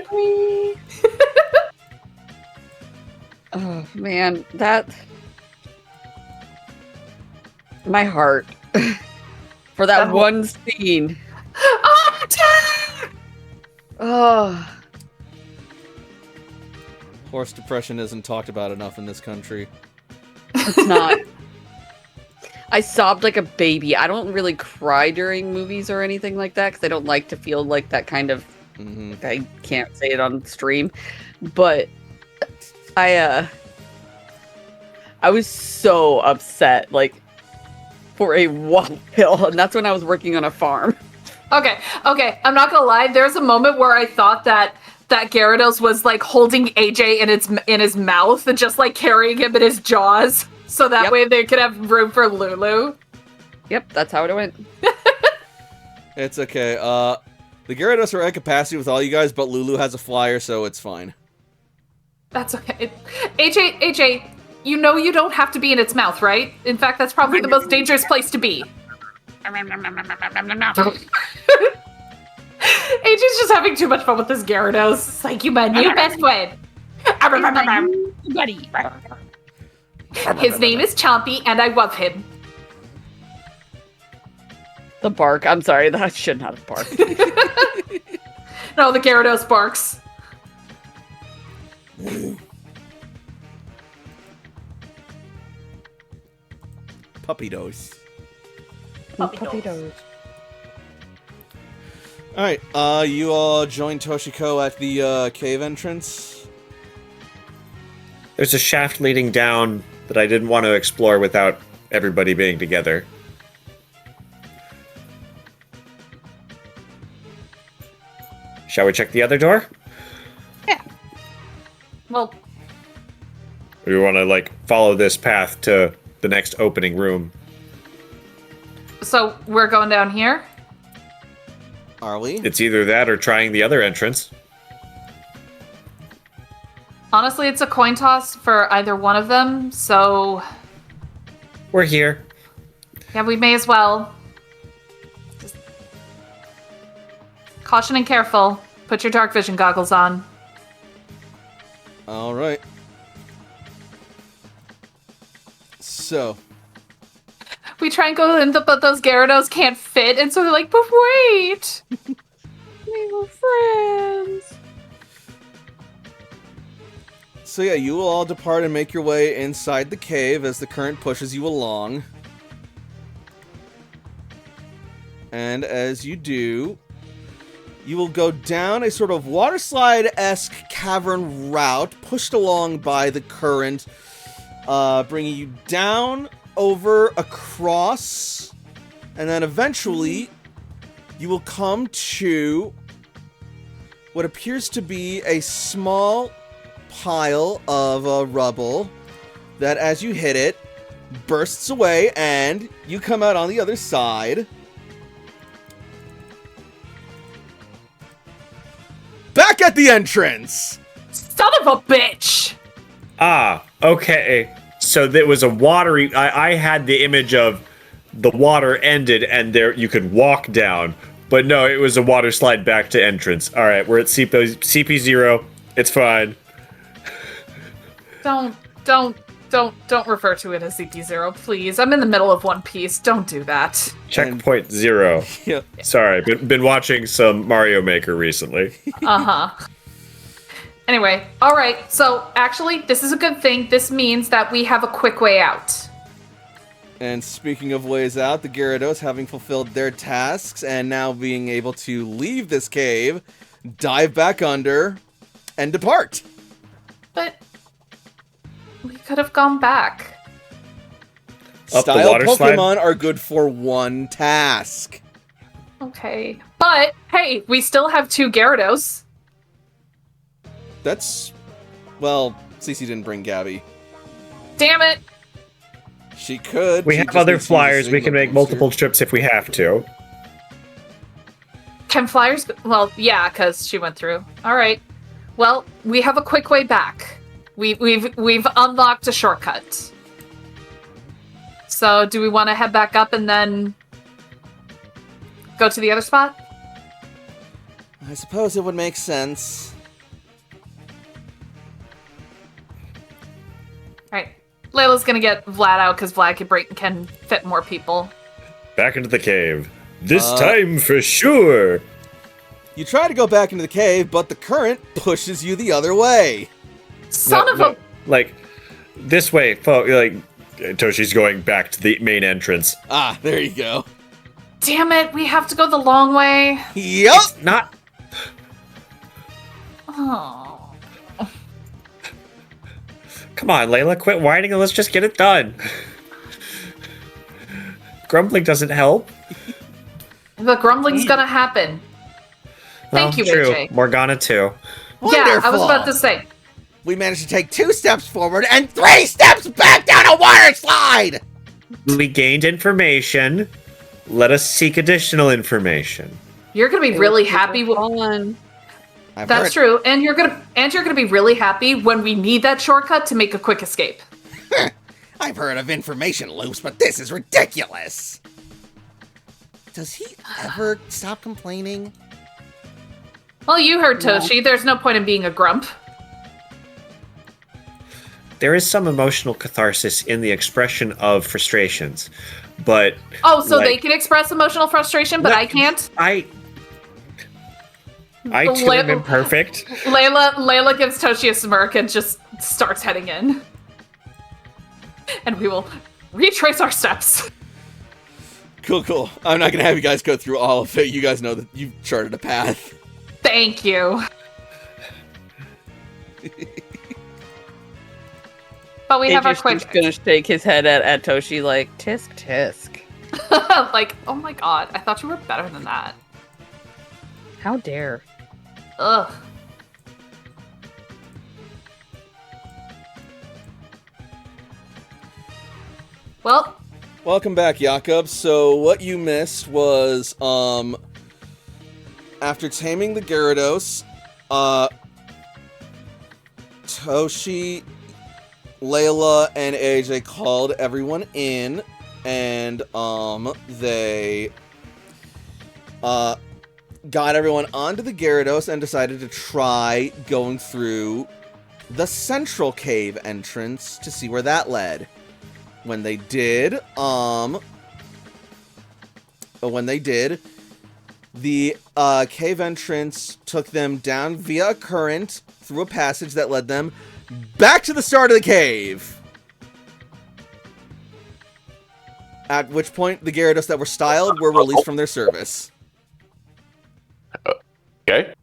Oh man, my heart for that That- one scene. Attack! Oh, Horse depression isn't talked about enough in this country. it's not. I sobbed like a baby. I don't really cry during movies or anything like that because I don't like to feel like that kind of. Hmm. I can't say it on stream, but I was so upset, like for a while, and that's when I was working on a farm. Okay, I'm not gonna lie. There's a moment where I thought that Gyarados was like holding AJ in his mouth and just like carrying him in his jaws, so that Yep. way they could have room for Lulu. Yep, that's how it went. It's okay. The Gyarados are at capacity with all you guys, but Lulu has a flyer, so it's fine. That's okay. AJ, you know you don't have to be in its mouth, right? In fact, that's probably the most dangerous place to be. AJ's just having too much fun with this Gyarados. It's like, you my new best friend. His name is Chompy, and I love him. The bark. I'm sorry, that should not have barked. No, the Gyarados barks. Puppy dose. Puppy dose. Alright, you all join Toshiko at the cave entrance. There's a shaft leading down that I didn't want to explore without everybody being together. Shall we check the other door? Well, Or do we want to, follow this path to the next opening room? so we're going down here? Are we? It's either that or trying the other entrance. Honestly, it's a coin toss for either one of them, so We're here. Yeah, we may as well. Just caution and careful. Put your dark vision goggles on. All right. So, We try and go in, but those Gyarados can't fit, and so they're like, but wait! We were friends. so yeah, you will all depart and make your way inside the cave as the current pushes you along. And as you do, you will go down a sort of waterslide-esque cavern route pushed along by the current, bringing you down, over, across, and then eventually you will come to what appears to be a small pile of rubble that, as you hit it, bursts away, and you come out on the other side. Back at the entrance! Son of a bitch! Ah, okay. So there was a watery. I had the image of the water ended and there you could walk down, but no, it was a water slide back to entrance. All right, we're at CP0. It's fine. Don't refer to it as CP0, please. I'm in the middle of One Piece. Don't do that. Checkpoint 0. Yeah. Sorry, been watching some Mario Maker recently. Uh-huh. Anyway, alright, so actually, this is a good thing. This means that we have a quick way out. And speaking of ways out, the Gyarados, having fulfilled their tasks and now being able to leave this cave, dive back under, and depart. But we could have gone back. Up the Style water slide? Pokemon are good for one task. Okay. But, hey, we still have 2 Gyarados. That's... well, Cece didn't bring Gabby. Damn it! She could. We she have just other needs to use a flyers. We Sigma can make booster. multiple trips if we have to. Can Flyers... Well, yeah, because she went through. Alright. Well, we have a quick way back. We've unlocked a shortcut. So, do we want to head back up and then go to the other spot? I suppose it would make sense. Alright. Layla's gonna get Vlad out because Vlad can fit more people. Back into the cave. This Uh, time for sure. You try to go back into the cave, but the current pushes you the other way. Son No, of no, a... like this way, like Toshi's going back to the main entrance. Ah, there you go. Damn it, we have to go the long way. Yup! Not Oh. Come on, Layla, quit whining and let's just get it done. Grumbling doesn't help. The grumbling's gonna happen. Thank you, True. AJ. Morgana too. Yeah, I was Wonderful. about to say. We managed to take 2 steps forward and 3 steps back down a water slide! We gained information. Let us seek additional information. You're gonna be really happy. On. I've That's heard- true, and you're gonna be really happy when we need that shortcut to make a quick escape. I've heard of information loops, but this is ridiculous. Does he ever stop complaining? Well, you heard Toshi. There's no point in being a grump. There is some emotional catharsis in the expression of frustrations, but Oh, so they like, can express emotional frustration, but I can't. I too Layla- am imperfect. Layla gives Toshi a smirk and just starts heading in. And we will retrace our steps. Cool, cool. I'm not gonna have you guys go through all of it. You guys know that you've charted a path. Thank you. But we have our AJ's quick... just gonna shake his head at Toshi like, tisk tisk. like, oh my god, I thought you were better than that. How dare. Ugh. Well, Welcome back, Jakob. So what you missed was, after taming the Gyarados, Toshi Layla and AJ called everyone in, and they got everyone onto the Gyarados and decided to try going through the central cave entrance to see where that led. When they did, the cave entrance took them down via a current through a passage that led them back to the start of the cave. At which point, the Gyarados that were styled were released from their service. Okay.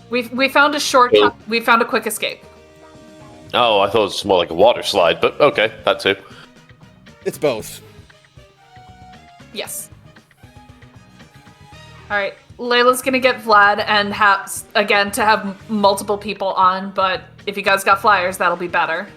We found a shortcut. We found a quick escape. Oh, I thought it was more like a water slide, but okay, that too. It's both. Yes. All right, Layla's gonna get Vlad and to have multiple people on, but if you guys got flyers, that'll be better.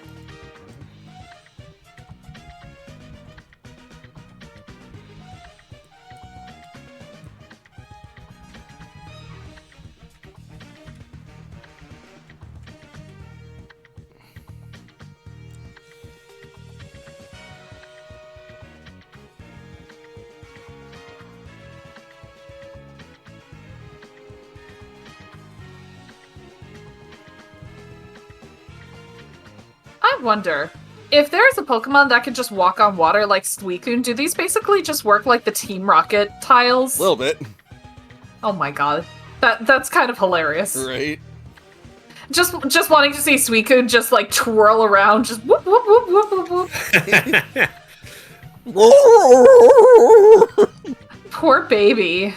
I wonder, if there's a Pokemon that could just walk on water like Suicune, do these basically just work like the Team Rocket tiles? A little bit. Oh my god. That's kind of hilarious. Right. Just wanting to see Suicune just like twirl around, just whoop whoop whoop whoop whoop whoop. Poor baby.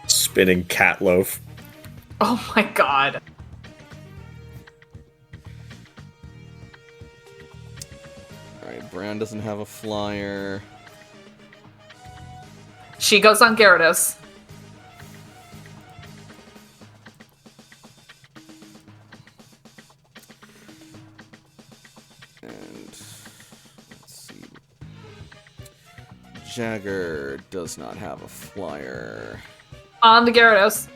Spinning cat loaf. Oh my god. Alright, Brown doesn't have a flyer. She goes on Gyarados. And let's see. Jagger does not have a flyer. On the Gyarados.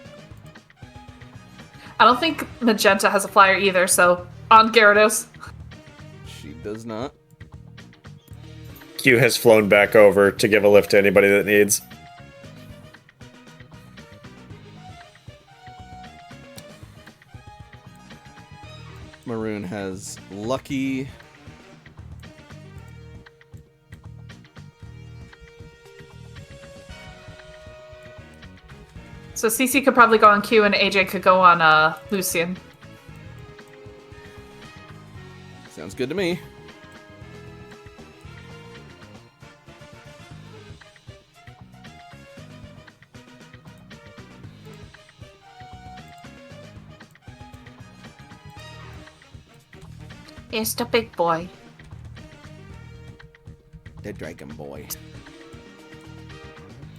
I don't think Magenta has a flyer either, so on Gyarados. She does not. Q has flown back over to give a lift to anybody that needs. Maroon has Lucky. So CC could probably go on Q and AJ could go on Lucian. Sounds good to me. It's the big boy. The Dragon Boy.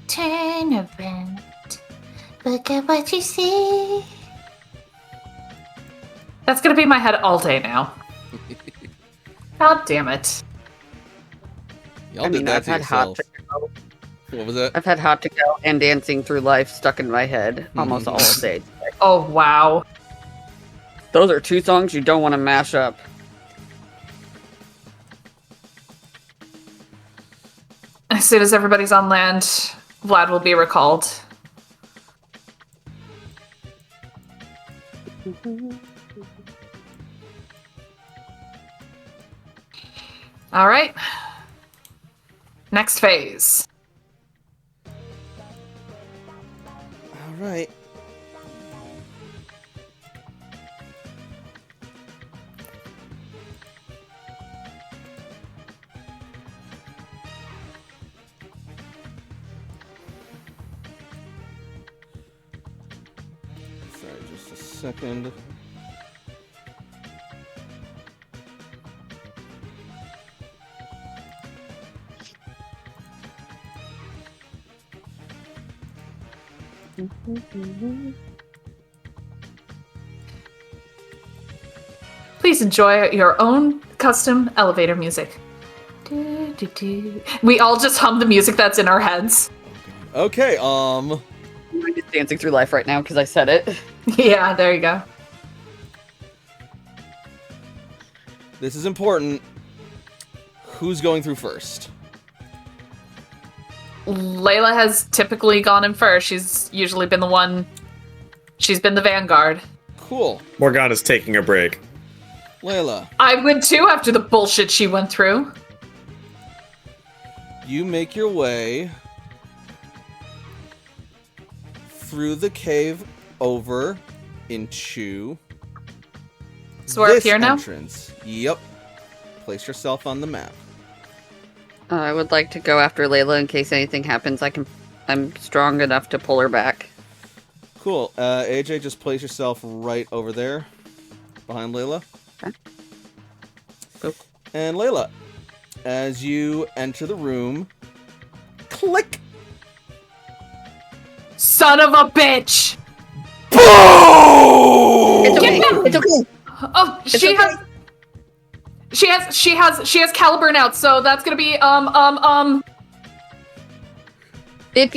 Turn around. Look at what you see. That's gonna be in my head all day now. God damn it. Y'all did that I've to had Hot yourself. to Go. What was that? I've had Hot to Go and Dancing Through Life stuck in my head almost all day. Oh wow. Those are two songs you don't want to mash up. As soon as everybody's on land, Vlad will be recalled. All right. Next phase. All right. Sorry, just a second. Please enjoy your own custom elevator music. Do, do, do. We all just hum the music that's in our heads. Okay, I'm just dancing through life right now because I said it. Yeah, there you go. This is important. Who's going through first? Layla has typically gone in first. She's usually been the one. She's been the vanguard. Cool. Morgana's taking a break. Layla, I would too after the bullshit she went through. you make your way through the cave over into So we're up this here now? entrance. Yep. Place yourself on the map. I would like to go after Layla in case anything happens. I'm strong enough to pull her back. Cool. AJ, just place yourself right over there, behind Layla. Okay. Oop. And Layla, as you enter the room, click. Son of a bitch! Boom! It's okay. Get him! It's okay. Oh, she has Caliburn out, so that's gonna be If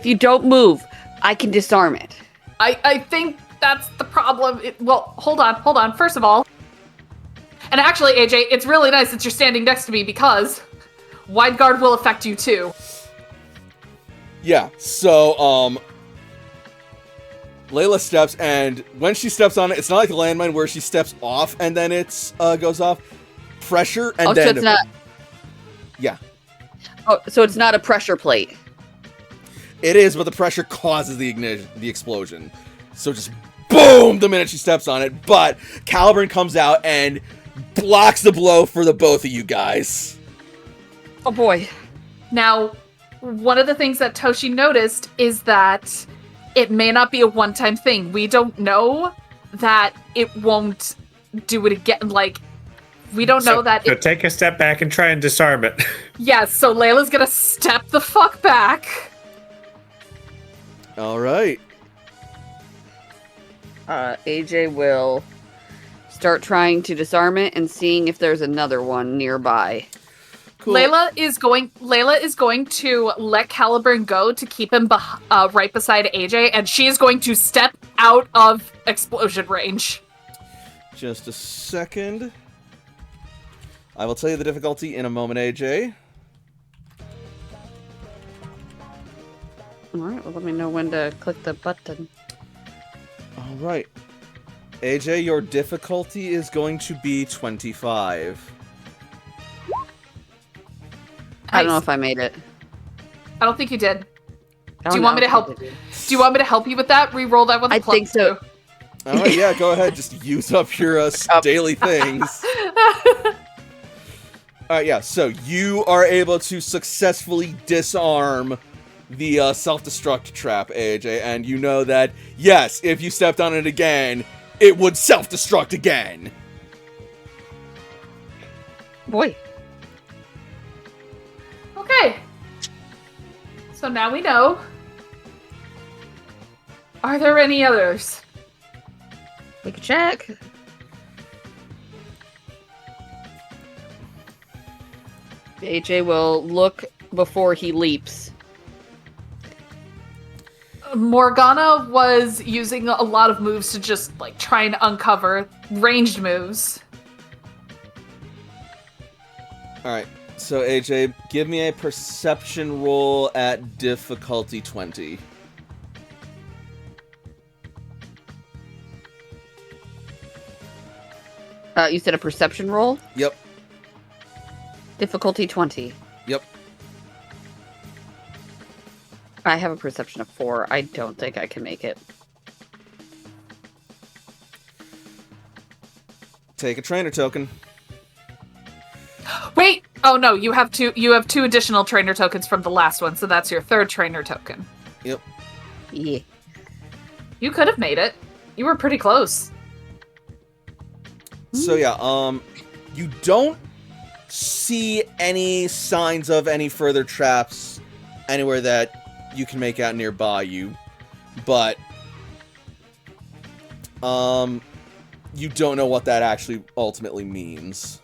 you don't move, I can disarm it. I think that's the problem. Well, hold on. First of all, and actually, AJ, it's really nice that you're standing next to me because Wide Guard will affect you too. Yeah, so, Layla steps, and when she steps on it, it's not like a landmine where she steps off and then it's, goes off. Pressure, and then... So it's not... Yeah. Oh, so it's not a pressure plate. It is, but the pressure causes the explosion. So just boom the minute she steps on it, but Caliburn comes out and blocks the blow for the both of you guys. Oh boy. Now, one of the things that Toshi noticed is that it may not be a one-time thing. We don't know that it won't do it again. Like, we don't know that So it... take a step back and try and disarm it. Yes, so Layla's gonna step the fuck back. All right. AJ will start trying to disarm it and seeing if there's another one nearby. Cool. Layla is going to let Caliburn go to keep him right beside AJ, and she is going to step out of explosion range. Just a second. I will tell you the difficulty in a moment, AJ. Alright, well let me know when to click the button. All right. AJ, your difficulty is going to be 25. I don't know if I made it. I don't think you did. I Do you don't want me know to help? if I did. Do you want me to help you with that? Reroll that with a I plus think so. 2. All right, yeah, go ahead. Just use up your daily things. All right, yeah. So you are able to successfully disarm the self-destruct trap, AJ, and you know that yes, if you stepped on it again, it would self-destruct again. Boy. Okay. So now we know. Are there any others? We can check. AJ will look before he leaps. Morgana was using a lot of moves to just like try and uncover ranged moves. All right. So AJ, give me a perception roll at difficulty 20. You said a perception roll? Yep. Difficulty 20. Yep. I have a perception of 4. I don't think I can make it. Take a trainer token. Wait! Oh no, you have two additional trainer tokens from the last one, so that's your third trainer token. Yep. Yeah. You could have made it. You were pretty close. So yeah, you don't see any signs of any further traps anywhere that you can make out nearby you, but you don't know what that actually ultimately means.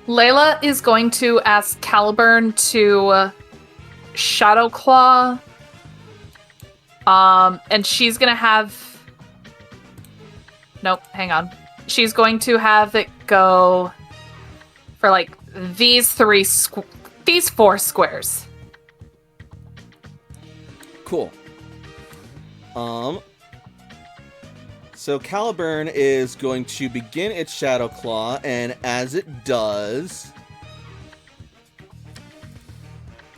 Layla is going to ask Caliburn to Shadow Claw. And she's gonna have... Nope, hang on. She's going to have it go for, like, these four squares. Cool. So Caliburn is going to begin its Shadow Claw, and as it does,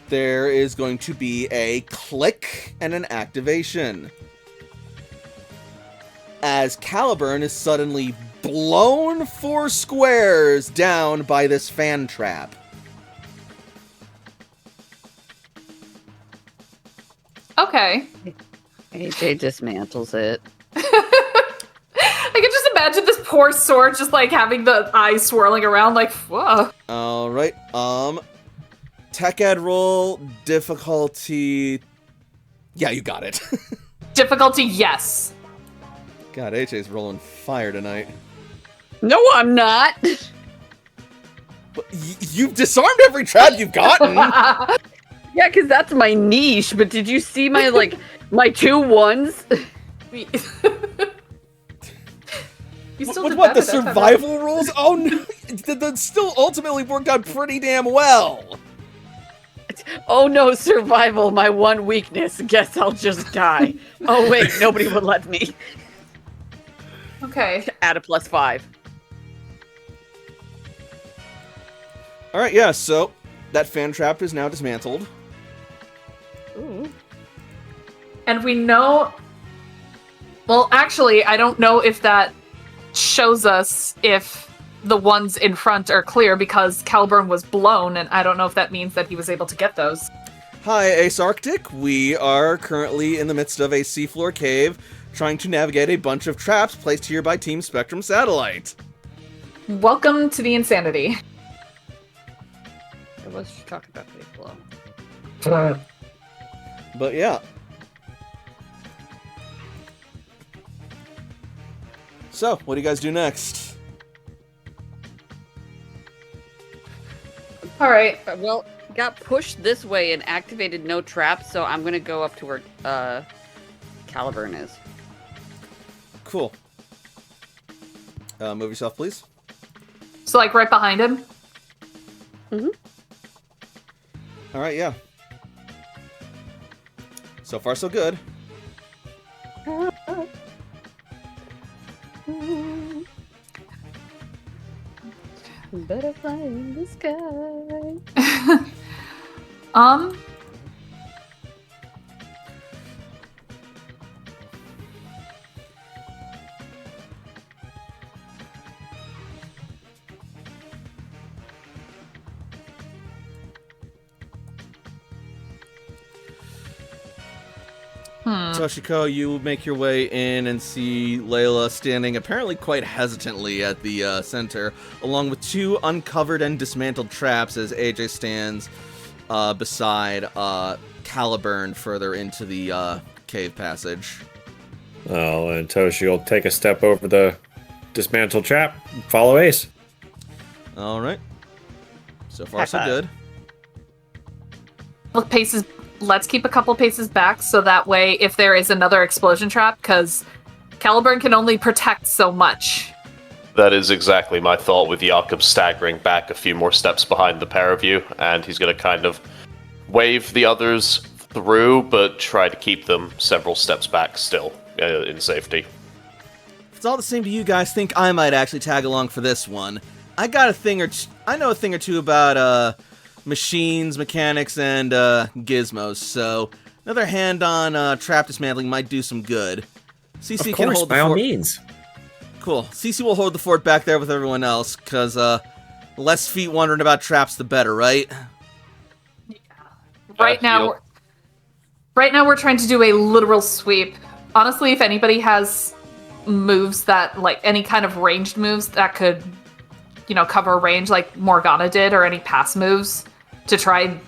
there is going to be a click and an activation. As Caliburn is suddenly blown 4 squares down by this fan trap. Okay. AJ dismantles it. I can just imagine this poor sword just like having the eyes swirling around like, whoa. Alright, Tech Ed roll, difficulty... Yeah, you got it. Difficulty, yes. God, AJ's rolling fire tonight. No, I'm not. You've disarmed every trap you've gotten! Yeah, because that's my niche. But did you see my my 2 ones? You still With did what, the better that time. survival rules? Oh no! That still ultimately worked out pretty damn well! Oh no, survival, my one weakness. Guess I'll just die. Oh wait, nobody would let me. Okay. Add a +5. Alright, yeah, so that fan trap is now dismantled. Ooh. And we know... Well, actually, I don't know if that shows us if the ones in front are clear because Caliburn was blown, and I don't know if that means that he was able to get those. Hi, Ace Arctic. We are currently in the midst of a seafloor cave, trying to navigate a bunch of traps placed here by Team Spectrum Satellite. Welcome to the insanity. I was just talking about pretty slow. But yeah. So, what do you guys do next? All right. Well, got pushed this way and activated no traps, so I'm gonna go up to where Caliburn is. Cool. Move yourself, please. So, like, right behind him? Alright, yeah. So far, so good. Butterfly in the sky. Toshiko, you make your way in and see Layla standing apparently quite hesitantly at the center, along with 2 uncovered and dismantled traps as AJ stands beside Caliburn further into the cave passage. Oh, and Toshi will take a step over the dismantled trap and follow Ace. Alright. So far, High so five. good. Look, paces. Let's keep a couple paces back so that way if there is another explosion trap, because Caliburn can only protect so much. That is exactly my thought, with Jakob staggering back a few more steps behind the pair of you, and he's going to kind of wave the others through, but try to keep them several steps back still, in safety. If it's all the same to you guys, think I might actually tag along for this one. I know a thing or two about machines, mechanics, and gizmos, so another hand on trap dismantling might do some good. CC Of can course, hold the by all fort. means. Cool. CC will hold the fort back there with everyone else, because less feet wondering about traps, the better, right? Right now we're trying to do a literal sweep. Honestly, if anybody has moves that, like, any kind of ranged moves that could, cover range like Morgana did, or any pass moves to try and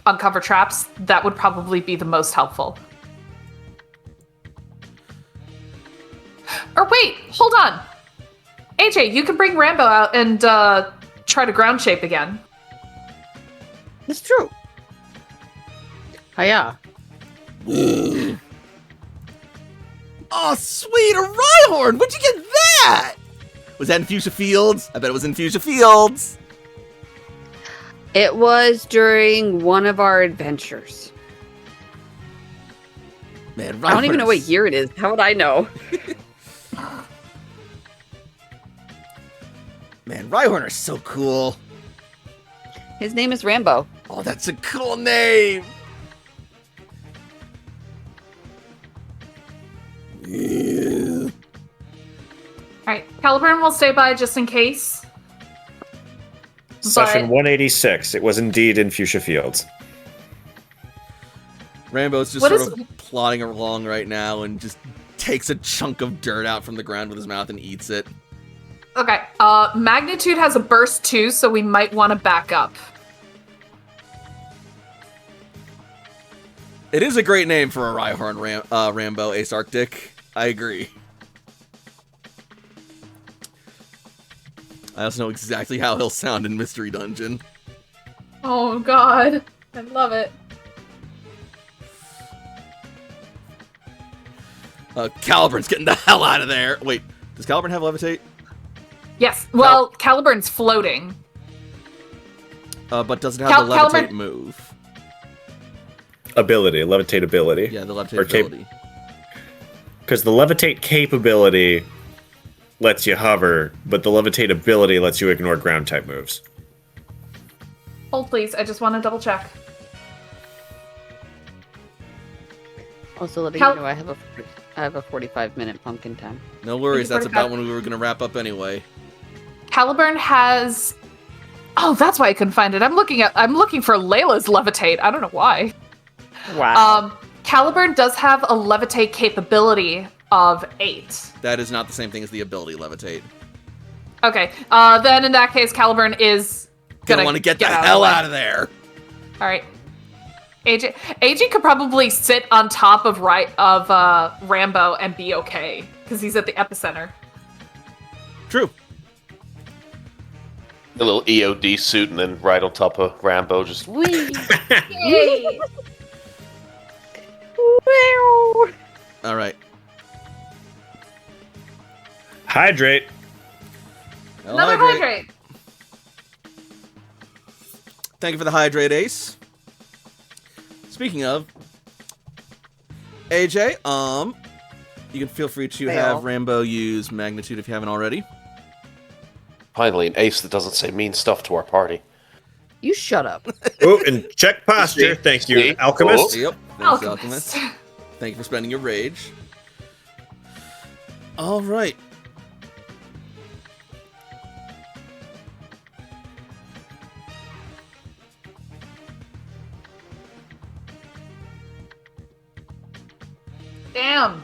uncover traps, that would probably be the most helpful. Or wait, hold on. AJ, you can bring Rambo out and try to ground shape again. It's true. Hiya. Oh, sweet, a Rhyhorn! Where'd you get that? Was that in Fuchsia Fields? I bet it was in Fuchsia Fields. It was during one of our adventures. Man, I don't even know what Rhyhorns- year it is. How would I know? Man, Rhyhorn are so cool. His name is Rambo. Oh, that's a cool name. Alright, Caliburn will stay by just in case. Session But 186. It was indeed in Fuchsia Fields. Rambo's just What sort is- of plodding along right now and just takes a chunk of dirt out from the ground with his mouth and eats it. okay, Magnitude has a burst too, so we might want to back up. It is a great name for a Rhyhorn, Rambo Ace Arctic. I agree. I also know exactly how he'll sound in Mystery Dungeon. Oh god, I love it. Caliburn's getting the hell out of there. Wait, does Caliburn have levitate? Yes, well, Caliburn's floating. But does it have the Caliburn- levitate move? Ability, levitate ability. Yeah, the levitate Or cape- ability. Because the levitate capability lets you hover, but the levitate ability lets you ignore ground type moves. Hold please, I just want to double check. Also letting Cal- you know I have a 45-minute pumpkin time. No worries, that's 45. about when we were gonna wrap up anyway. Caliburn has. Oh, that's why I couldn't find it. I'm looking for Layla's levitate. I don't know why. Wow. Caliburn does have a levitate capability of 8. That is not the same thing as the ability levitate. Okay. Then in that case, Caliburn is Gonna want to get the out of hell way. out of there. All right. AJ could probably sit on top of Rambo and be okay because he's at the epicenter. True. A little EOD suit and then right on top of Rambo, just Whee! Yay! All right. Hydrate. Well, Another hydrate. Thank you for the hydrate, Ace. Speaking of, AJ, you can feel free to Fail. have Rambo use magnitude if you haven't already. finally an ace that doesn't say mean stuff to our party. You shut up. Oh, and check posture. Thank you, See? Alchemist. Yep. Thanks, Alchemist. Thank you for spending your rage. All right. Damn.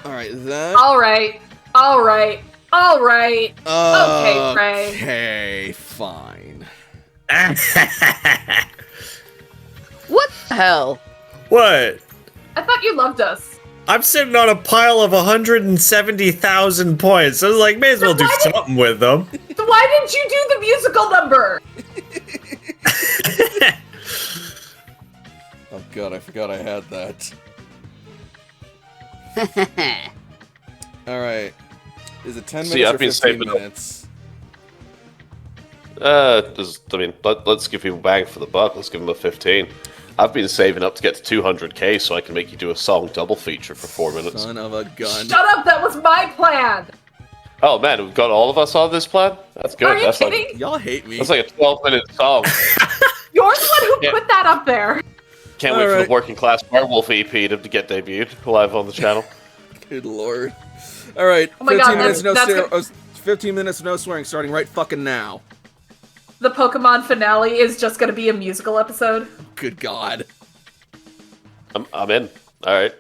All right. That. All right. All right. All right. Okay, Trey. Okay, fine. What the hell? What? I thought you loved us. I'm sitting on a pile of 170,000 points. I was like, may as well do Why did- something with them. So why didn't you do the musical number? Oh god, I forgot I had that. All right. Is it 10 minutes See, I've or been 15 saving up. minutes? Let's give him a bang for the buck. Let's give him a 15. I've been saving up to get to 200k so I can make you do a song double feature for 4 minutes. Son of a gun. Shut up, that was my plan. Oh man, we've got all of us on this plan? That's good. Are you that's kidding? like Y'all hate me. that's like a 12-minute song. You're the one who Yeah. put that up there. Can't wait for Alright. the Working Class Werewolf EP to get debuted live on the channel. Good lord. All right. Oh my 15 God, minutes that's no good. 15 minutes no swearing starting right fucking now. The Pokemon finale is just going to be a musical episode. Good god. I'm in. All right.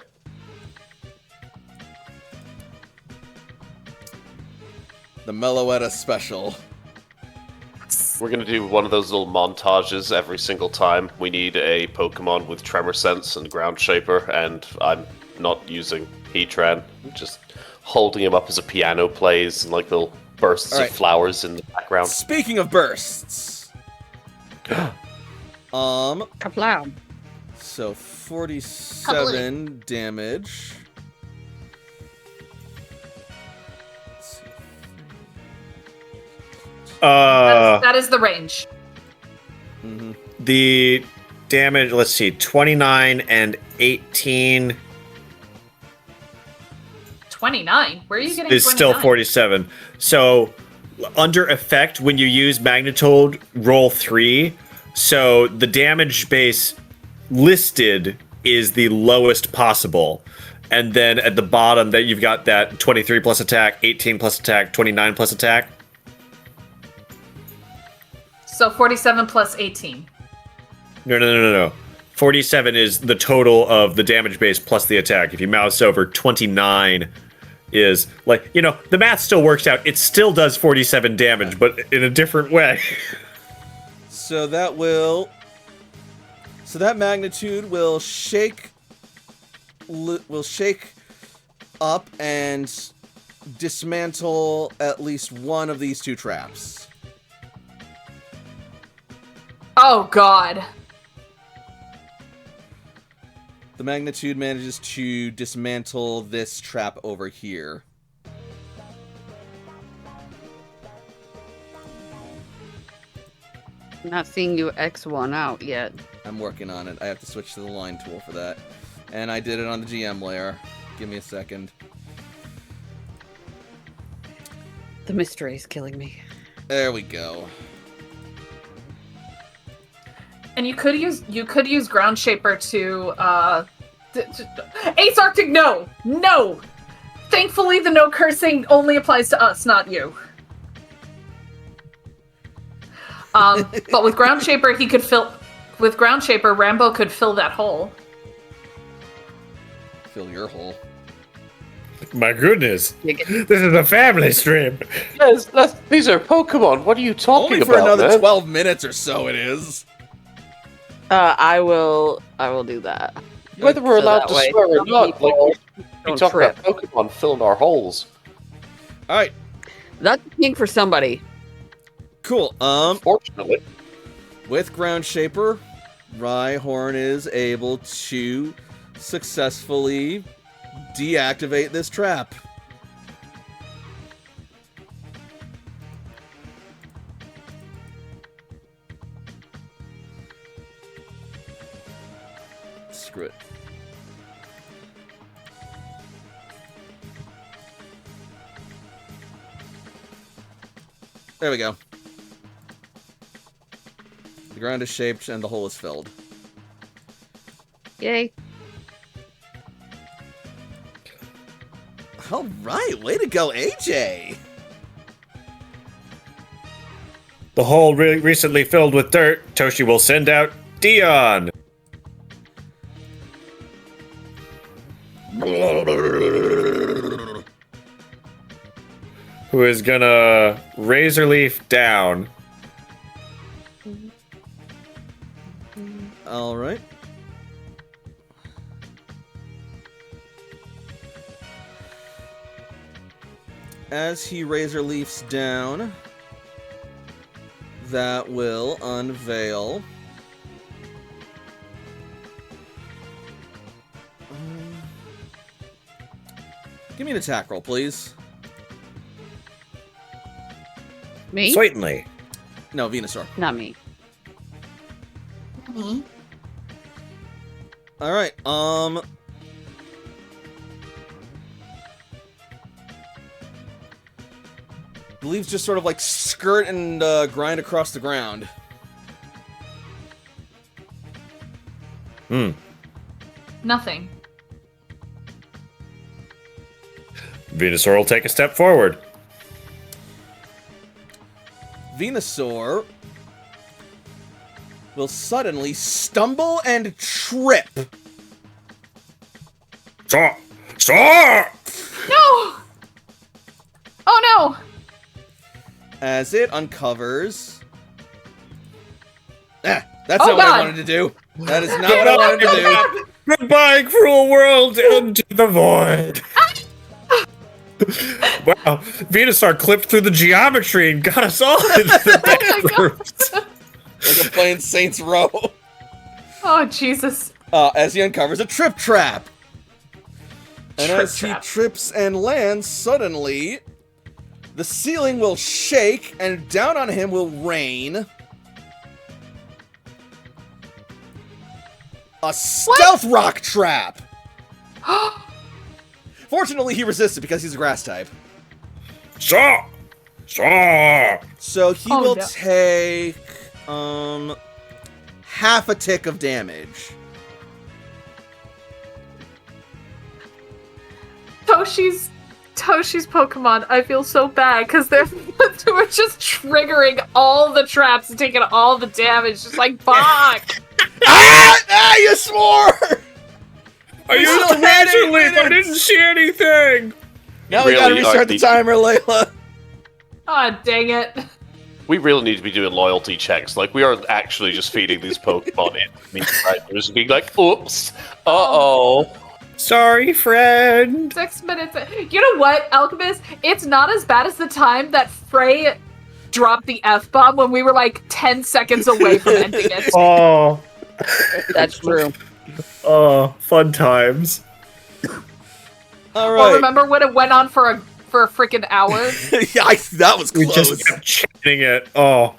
The Meloetta special. We're gonna do one of those little montages every single time. We need a Pokemon with Tremor Sense and Ground Shaper, and I'm not using Heatran. Just holding him up as a piano plays and like little bursts All right. of flowers in the background. Speaking of bursts, Kaplow. so 47 damage. Let's see. That is the range. The damage, let's see, 29 and 18 29. Where are you getting? is 29? still 47. So under effect, when you use magnitude, roll 3. So the damage base listed is the lowest possible. And then at the bottom that you've got that 23 plus attack, 18 plus attack, 29 plus attack. So 47 plus 18. No. 47 is the total of the damage base plus the attack. If you mouse over, 29 is like, the math still works out. It still does 47 damage, but in a different way. So that magnitude will shake up and dismantle at least one of these 2 traps. Oh God. The magnitude manages to dismantle this trap over here. Not seeing you X1 out yet. I'm working on it. I have to switch to the line tool for that. And I did it on the GM layer. Give me a second. The mystery is killing me. There we go. And you could use Ground Shaper to Ace Arctic. No. Thankfully, the no cursing only applies to us, not you. But with Ground Shaper, he could fill. With Ground Shaper, Rambo could fill that hole. Fill your hole. My goodness. This is a family stream. Yes, these are Pokemon. What are you talking Only for about, another man? 12 minutes or so it is. I will do that. Whether we're So allowed that to way swear or some not, like, people we don't talk trip. about Pokemon filling our holes. Alright, That's a king for somebody. cool. Fortunately. With Ground Shaper, Rhyhorn is able to successfully deactivate this trap. Screw it. There we go. The ground is shaped and the hole is filled. Yay. All right, way to go, AJ. The hole recently filled with dirt. Toshi will send out Dion. Who is gonna Razor Leaf down. All right. As he Razor Leafs down, that will unveil. Give me an attack roll, please. Me? Certainly. No, Venusaur. Not me. All right. The leaves just sort of like skirt and grind across the ground. Nothing. Venusaur will take a step forward. Venusaur will suddenly stumble and trip. Stop! Stop! No! Oh no! As it uncovers. That's Oh, not what I God. wanted to do. That is not what I wanted to do. Goodbye, cruel world, into the void. Wow, Venusaur clipped through the geometry and got us all into the bathrooms. Like a playing Saints Row. Oh, Jesus. As he uncovers a trip trap. And Trip as trap. he trips and lands, suddenly, the ceiling will shake and down on him will rain a stealth rock trap. Fortunately, he resisted because he's a grass type. So, So he Oh, will no. take half a tick of damage. Toshi's Pokemon, I feel so bad because they're we're just triggering all the traps and taking all the damage. Just like, fuck. You swore! I We used still the had 8 razor leaf. I minutes. didn't see anything. Now we Really gotta are restart the the- timer, Layla. Oh, dang it. We really need to be doing loyalty checks. Like, we are actually just feeding these Pokemon in. Just being like, oops, uh-oh. Sorry, friend. 6 minutes. You know what, Alchemist? It's not as bad as the time that Frey dropped the F-bomb when we were like 10 seconds away from ending it. Oh, That's true. fun times. All Or right. remember when it went on for a freaking hour? Yeah, that was We close. just kept chanting it. Oh,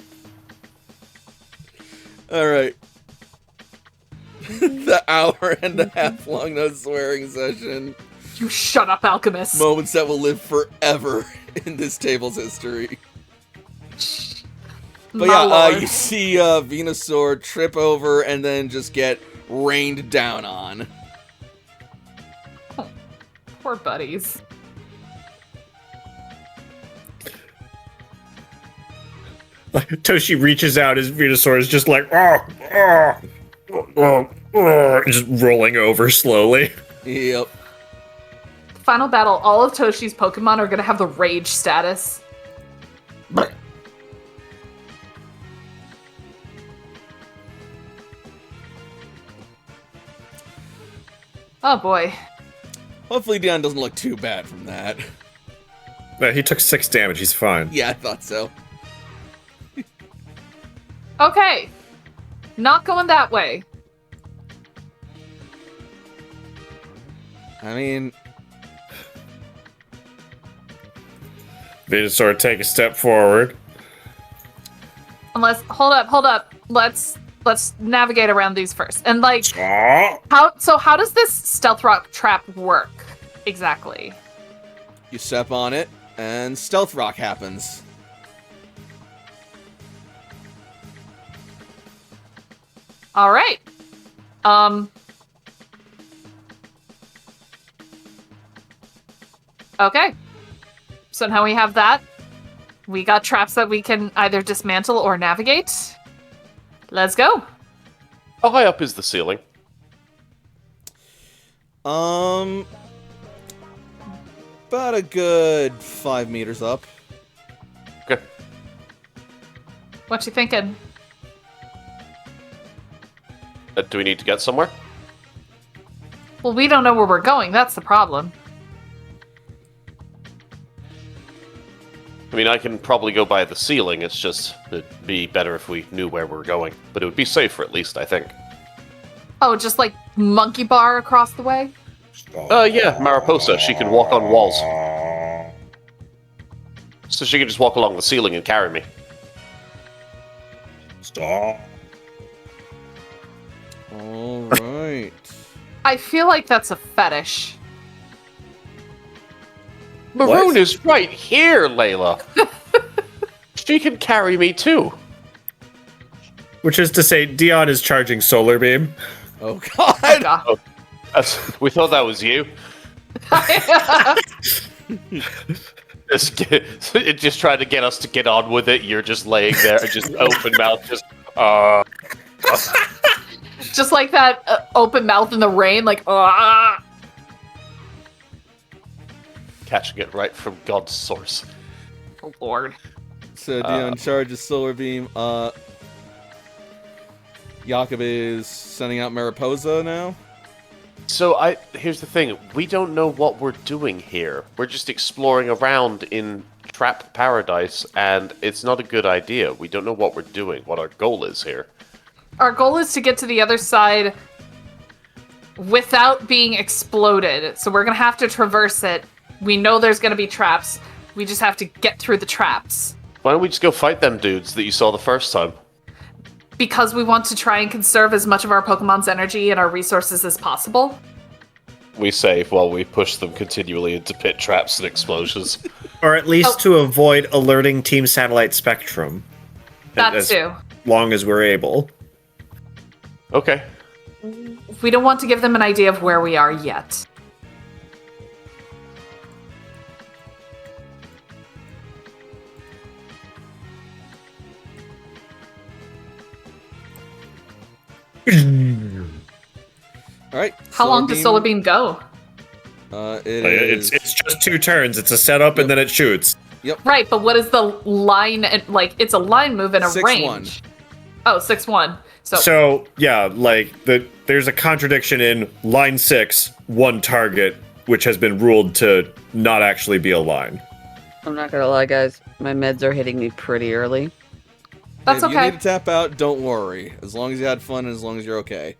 All right. The hour and a half long no swearing session. You shut up, Alchemist. Moments that will live forever in this table's history. But My yeah, lord. you see Venusaur trip over and then just get rained down on. Poor buddies. like Toshi reaches out. His Venusaur is just like, just rolling over slowly. Yep. Final battle, all of Toshi's Pokemon are gonna have the rage status. Oh boy. Hopefully Dion doesn't look too bad from that. No, he took 6 damage. He's fine. Yeah, I thought so. Okay. Not going that way. I mean, Venusaur take a step forward. Unless hold up. Let's navigate around these first. And like Oh, how does this stealth rock trap work exactly? you step on it and stealth rock happens. All right. Okay. So now we have that. We got traps that we can either dismantle or navigate. Let's go. How high up is the ceiling? About a good 5 meters up. Okay. What you thinking? Do we need to get somewhere? Well, we don't know where we're going. That's the problem. I mean, I can probably go by the ceiling. It's just, it'd be better if we knew where we're going. But it would be safer, at least, I think. Oh, just like monkey bar across the way? Yeah, Mariposa. She can walk on walls. So she can just walk along the ceiling and carry me. stop. All right. I feel like that's a fetish. Maroon What? is right here, Layla. She can carry me, too. Which is to say, Dion is charging Solar Beam. Oh god. Oh, God. We thought that was you. It just tried to get us to get on with it. You're just laying there, just open mouth, just Just like that open mouth in the rain, like, ah. catching it right from God's source. Oh, Lord. So Dion charges Solar Beam. Jakob is sending out Mariposa now. So here's the thing. We don't know what we're doing here. We're just exploring around in Trap Paradise, and it's not a good idea. We don't know what we're doing, what our goal is here. Our goal is to get to the other side without being exploded. So we're going to have to traverse it. We know there's going to be traps. We just have to get through the traps. Why don't we just go fight them dudes that you saw the first time? Because we want to try and conserve as much of our Pokemon's energy and our resources as possible. We save while we push them continually into pit traps and explosions. Or at least to avoid alerting Team Satellite Spectrum. That as too. long as we're able. Okay. We don't want to give them an idea of where we are yet. All right. How long does Solar Beam go? It's just 2 turns. It's a setup and then it shoots. Right, but what is the line? Like, it's a line move in a 6-1. range. Oh, 6-1. So yeah, like there's a contradiction in line 6, 1 target, which has been ruled to not actually be a line. I'm not gonna lie, guys. My meds are hitting me pretty early. That's If you okay. need to tap out, don't worry. As long as you had fun and as long as you're okay.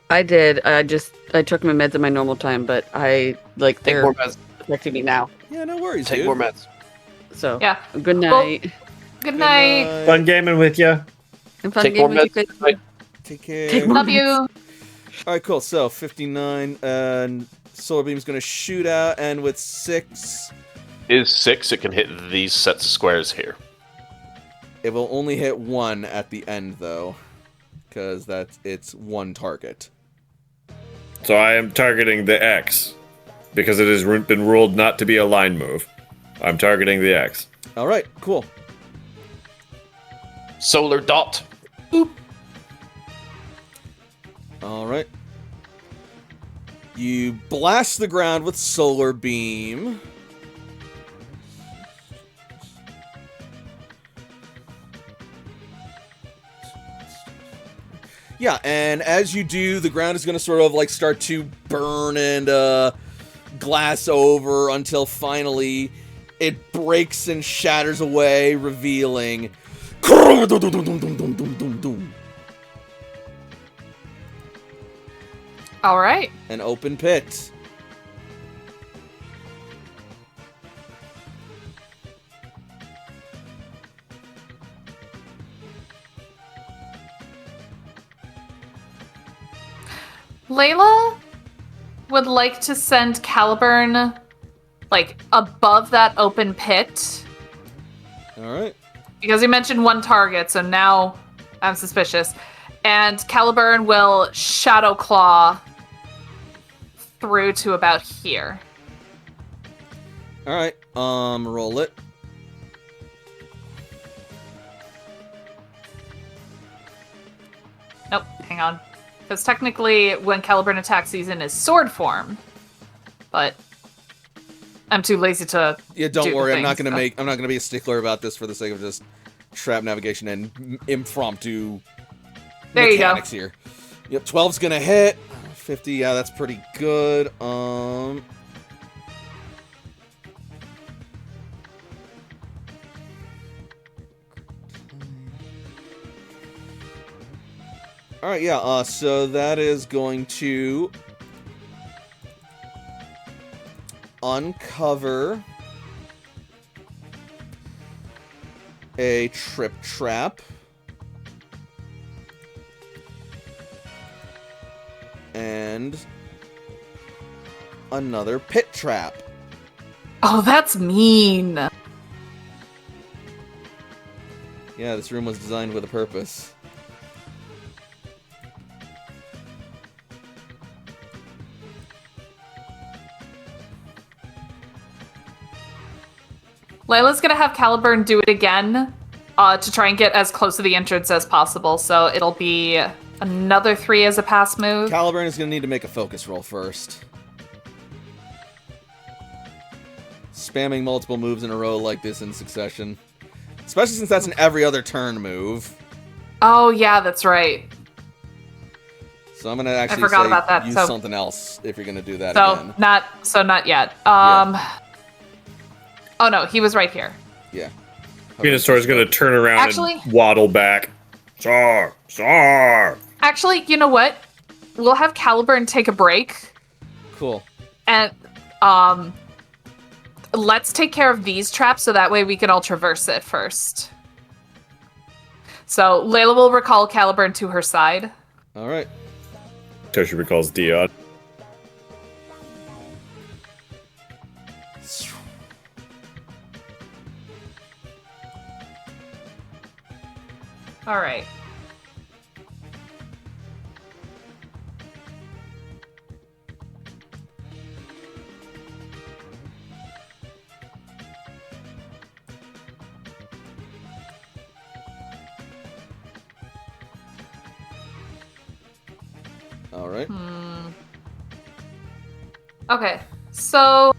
I did. I took my meds at my normal time, but Take they're more meds. affecting me now. Yeah, no worries, Take dude. more meds. So Yeah. good night. Good night. Fun gaming with you. And fun Take more gaming with you meds. guys. Bye. Take care. Take more Love you. All right, cool. So 59, and Solar Beam's gonna shoot out, and with 6, Is 6, it can hit these sets of squares here. it will only hit 1 at the end, though, because it's 1 target. So I am targeting the X because it has been ruled not to be a line move. I'm targeting the X. All right, cool. Solar dot. All right. You blast the ground with Solar Beam. Yeah, and as you do, the ground is going to sort of like start to burn and glass over until finally it breaks and shatters away, revealing All right. an open pit. Layla would like to send Caliburn, like, above that open pit. All right. Because you mentioned 1 target, so now I'm suspicious. And Caliburn will Shadow Claw through to about here. All right. Roll it. Nope, hang on. Because technically, when Caliburn attack season is sword form. But I'm too lazy to. Yeah, don't do the worry. I'm thing, not gonna so. I'm not gonna be a stickler about this for the sake of just trap navigation and impromptu There you go. mechanics here. Yep, 12's gonna hit. 50, yeah, that's pretty good. All right, yeah. So that is going to uncover a trip trap. And another pit trap. Oh, that's mean. Yeah, this room was designed with a purpose. Layla's gonna have Caliburn do it again to try and get as close to the entrance as possible. So it'll be another 3 as a pass move. Caliburn is going to need to make a focus roll first. Spamming multiple moves in a row like this in succession. Especially since that's an every other turn move. Oh, yeah, that's right. So I'm gonna actually forgot say about that, use so- something else if you're gonna do that So again. not yet. Oh no, he was right here. Yeah. Venusaur is going to turn around Actually- and waddle back. Sar! Actually, you know what? We'll have Caliburn take a break, Cool. and let's take care of these traps so that way we can all traverse it first. So Layla will recall Caliburn to her side. All right. Toshi recalls Dion. All right. All right. Okay. So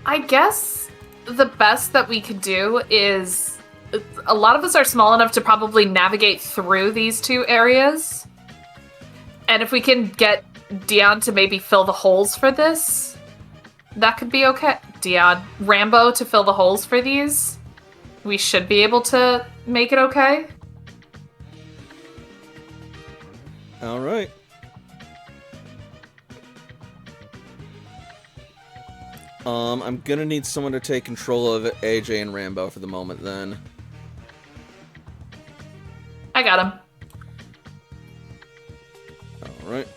I guess the best that we could do is a lot of us are small enough to probably navigate through these two areas. And if we can get Dion to maybe fill the holes for this, that could be okay. Dion, Rambo to fill the holes for these, we should be able to make it okay. All right. I'm gonna need someone to take control of AJ and Rambo for the moment. Then. I got him. All right.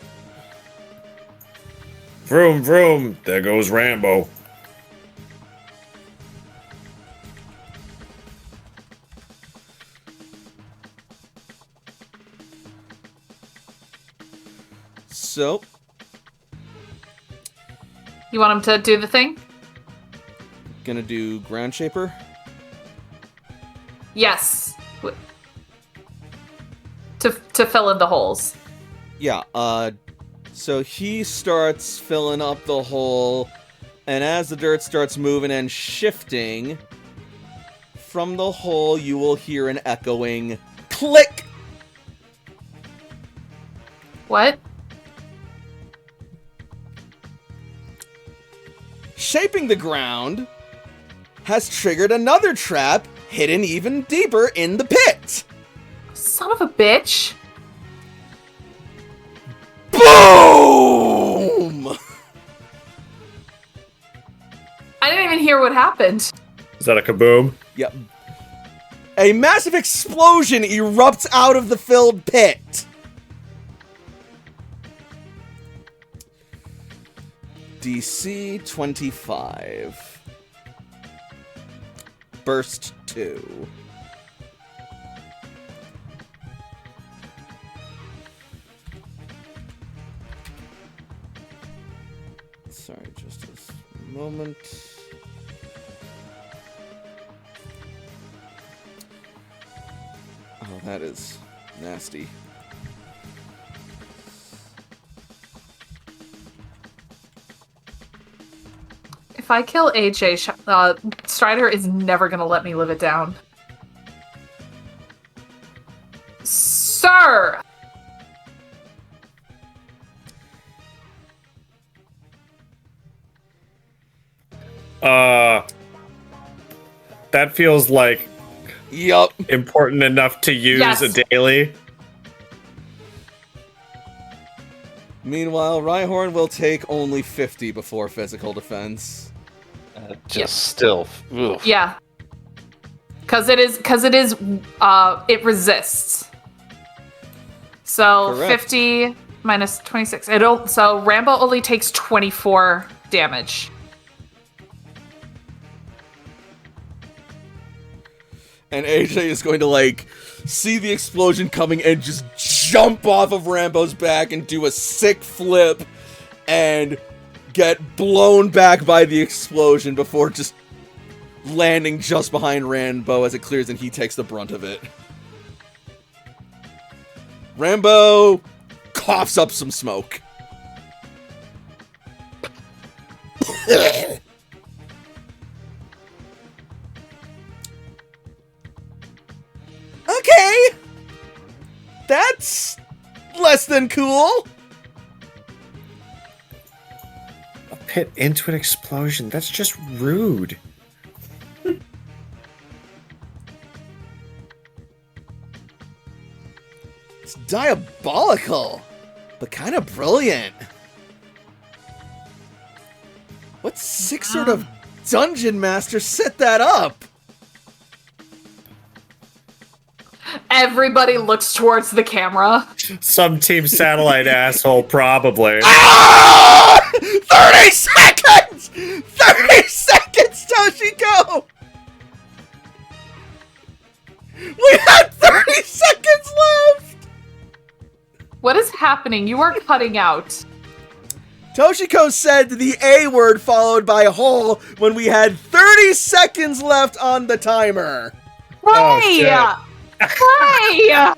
Vroom, vroom. There goes Rambo. So. You want him to do the thing? Gonna do Ground Shaper. Yes. To fill in the holes. Yeah, so he starts filling up the hole, and as the dirt starts moving and shifting, from the hole you will hear an echoing click! What? Shaping the ground has triggered another trap hidden even deeper in the pit! Son of a bitch. Boom! I didn't even hear what happened. Is that a kaboom? Yep. A massive explosion erupts out of the filled pit. DC 25. Burst 2. Sorry, just a moment. Oh, that is nasty. If I kill AJ, Strider is never gonna let me live it down. Sir! That feels like Yup. important enough to use Yes. a daily. Meanwhile, Rhyhorn will take only 50 before physical defense. Just still. Oof. Yeah. Cause it resists. So Correct. 50 minus 26. So Rambo only takes 24 damage. And AJ is going to, like, see the explosion coming and just jump off of Rambo's back and do a sick flip and get blown back by the explosion before just landing just behind Rambo as it clears and he takes the brunt of it. Rambo coughs up some smoke. That's less than cool. A pit into an explosion. That's just rude. It's diabolical, but kind of brilliant. What sick sort of dungeon master set that up? Everybody looks towards the camera. Some Team Satellite asshole, probably. Ah! 30 seconds! 30 seconds, Toshiko! We had 30 seconds left! What is happening? You are cutting out. Toshiko said the A word followed by hole when we had 30 seconds left on the timer. Oh, Hey! shit. Hey!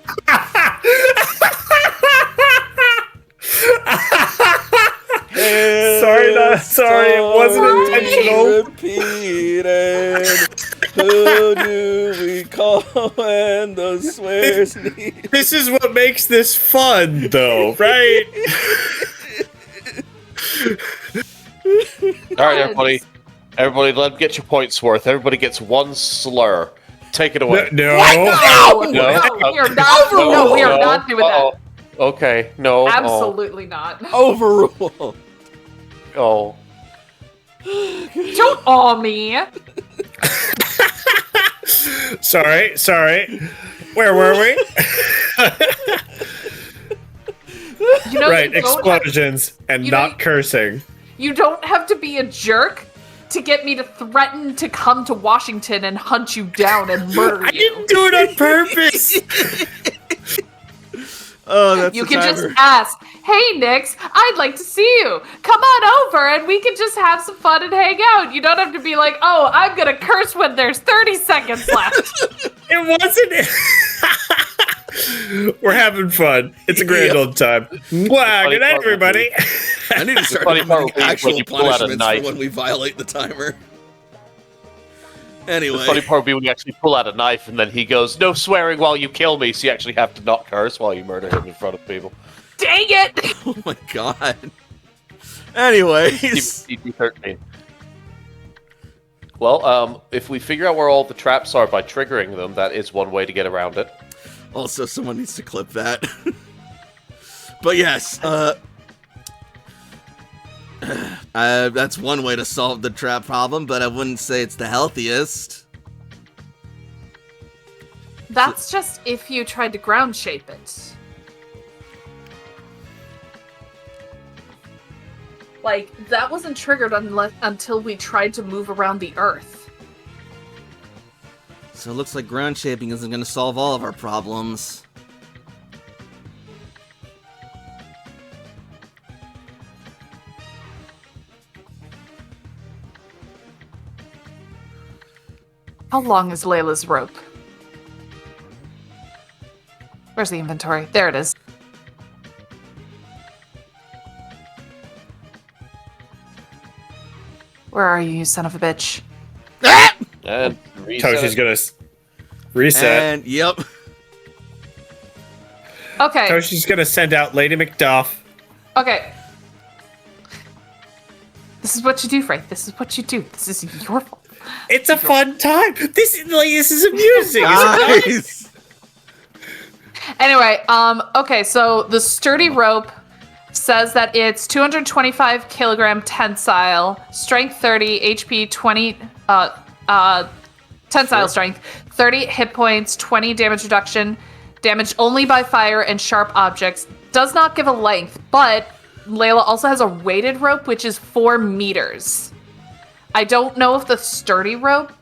Sorry, it wasn't intentional. Repeated. Who do we call when the swears need? This is what makes this fun, though, right? All right, everybody, let them get your points worth. Everybody gets one slur. Take it away. No. No! No. We are not. No, we are not doing that. Uh-oh. Okay, no. Absolutely not. Overrule. Oh. Don't awe me. Sorry. Where were we? You know, Right, you don't have- explosions and you know, not cursing. You don't have to be a jerk to get me to threaten to come to Washington and hunt you down and murder I you. didn't do it on purpose. Oh, that's You the can timer. just ask, "Hey, Nix, I'd like to see you. Come on over and we can just have some fun and hang out." You don't have to be like, "Oh, I'm gonna curse when there's 30 seconds left." It wasn't. We're having fun. It's a grand old time. Wow, good night, everybody. I need to start funny part implementing would be actual when you pull out a punishments knife. for when we violate the timer. The Anyway. funny part would be when you actually pull out a knife and then he goes, "No swearing while you kill me," so you actually have to not curse while you murder him in front of people. Dang it! Oh my god. Anyways. DP13. Well, if we figure out where all the traps are by triggering them, that is one way to get around it. Also, someone needs to clip that. But yes, that's one way to solve the trap problem, but I wouldn't say it's the healthiest. That's just if you tried to ground shape it. Like, that wasn't triggered until we tried to move around the Earth. So it looks like ground shaping isn't going to solve all of our problems. How long is Layla's rope? Where's the inventory? There it is. Where are you, you son of a bitch? And reset Toshi's it. gonna reset. And, yep. Okay. Toshi's gonna send out Lady Macduff. Okay. This is what you do, Frank. This is what you do. This is your fault. It's a fun time. This is amusing. Guys. Anyway, okay, so the sturdy rope says that it's 225 kilogram tensile, strength 30, HP 20, tensile strength, 30 hit points, 20 damage reduction, damage only by fire and sharp objects. Does not give a length, but Layla also has a weighted rope, which is 4 meters. I don't know if the sturdy rope,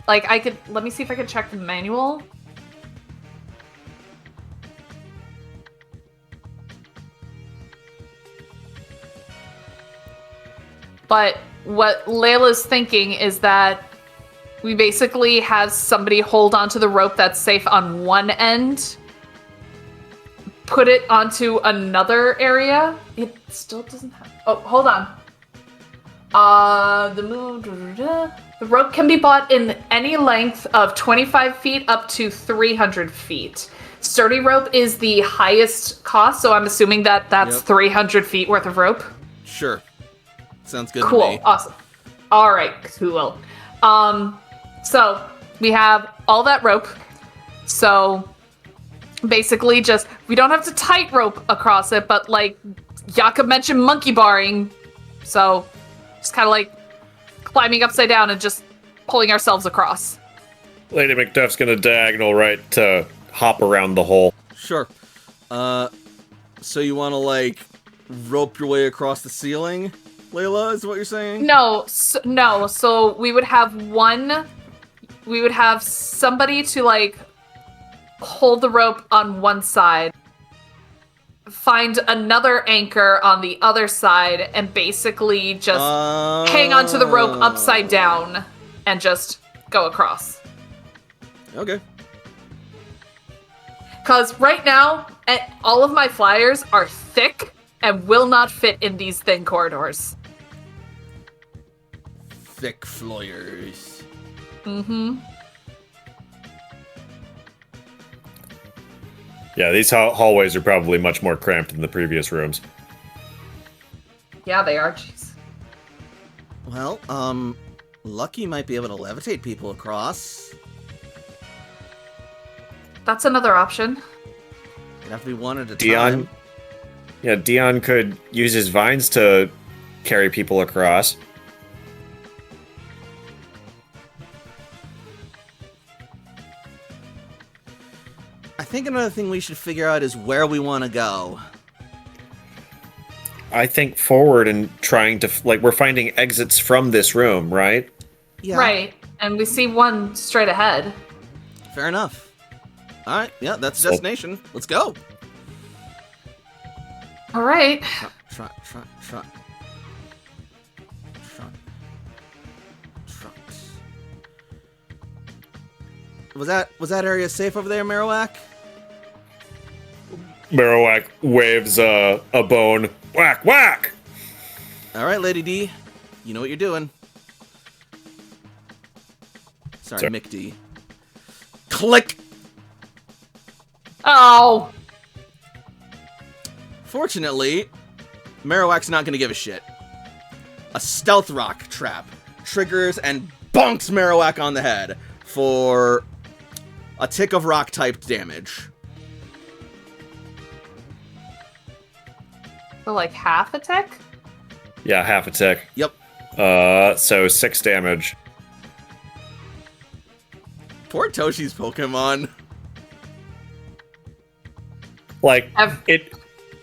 like let me see if I can check the manual. But what Layla's thinking is that we basically have somebody hold onto the rope that's safe on one end, put it onto another area. It still doesn't have. Oh, hold on. The rope can be bought in any length of 25 feet up to 300 feet. Sturdy rope is the highest cost, so I'm assuming that that's Yep. 300 feet worth of rope. Sure. Sounds good to Cool. me. Awesome. All right. Cool. So we have all that rope. So basically, just we don't have to tight rope across it, but like Jakob mentioned, monkey barring. So just kind of like climbing upside down and just pulling ourselves across. Lady Macduff's gonna diagonal right to hop around the hole. Sure. So you want to like rope your way across the ceiling, Layla? Is what you're saying? No. So we would have somebody to like hold the rope on one side, find another anchor on the other side, and basically just hang onto the rope upside down and just go across. Okay. Because right now, all of my flyers are thick and will not fit in these thin corridors. Thick flyers. Mm-hmm. Yeah, these hallways are probably much more cramped than the previous rooms. Yeah, they are. Jeez. Well, Lucky might be able to levitate people across. That's another option. It'd have to be one at a Dion, time. yeah, Dion could use his vines to carry people across. I think another thing we should figure out is where we want to go. I think forward and trying to we're finding exits from this room, right? Yeah. Right. And we see one straight ahead. Fair enough. All right. Yeah, that's the destination. Let's go. All right. Trot. Was that area safe over there, Marowak? Marowak waves a bone. Whack, whack! All right, Lady D. You know what you're doing. Sorry, Mick D. Click! Oh. Fortunately, Marowak's not going to give a shit. A stealth rock trap triggers and bonks Marowak on the head for a tick of rock type damage. So like half a tick? Yeah, half a tick. Yep. So 6 damage. Poor Toshi's Pokemon.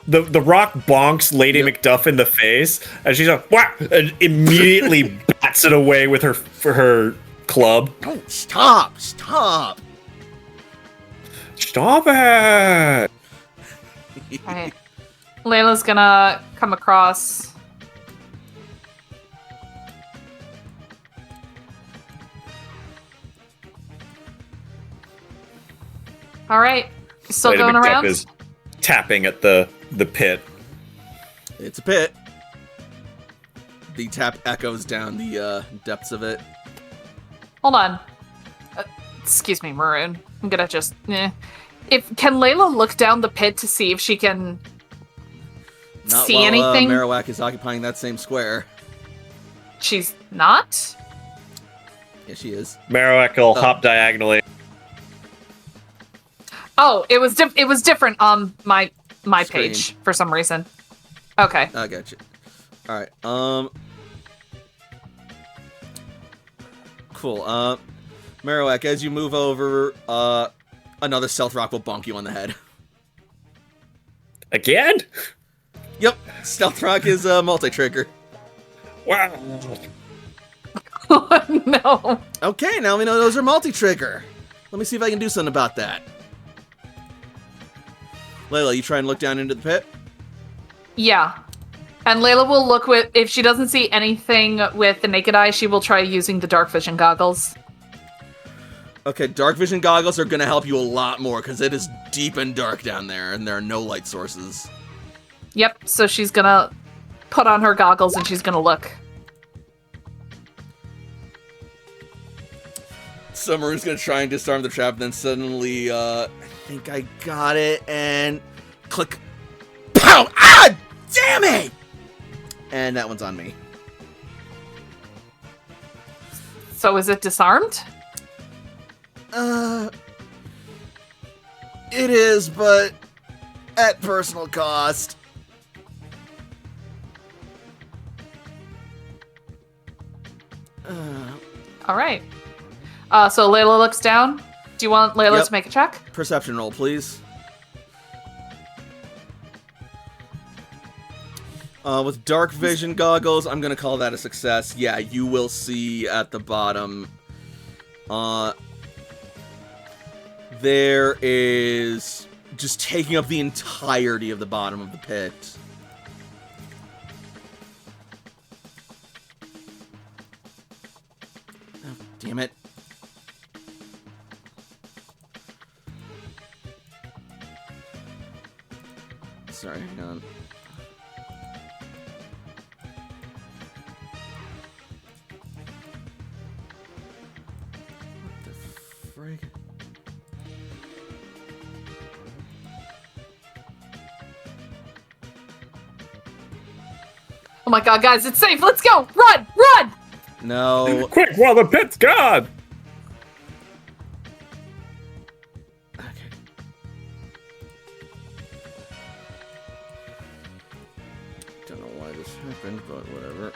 The rock bonks Lady Macduff in the face, and she's like, whack! And immediately bats it away with her club. Oh, stop! Stop it! Alright. Layla's gonna come across. Alright. Still Lady going Macduff around? is tapping at the pit. It's a pit. The tap echoes down the depths of it. Hold on. Excuse me, Maroon. I'm gonna just. Can Layla look down the pit to see if she can Not see while anything? Marowak is occupying that same square. She's not? Yeah, she is. Marowak will hop diagonally. Oh, it was different on my Screen. page for some reason. Okay. I got you. All right. Cool. Marowak, as you move over, another stealth rock will bonk you on the head. Again? Yep. Stealth rock is multi-trigger. Wow. Oh, no. Okay, now we know those are multi-trigger. Let me see if I can do something about that. Layla, you try and look down into the pit? Yeah. And Layla will look if she doesn't see anything with the naked eye, she will try using the dark vision goggles. Okay, dark vision goggles are going to help you a lot more because it is deep and dark down there and there are no light sources. Yep, so she's gonna put on her goggles and she's gonna look. So Maroon's gonna try and disarm the trap, and then suddenly, I think I got it, and click. Pow! Ah! Damn it! And that one's on me. So is it disarmed? It is, but at personal cost. All right. So Layla looks down. Do you want Layla Yep. to make a check? Perception roll, please. With dark vision goggles, I'm gonna call that a success. Yeah, you will see at the bottom. There is just taking up the entirety of the bottom of the pit. Oh, damn it. Sorry, hang on. What the frig? Oh my god, guys, it's safe. Let's go. Run! Run! No. Quick, while the pit's gone! Okay. Don't know why this happened, but whatever.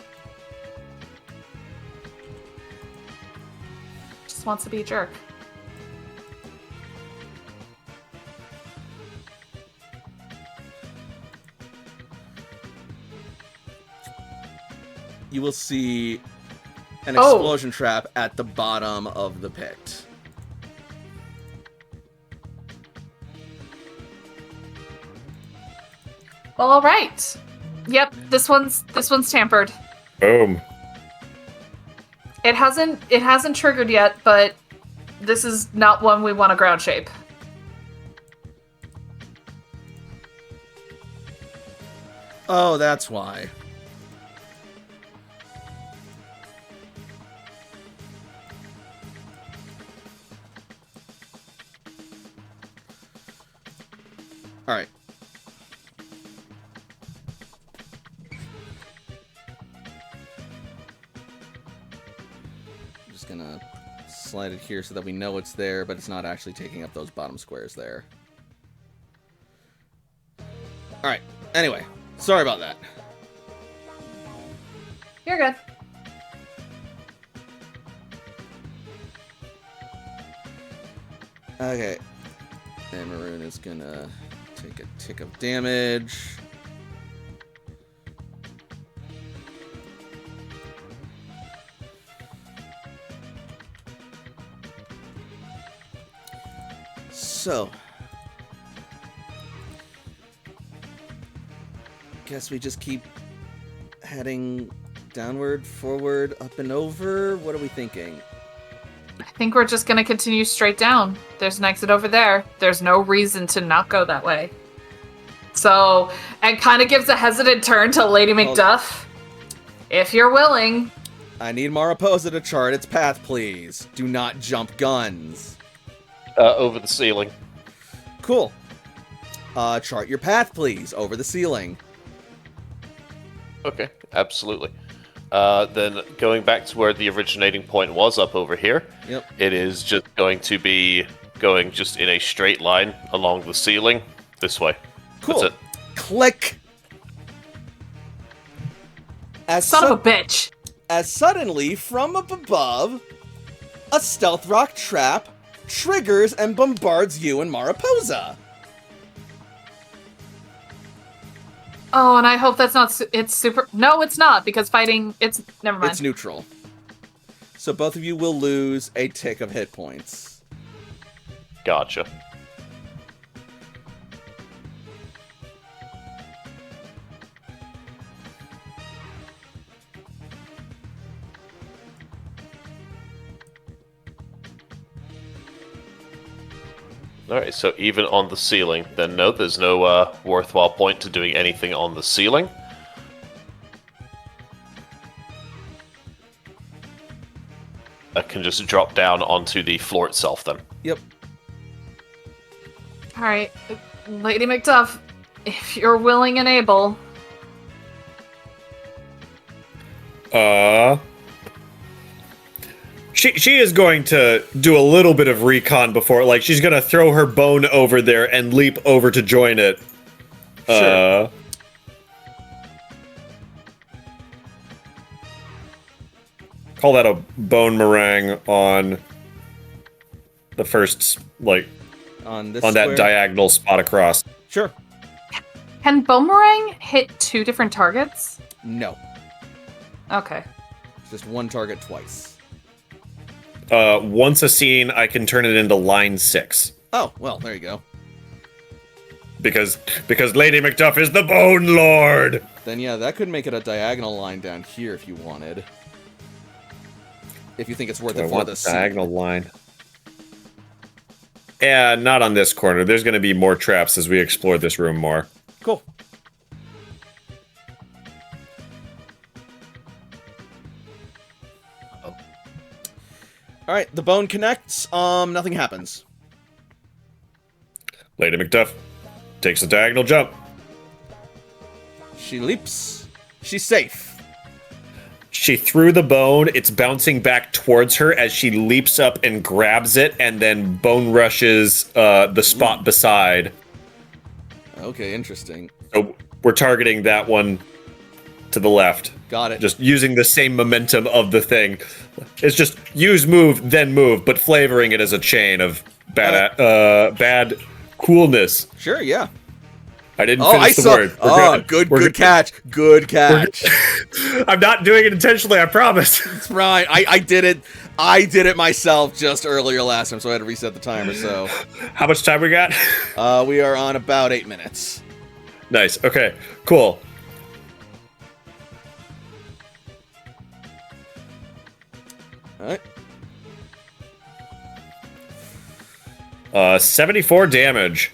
Just wants to be a jerk. You will see an Oh. explosion trap at the bottom of the pit. Well, all right. Yep, this one's tampered. Boom. It hasn't triggered yet, but this is not one we want to ground shape. Oh, that's why. All right. I'm just gonna slide it here so that we know it's there, but it's not actually taking up those bottom squares there. All right. Anyway, sorry about that. You're good. Okay. And Maroon is gonna take a tick of damage. So. Guess we just keep heading downward, forward, up and over. What are we thinking? I think we're just gonna continue straight down. There's an exit over there. There's no reason to not go that way. So, it kind of gives a hesitant turn to Lady Macduff. If you're willing. I need Mariposa to chart its path, please. Do not jump guns. Over the ceiling. Cool. Chart your path, please, over the ceiling. Okay, absolutely. Then going back to where the originating point was up over here, Yep. it is just going to be going just in a straight line along the ceiling this way. Cool. That's it. Click. Son of a bitch. As suddenly, from up above, a stealth rock trap triggers and bombards you and Mariposa. Oh, and I hope that's not. It's super. No, it's not because fighting. It's never mind. It's neutral. So both of you will lose a tick of hit points. Gotcha. Alright, so even on the ceiling, then no, there's no worthwhile point to doing anything on the ceiling. can just drop down onto the floor itself then. Yep. All right, Lady McDuff, if you're willing and able. She is going to do a little bit of recon before, like she's gonna throw her bone over there and leap over to join it. Sure. Call that a bone meringue on the first, like, On this on that square. diagonal spot across. Sure. Can Boomerang hit 2 different targets? No. Okay. It's just one target twice. Once a scene, I can turn it into line 6. Oh, well, there you go. Because Lady Macduff is the Bone Lord! Then yeah, that could make it a diagonal line down here if you wanted. If you think it's worth I it for want the the diagonal line. Yeah, not on this corner. There's going to be more traps as we explore this room more. Cool. Oh. All right, the bone connects. Nothing happens. Lady Macduff takes a diagonal jump. She leaps. She's safe. She threw the bone. It's bouncing back towards her as she leaps up and grabs it, and then bone rushes the spot beside. Okay, interesting. So we're targeting that one to the left. Got it. Just using the same momentum of the thing. It's just use, move, then move, but flavoring it as a chain of bad coolness. Sure, yeah. I didn't Oh, I finish the saw. word. We're Good We're catch. Good catch. I'm not doing it intentionally, I promise. It's right. I did it. I did it myself just earlier last time, so I had to reset the timer. So How much time we got? we are on about 8 minutes. Nice. Okay. Cool. All right. 74 damage.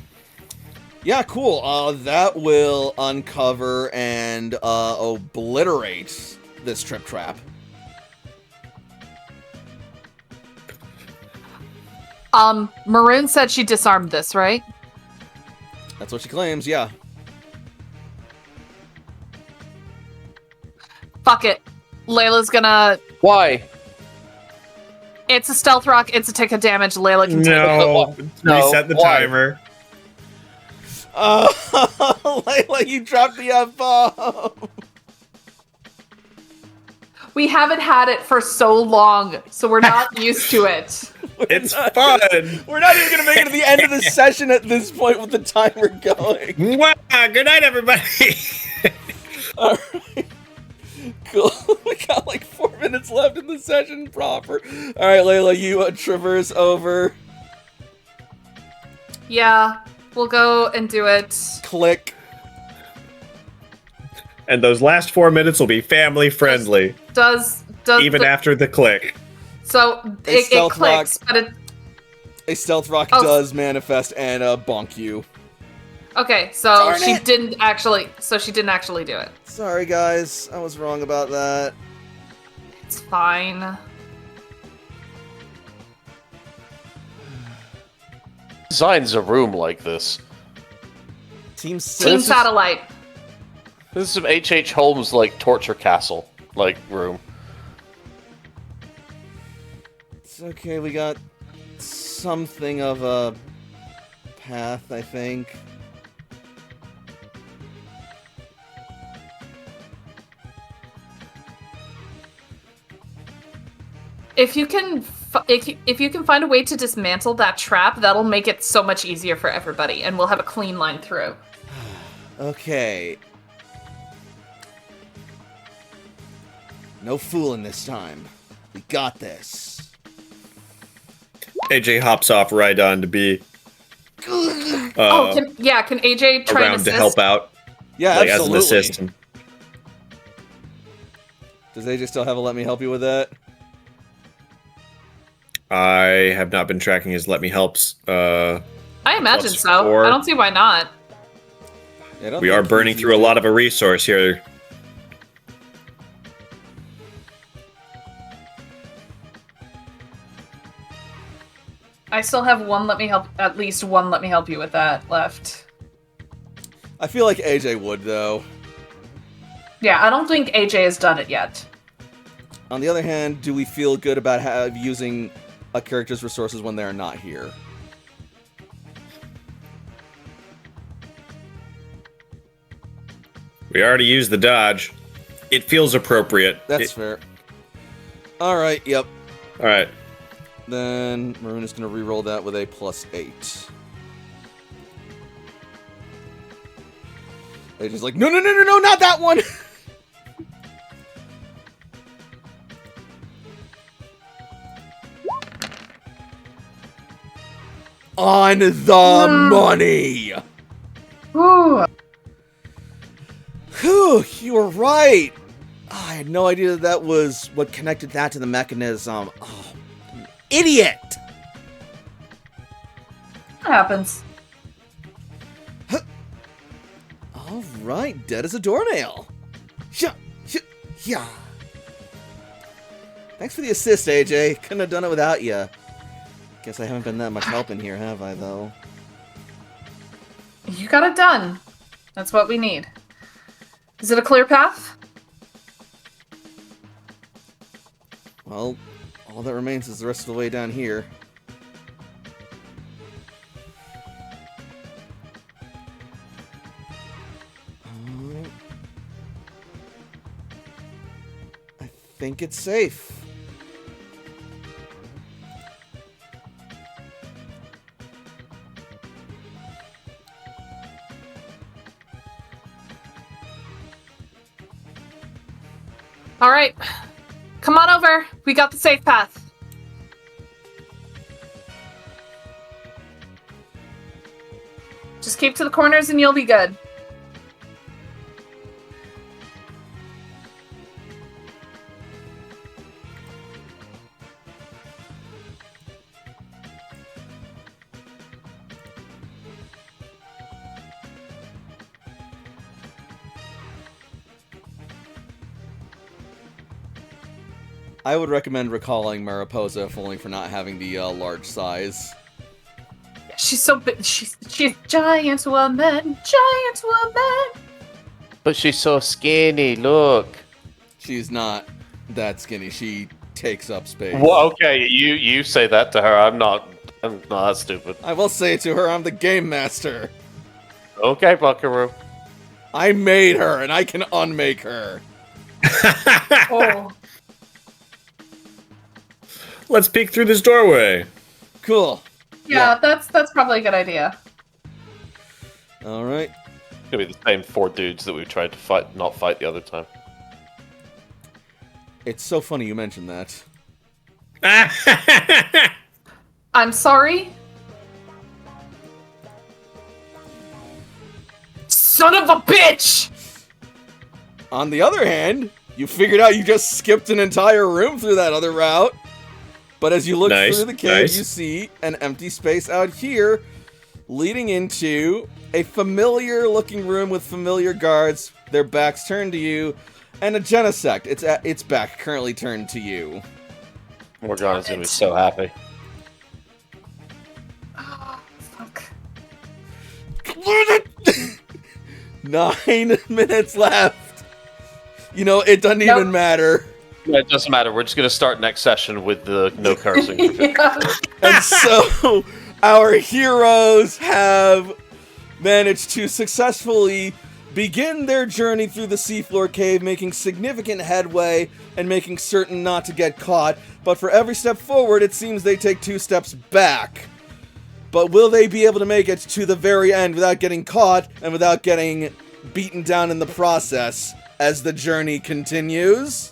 Yeah, cool. That will uncover and obliterate this trip trap. Maroon said she disarmed this, right? That's what she claims. Yeah. Fuck it. Layla's gonna. Why? It's a stealth rock. It's a tick of damage. Layla can take it. No. No, Reset the why? timer. Layla, you dropped the F-bomb. We haven't had it for so long, so we're not used to it. It's fun. We're not even gonna make it to the end of the session at this point with the timer going. Wow. Good night, everybody. All right. Cool. We got like 4 minutes left in the session proper. All right, Layla, you traverse over. Yeah, we'll go and do it. Click. And those last 4 minutes will be family friendly, Does even after the click. so it stealth clicks, but it A stealth rock Oh. does manifest and bonk you. okay. So Darn she it. didn't actually. So she didn't actually do it. Sorry, guys. I was wrong about that. It's fine. Designs a room like this. Team Team Six. Satellite. This is some H.H. Holmes like torture castle like room. It's okay. We got something of a path, I think. If you can, if you can find a way to dismantle that trap, that'll make it so much easier for everybody, and we'll have a clean line through. Okay. No fooling this time. We got this. AJ hops off right on to be Can AJ try and around assist? to help out, Yeah, like as absolutely. an assistant. Does AJ still have a let me help you with that? I have not been tracking his let me helps. I imagine Plus so. 4. I don't see why not. Yeah, I don't We are think burning he's through a using- lot of a resource here. I still have at least one let me help you with that left. I feel like AJ would, though. Yeah, I don't think AJ has done it yet. On the other hand, do we feel good about using a character's resources when they're not here? We already used the dodge. It feels appropriate. That's fair. Alright, yep. Alright. Then Maroon is going to reroll that with a +8. AJ's like, no, not that one! On the money! Ooh. Whew, you were right! Oh, I had no idea that was what connected that to the mechanism. Oh, idiot! That happens. Alright, dead as a doornail. Yeah. Thanks for the assist, AJ. Couldn't have done it without you. Guess I haven't been that much help in here, have I, though? You got it done. That's what we need. Is it a clear path? Well, all that remains is the rest of the way down here. I think it's safe. All right. Come on over. We got the safe path. Just keep to the corners and you'll be good. I would recommend recalling Mariposa, if only for not having the large size. She's so big. She's giant woman. Giant woman. But she's so skinny, look. She's not that skinny. She takes up space. Well, okay, you say that to her. I'm not that stupid. I will say it to her, I'm the game master. Okay, Buckaroo. I made her, and I can unmake her. Oh. Let's peek through this doorway. Cool. Yeah, that's probably a good idea. Alright. It's gonna be the same 4 dudes that we tried to not fight the other time. It's so funny you mentioned that. I'm sorry. Son of a bitch! On the other hand, you figured out you just skipped an entire room through that other route. But as you look through the cave, you see an empty space out here, leading into a familiar-looking room with familiar guards, their backs turned to you, and a Genesect. It's at its back, currently turned to you. Morgana's gonna be so happy. Oh, fuck. 9 minutes left. You know, it doesn't even matter. Yeah, it doesn't matter. We're just gonna start next session with the no cursing. Yeah. And so, our heroes have managed to successfully begin their journey through the seafloor cave, making significant headway and making certain not to get caught. But for every step forward, it seems they take 2 steps back. But will they be able to make it to the very end without getting caught and without getting beaten down in the process as the journey continues?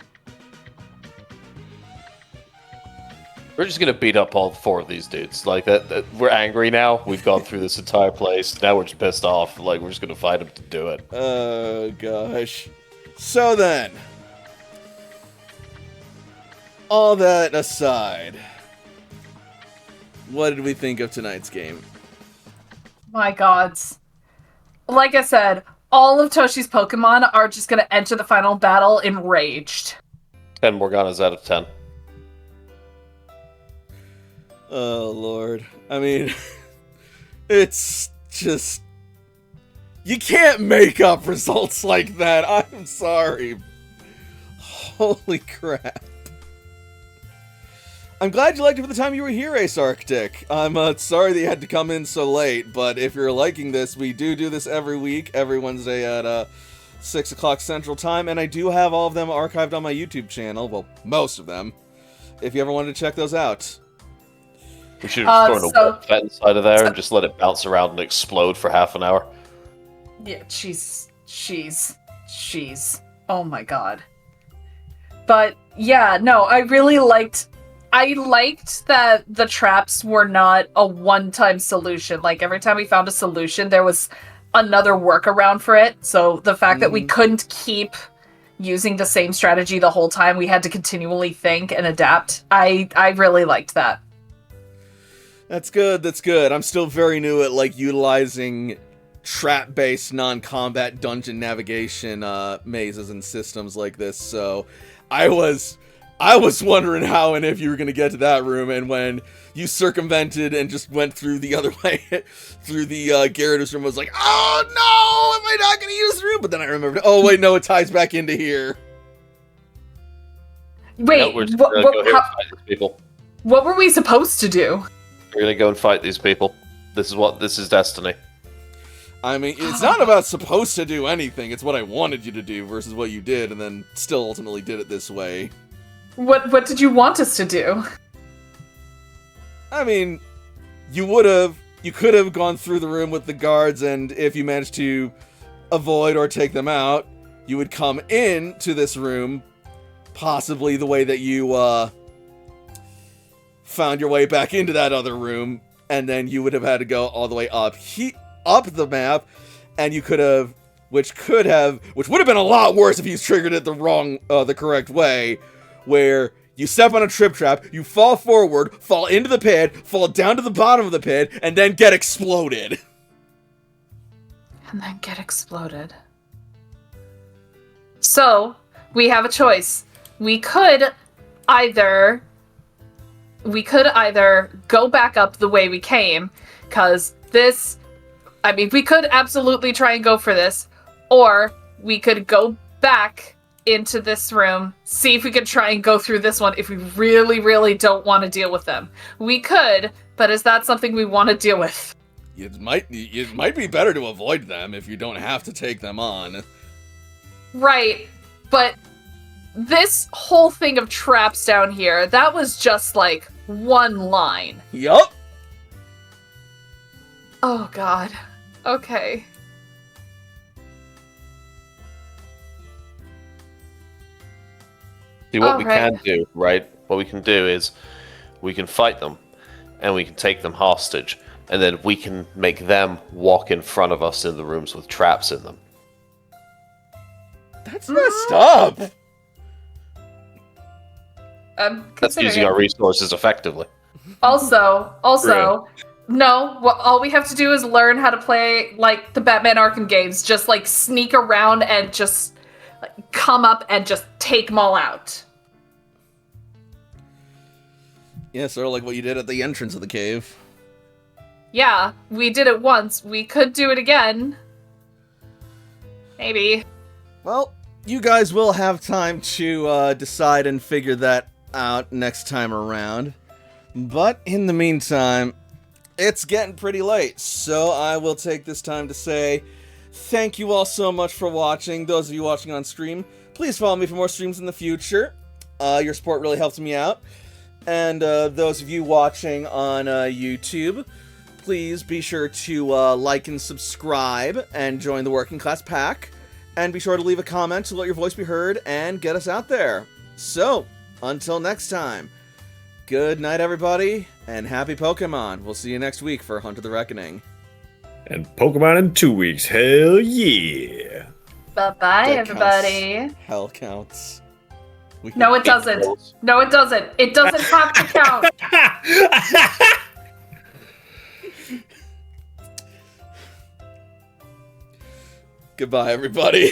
We're just gonna beat up all 4 of these dudes. Like that we're angry now. We've gone through this entire place. Now we're just pissed off. Like we're just gonna fight them to do it. Oh gosh. So then, all that aside, what did we think of tonight's game? My gods. Like I said, all of Toshi's Pokemon are just gonna enter the final battle enraged. 10 Morganas out of 10. Oh, Lord. I mean, it's just... You can't make up results like that. I'm sorry. Holy crap. I'm glad you liked it for the time you were here, Ace Arctic. I'm sorry that you had to come in so late, but if you're liking this, we do this every week, every Wednesday at 6 o'clock Central Time, and I do have all of them archived on my YouTube channel. Well, most of them. If you ever wanted to check those out. We should have just thrown a so- wet pet inside of there and just let it bounce around and explode for half an hour. Yeah, she's. Oh my god. But yeah, no, I liked that the traps were not a one-time solution. Like every time we found a solution, there was another workaround for it. So the fact that we couldn't keep using the same strategy the whole time, we had to continually think and adapt. I really liked that. That's good, that's good. I'm still very new at, like, utilizing trap-based non-combat dungeon navigation mazes and systems like this, so I was wondering how and if you were going to get to that room, and when you circumvented and just went through the other way, through the Gyarados room, I was like, oh no, am I not going to use the room? But then I remembered, oh wait, no, it ties back into here. Wait, No, we're just gonna go here and fight these people. what were we supposed to do? We're gonna go and fight these people. This is destiny. I mean, it's not about supposed to do anything, it's what I wanted you to do versus what you did, and then still ultimately did it this way. What did you want us to do? I mean, you could have gone through the room with the guards, and if you managed to avoid or take them out, you would come in to this room, possibly the way that you, found your way back into that other room, and then you would have had to go all the way up the map, and you could have, which would have been a lot worse if you triggered it the correct way, where you step on a trip trap, you fall forward, fall into the pit, fall down to the bottom of the pit, and then get exploded. And then get exploded. So, we have a choice. We could either go back up the way we came, because we could absolutely try and go for this, or we could go back into this room, see if we could try and go through this one if we really, really don't want to deal with them. We could, but is that something we want to deal with? It might be better to avoid them if you don't have to take them on. Right, but this whole thing of traps down here, that was just like one line. Yup. Oh god. Okay. See, what we Alright. can do, right? What we can do is we can fight them and we can take them hostage, and then we can make them walk in front of us in the rooms with traps in them. That's messed up. That's using our resources effectively. Also, no, all we have to do is learn how to play like the Batman Arkham games, just like sneak around and just like, come up and just take them all out. Yeah, sort of like what you did at the entrance of the cave. Yeah, we did it once. We could do it again. Maybe. Well, you guys will have time to decide and figure that out next time around. But in the meantime, it's getting pretty late, so I will take this time to say thank you all so much for watching. Those of you watching on stream, please follow me for more streams in the future. Your support really helps me out. And those of you watching on YouTube, please be sure to like and subscribe and join the Working Class Pack. And be sure to leave a comment to let your voice be heard and get us out there. So, until next time, good night everybody, and happy Pokemon. We'll see you next week for Hunt of the Reckoning. And Pokemon in 2 weeks. Hell yeah. Bye-bye, That everybody. Hell counts. We No, it doesn't. No, it doesn't. It doesn't have to count. Goodbye, everybody.